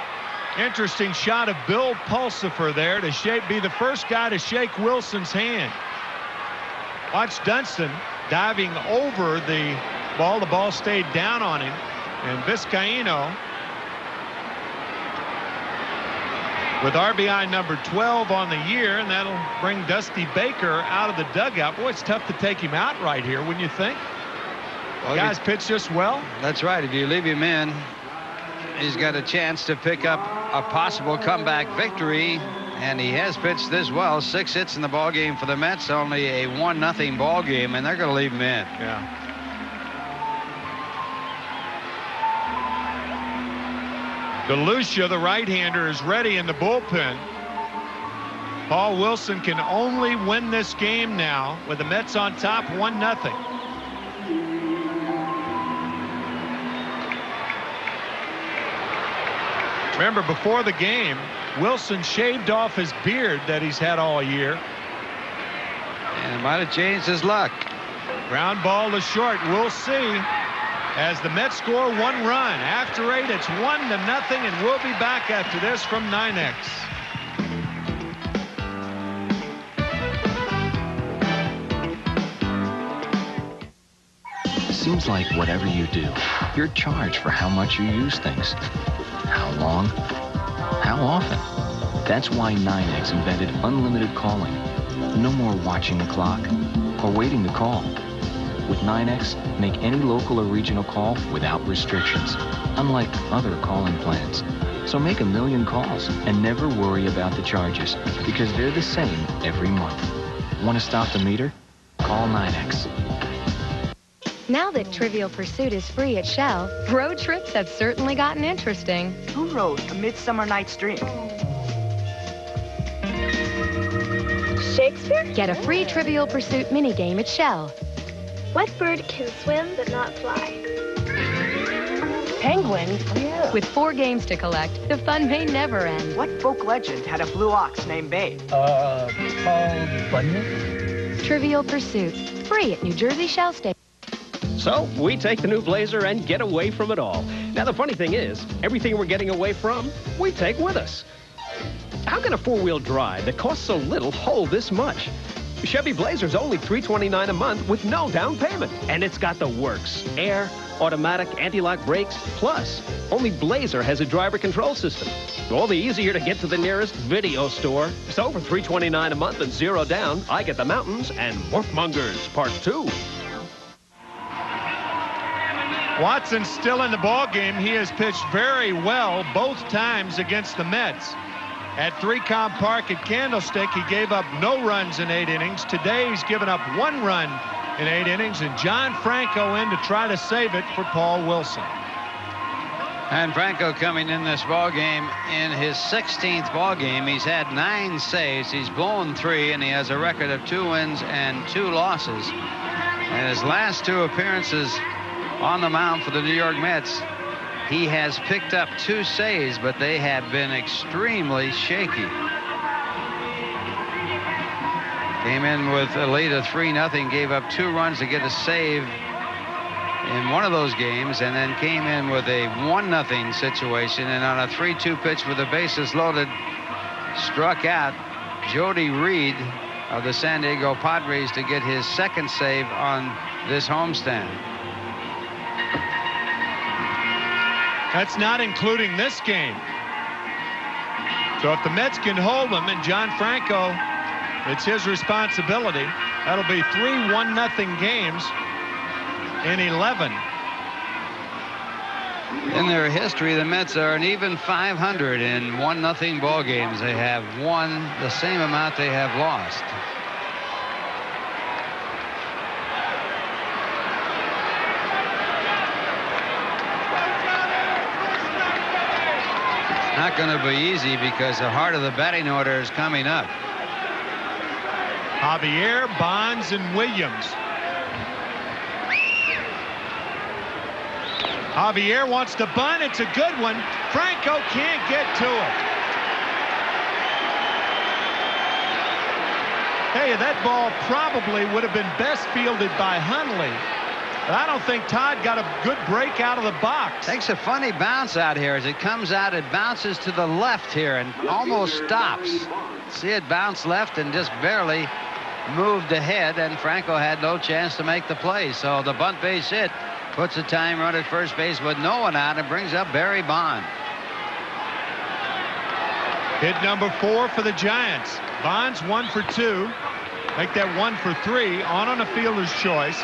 [SPEAKER 1] Interesting shot of Bill Pulsifer there to be the first guy to shake Wilson's hand. Watch Dunston diving over the ball. The ball stayed down on him. And Vizcaino with RBI number 12 on the year, and that'll bring Dusty Baker out of the dugout. Boy, it's tough to take him out right here, wouldn't you think? Well, guys pitch this well.
[SPEAKER 3] That's right. If you leave him in, he's got a chance to pick up a possible comeback victory, and he has pitched this well. 6 hits in the ball game for the Mets, only a 1-0 ball game, and they're going to leave him in.
[SPEAKER 1] Yeah. DeLucia, the right-hander, is ready in the bullpen. Paul Wilson can only win this game now with the Mets on top 1-0. Remember, before the game, Wilson shaved off his beard that he's had all year.
[SPEAKER 3] And it might have changed his luck.
[SPEAKER 1] Ground ball to short. We'll see. As the Mets score 1 run. After 8, it's 1-0, and we'll be back after this from 9X.
[SPEAKER 18] Seems like whatever you do, you're charged for how much you use things. How long? How often? That's why 9X invented unlimited calling. No more watching the clock or waiting to call. With 9X, make any local or regional call without restrictions, unlike other calling plans. So make 1 million calls and never worry about the charges, because they're the same every month. Want to stop the meter? Call 9X.
[SPEAKER 19] Now that Trivial Pursuit is free at Shell, road trips have certainly gotten interesting.
[SPEAKER 20] Who wrote A Midsummer Night's Dream?
[SPEAKER 19] Shakespeare? Get a free Trivial Pursuit minigame at Shell.
[SPEAKER 21] What bird can swim but not fly?
[SPEAKER 19] Penguin? Oh, yeah. With 4 games to collect, the fun may never end.
[SPEAKER 20] What folk legend had a blue ox named Babe?
[SPEAKER 21] Paul Bunyan?
[SPEAKER 19] Trivial Pursuit, free at New Jersey Shell Station.
[SPEAKER 24] So, we take the new Blazer and get away from it all. Now, the funny thing is, everything we're getting away from, we take with us. How can a 4-wheel drive that costs so little hold this much? Chevy Blazer's only $329 a month with no down payment. And it's got the works. Air, automatic, anti-lock brakes, plus only Blazer has a driver control system. All the easier to get to the nearest video store. So for $329 a month and 0 down, I Get the Mountains and Morphmongers Part 2.
[SPEAKER 1] Watson's still in the ball game. He has pitched very well both times against the Mets. At 3Com Park at Candlestick, he gave up no runs in 8 innings. Today, he's given up 1 run in 8 innings, and John Franco in to try to save it for Paul Wilson.
[SPEAKER 3] And Franco coming in this ball game in his 16th ball game. He's had 9 saves. He's blown 3, and he has a record of 2 wins and 2 losses. And his last 2 appearances on the mound for the New York Mets, he has picked up 2 saves, but they have been extremely shaky. Came in with a lead of 3-0, gave up 2 runs to get a save in one of those games, and then came in with a 1-0 situation, and on a 3-2 pitch with the bases loaded, struck out Jody Reed of the San Diego Padres to get his 2nd save on this homestand.
[SPEAKER 1] That's not including this game. So if the Mets can hold them and John Franco, it's his responsibility. That'll be 3 1-0 games in 11.
[SPEAKER 3] In their history, the Mets are an even 500 in 1-0 ball games. They have won the same amount they have lost. Not going to be easy because the heart of the batting order is coming up.
[SPEAKER 1] Javier, Bonds, and Williams. Javier wants to bunt. It's a good one. Franco can't get to it. Hey, that ball probably would have been best fielded by Hundley. But I don't think Todd got a good break out of the box.
[SPEAKER 3] Takes a funny bounce out here. As it comes out, it bounces to the left here and almost stops. See it bounce left and just barely moved ahead, and Franco had no chance to make the play. So the bunt base hit puts a tying run at first base with no one out and brings up Barry Bond.
[SPEAKER 1] Hit number 4 for the Giants. Bonds 1 for 2. Make that 1 for 3 on a fielder's choice.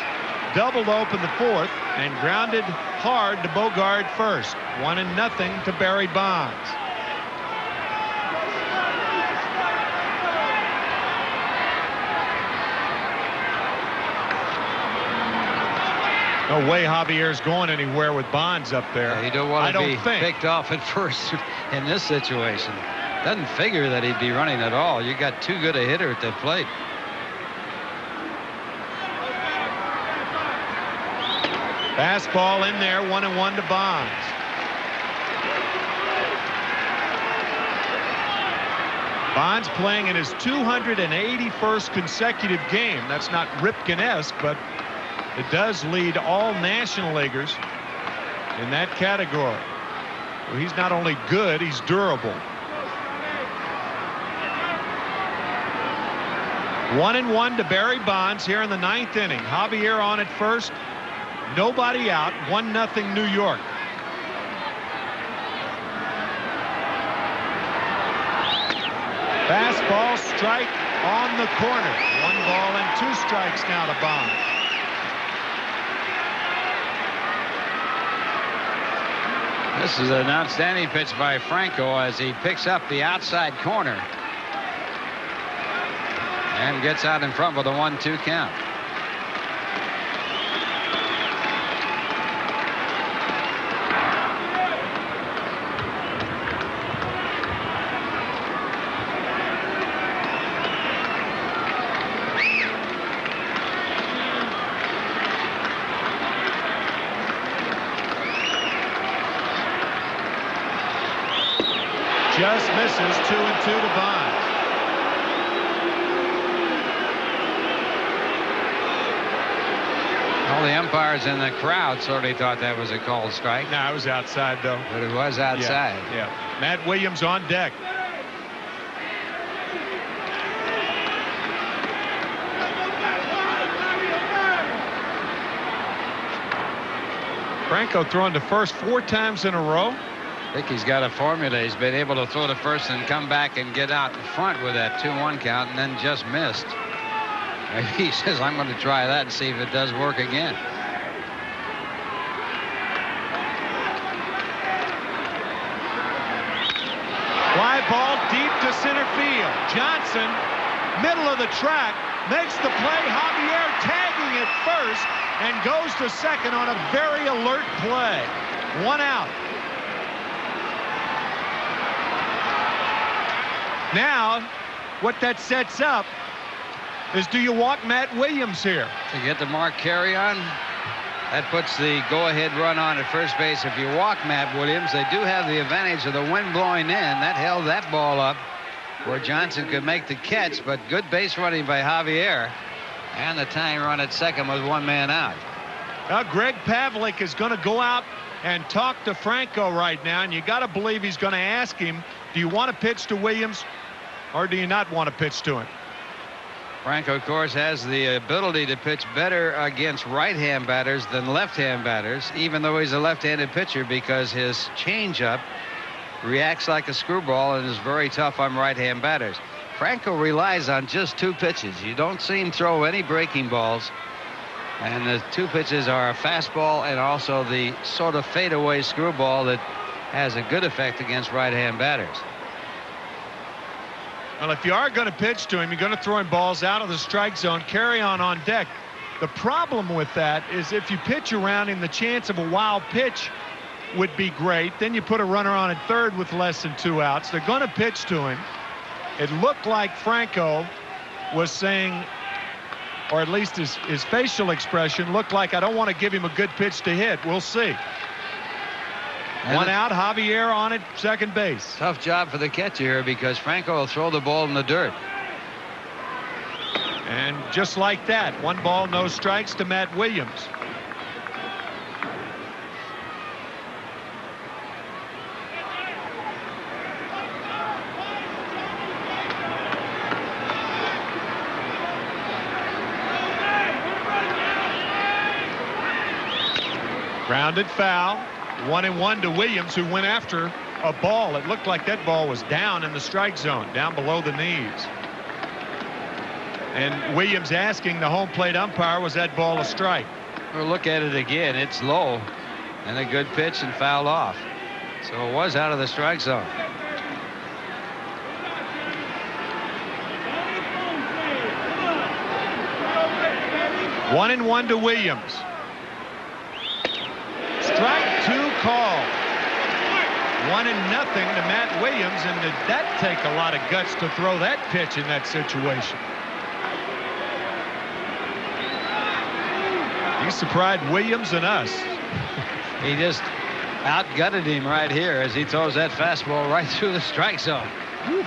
[SPEAKER 1] Doubled open the 4th and grounded hard to Bogard first. 1-0 to Barry Bonds. No way Javier's going anywhere with Bonds up there.
[SPEAKER 3] Yeah, you don't want to be
[SPEAKER 1] think.
[SPEAKER 3] picked off at first in this situation. Doesn't figure that he'd be running at all. You got too good a hitter at the plate.
[SPEAKER 1] Fastball in there, 1-1 to Bonds. Bonds playing in his 281st consecutive game. That's not Ripken-esque, but it does lead all National Leaguers in that category. Well, he's not only good, he's durable. 1-1 to Barry Bonds here in the 9th inning. Javier on at first. Nobody out. 1-0 New York. Fastball, strike on the corner. 1 ball and 2 strikes now to Bonds.
[SPEAKER 3] This is an outstanding pitch by Franco as he picks up the outside corner and gets out in front with a 1-2 count.
[SPEAKER 1] Just misses. 2-2 to Bonds.
[SPEAKER 3] All the umpires in the crowd certainly thought that was a called strike.
[SPEAKER 1] No, it was outside, though.
[SPEAKER 3] But it was outside.
[SPEAKER 1] Yeah. Matt Williams on deck. Franco throwing to first 4 times in a row.
[SPEAKER 3] I think he's got a formula. He's been able to throw to first and come back and get out in front with that 2-1 count and then just missed. Maybe he says, I'm going to try that and see if it does work again.
[SPEAKER 1] Fly ball deep to center field. Johnson, middle of the track, makes the play. Javier tagging at first and goes to second on a very alert play. 1 out. Now, what that sets up is, do you walk Matt Williams here?
[SPEAKER 3] To get the Mark Carrion, that puts the go-ahead run on at first base. If you walk Matt Williams, they do have the advantage of the wind blowing in. That held that ball up where Johnson could make the catch, but good base running by Javier. And the tying run at second with 1 man out.
[SPEAKER 1] Now, Greg Pavlik is going to go out and talk to Franco right now, and you got to believe he's going to ask him, do you want to pitch to Williams or do you not want to pitch to him?
[SPEAKER 3] Franco, of course, has the ability to pitch better against right-hand batters than left-hand batters, even though he's a left-handed pitcher, because his changeup reacts like a screwball and is very tough on right-hand batters. Franco relies on just 2 pitches. You don't see him throw any breaking balls. And the 2 pitches are a fastball and also the sort of fadeaway screwball that has a good effect against right-hand batters.
[SPEAKER 1] Well, if you are going to pitch to him, you're going to throw him balls out of the strike zone, carry on deck. The problem with that is if you pitch around him, the chance of a wild pitch would be great. Then you put a runner on at third with less than 2 outs. They're going to pitch to him. It looked like Franco was saying, or at least his facial expression looked like, I don't want to give him a good pitch to hit. We'll see.
[SPEAKER 3] And
[SPEAKER 1] 1 out, Javier on at second base.
[SPEAKER 3] Tough job for the catcher here because Franco will throw the ball in the dirt.
[SPEAKER 1] And just like that, 1 ball, no strikes to Matt Williams. Grounded foul. 1-1 to Williams, who went after a ball. It looked like that ball was down in the strike zone, down below the knees. And Williams asking the home plate umpire, was that ball a strike?
[SPEAKER 3] We'll look at it again. It's low and a good pitch and fouled off. So it was out of the strike zone.
[SPEAKER 1] One and one to Williams. call. 1-0 to Matt Williams, and did that take a lot of guts to throw that pitch in that situation? He surprised Williams and us.
[SPEAKER 3] He just outgutted him right here as he throws that fastball right through the strike zone. Whew.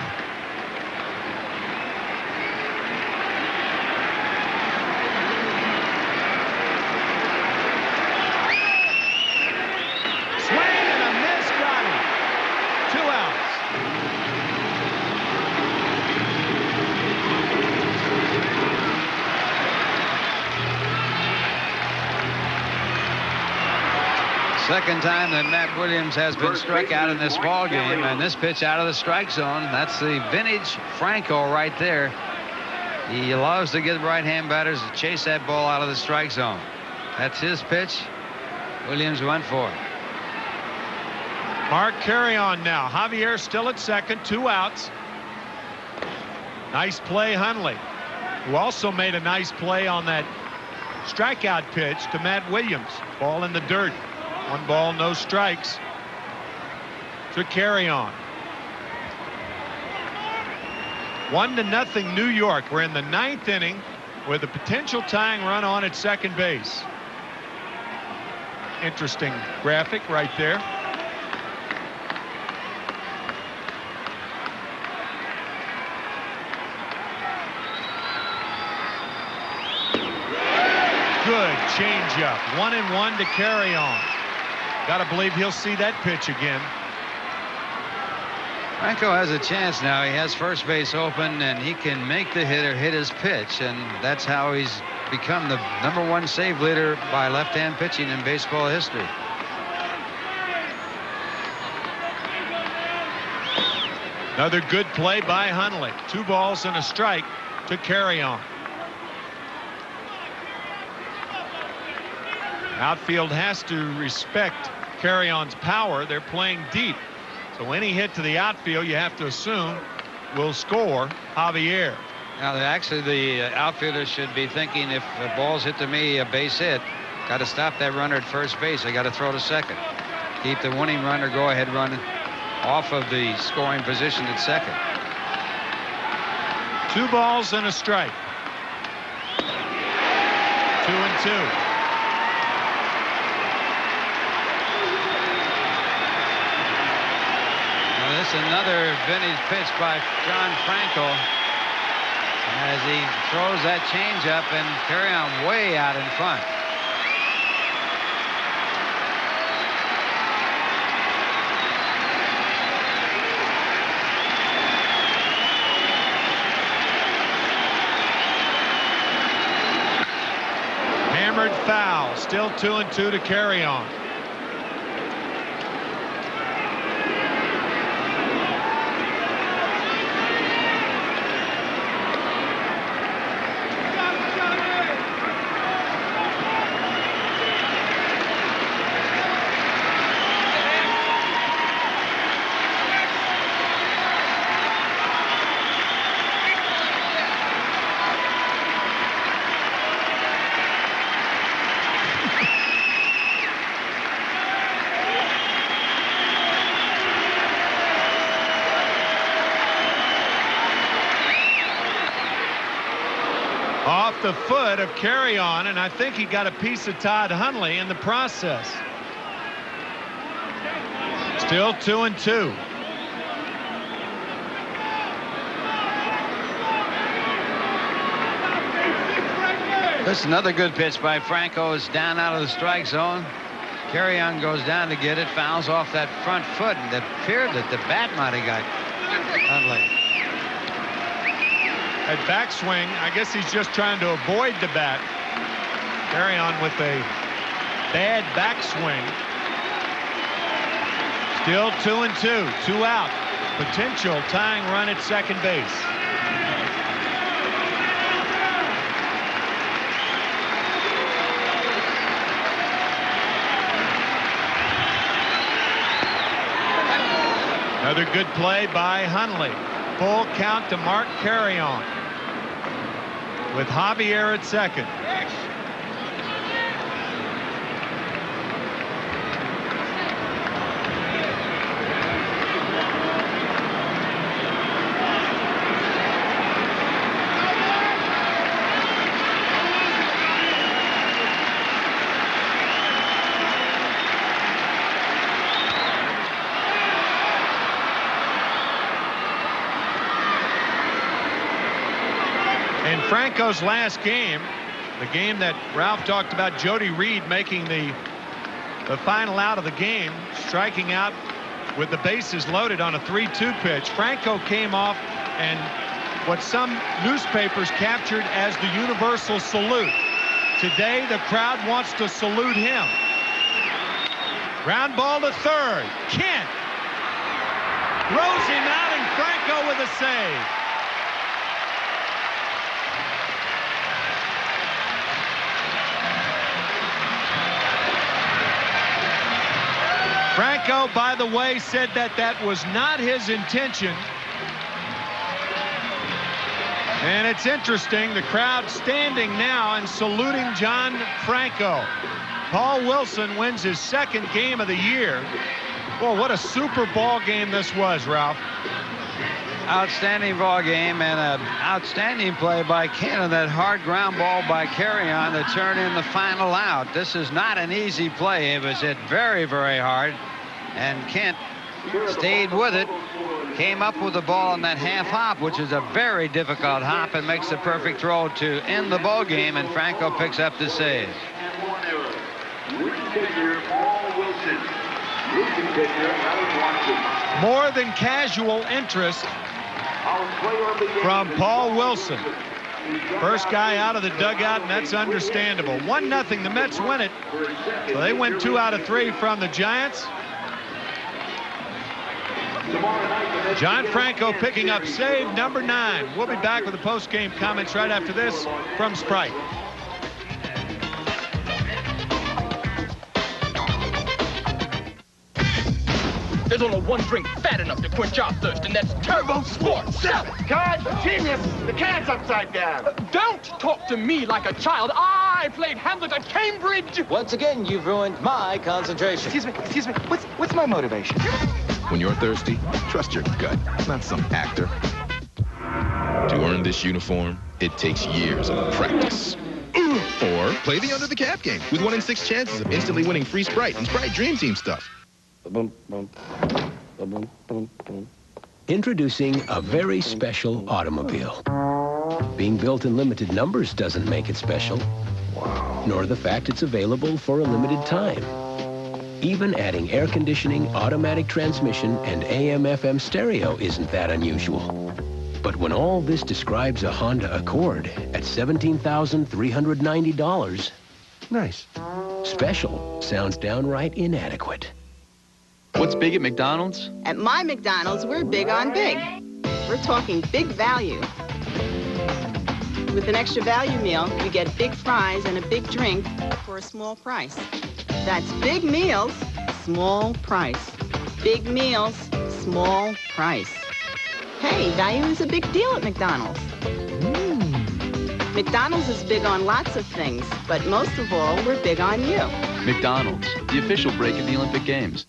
[SPEAKER 3] Second time that Matt Williams has been struck out in this ball game, and this pitch out of the strike zone. That's the vintage Franco right there. He loves to get right-hand batters to chase that ball out of the strike zone. That's his pitch. Williams went for it.
[SPEAKER 1] Mark Carrion now. Javier still at second, 2 outs. Nice play, Hundley, who also made a nice play on that strikeout pitch to Matt Williams. Ball in the dirt. 1 ball, no strikes to Carrion. 1-0 New York. We're in the 9th inning with a potential tying run on at second base. Interesting graphic right there. Good changeup. 1-1 to Carrion. Got to believe he'll see that pitch again.
[SPEAKER 3] Franco has a chance now. He has first base open, and he can make the hitter hit his pitch, and that's how he's become the #1 save leader by left-hand pitching in baseball history.
[SPEAKER 1] Another good play by Hundley. 2 balls and a strike to Carrion. Outfield has to respect Carrion's power. They're playing deep, so any hit to the outfield you have to assume will score Javier.
[SPEAKER 3] Now actually the outfielder should be thinking, if the ball's hit to me, a base hit, got to stop that runner at first base. I got to throw to second, keep the winning run or go ahead run off of the scoring position at second.
[SPEAKER 1] 2 balls and a strike. 2-2.
[SPEAKER 3] This is another vintage pitch by John Franco as he throws that changeup and Carrion way out in front.
[SPEAKER 1] Hammered foul. Still 2-2 to Carrion. Off the foot of Carrion, and I think he got a piece of Todd Hundley in the process. Still 2-2.
[SPEAKER 3] This is another good pitch by Franco. It's down out of the strike zone. Carrion goes down to get it, fouls off that front foot, and it appeared that the bat might have got Hundley.
[SPEAKER 1] At backswing, I guess he's just trying to avoid the bat. Carrion with a bad backswing. Still 2-2, 2 out. Potential tying run at second base. Another good play by Hundley. Full count to Mark Carrion with Javier at second. In Franco's last game, the game that Ralph talked about, Jody Reed making the final out of the game, striking out with the bases loaded on a 3-2 pitch. Franco came off and what some newspapers captured as the universal salute. Today, the crowd wants to salute him. Ground ball to third. Kent throws him out, and Franco with a save. Franco, by the way, said that was not his intention. And it's interesting, the crowd standing now and saluting John Franco. Paul Wilson wins his second game of the year. Boy, what a super ball game this was, Ralph.
[SPEAKER 3] Outstanding ball game and an outstanding play by Kent. That hard ground ball by Carrion to turn in the final out. This is not an easy play. It was hit very, very hard. And Kent stayed with it. Came up with the ball on that half hop, which is a very difficult hop, and makes the perfect throw to end the ball game. And Franco picks up the save.
[SPEAKER 1] More than casual interest from Paul Wilson. First guy out of the dugout, and that's understandable. 1-0, the Mets win it. So they win 2 out of 3 from the Giants. John Franco picking up save number 9. We'll be back with the post-game comments right after this from Sprite.
[SPEAKER 2] There's only one drink fat enough to quench our thirst, and that's Turbo Sports.
[SPEAKER 10] Sell it! God, genius! The can's upside down.
[SPEAKER 2] Don't talk to me like a child. I played Hamlet at Cambridge.
[SPEAKER 4] Once again, you've ruined my concentration.
[SPEAKER 10] Excuse me. What's my motivation?
[SPEAKER 11] When you're thirsty, trust your gut, not some actor. To earn this uniform, it takes years of practice. Or play the under the cap game with 1 in 6 chances of instantly winning free Sprite and Sprite Dream Team stuff.
[SPEAKER 14] Introducing a very special automobile. Being built in limited numbers doesn't make it special, nor the fact it's available for a limited time. Even adding air conditioning, automatic transmission, and AM/FM stereo isn't that unusual. But when all this describes a Honda Accord at $17,390,
[SPEAKER 10] nice.
[SPEAKER 14] Special sounds downright inadequate.
[SPEAKER 15] What's big at McDonald's?
[SPEAKER 22] At my McDonald's, we're big on big. We're talking big value. With an extra value meal, you get big fries and a big drink for a small price. That's big meals, small price. Big meals, small price. Hey, value is a big deal at McDonald's. McDonald's is big on lots of things, but most of all, we're big on you.
[SPEAKER 15] McDonald's, the official break of the Olympic Games.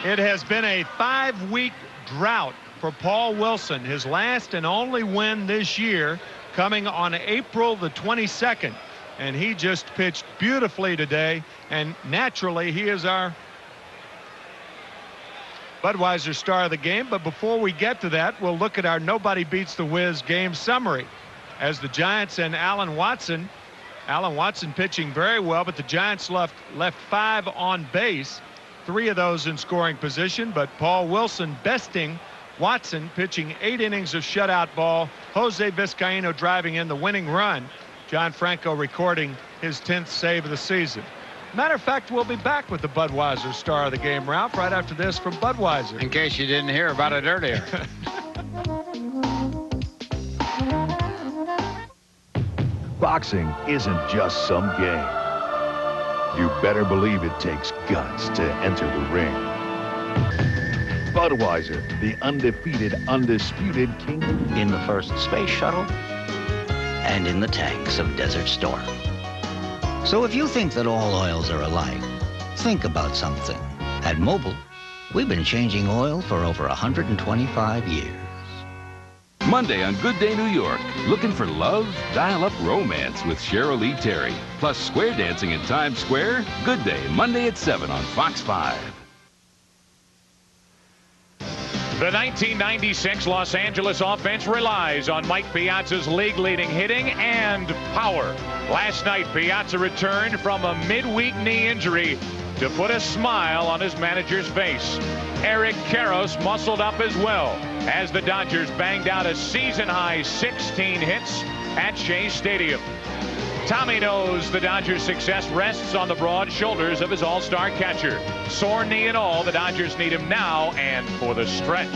[SPEAKER 1] It has been a 5-week drought for Paul Wilson, his last and only win this year coming on April the 22nd. And he just pitched beautifully today, and naturally he is our Budweiser star of the game. But before we get to that, we'll look at our Nobody Beats the Wiz game summary as the Giants and Alan Watson pitching very well, but the Giants left 5 on base, 3 of those in scoring position. But Paul Wilson besting Watson, pitching 8 innings of shutout ball. Jose Vizcaíno driving in the winning run. John Franco recording his 10th save of the season. Matter of fact, we'll be back with the Budweiser star of the game, Ralph, right after this from Budweiser.
[SPEAKER 3] In case you didn't hear about it earlier.
[SPEAKER 23] Boxing isn't just some game. You better believe it takes guts to enter the ring. Budweiser, the undefeated, undisputed king.
[SPEAKER 25] In the first space shuttle and in the tanks of Desert Storm. So if you think that all oils are alike, think about something. At Mobil, we've been changing oil for over 125 years.
[SPEAKER 26] Monday on Good Day New York. Looking for love? Dial up romance with Cheryl Lee Terry. Plus square dancing in Times Square. Good Day, Monday at 7 on Fox 5.
[SPEAKER 7] The 1996 Los Angeles offense relies on Mike Piazza's league-leading hitting and power. Last night, Piazza returned from a midweek knee injury to put a smile on his manager's face. Eric Karros muscled up as well as the Dodgers banged out a season-high 16 hits at Shea Stadium. Tommy knows the Dodgers' success rests on the broad shoulders of his all-star catcher. Sore knee and all, the Dodgers need him now and for the stretch.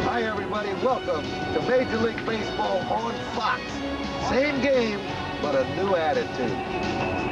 [SPEAKER 8] Hi, everybody. Welcome to Major League Baseball on Fox. Same game, but a new attitude.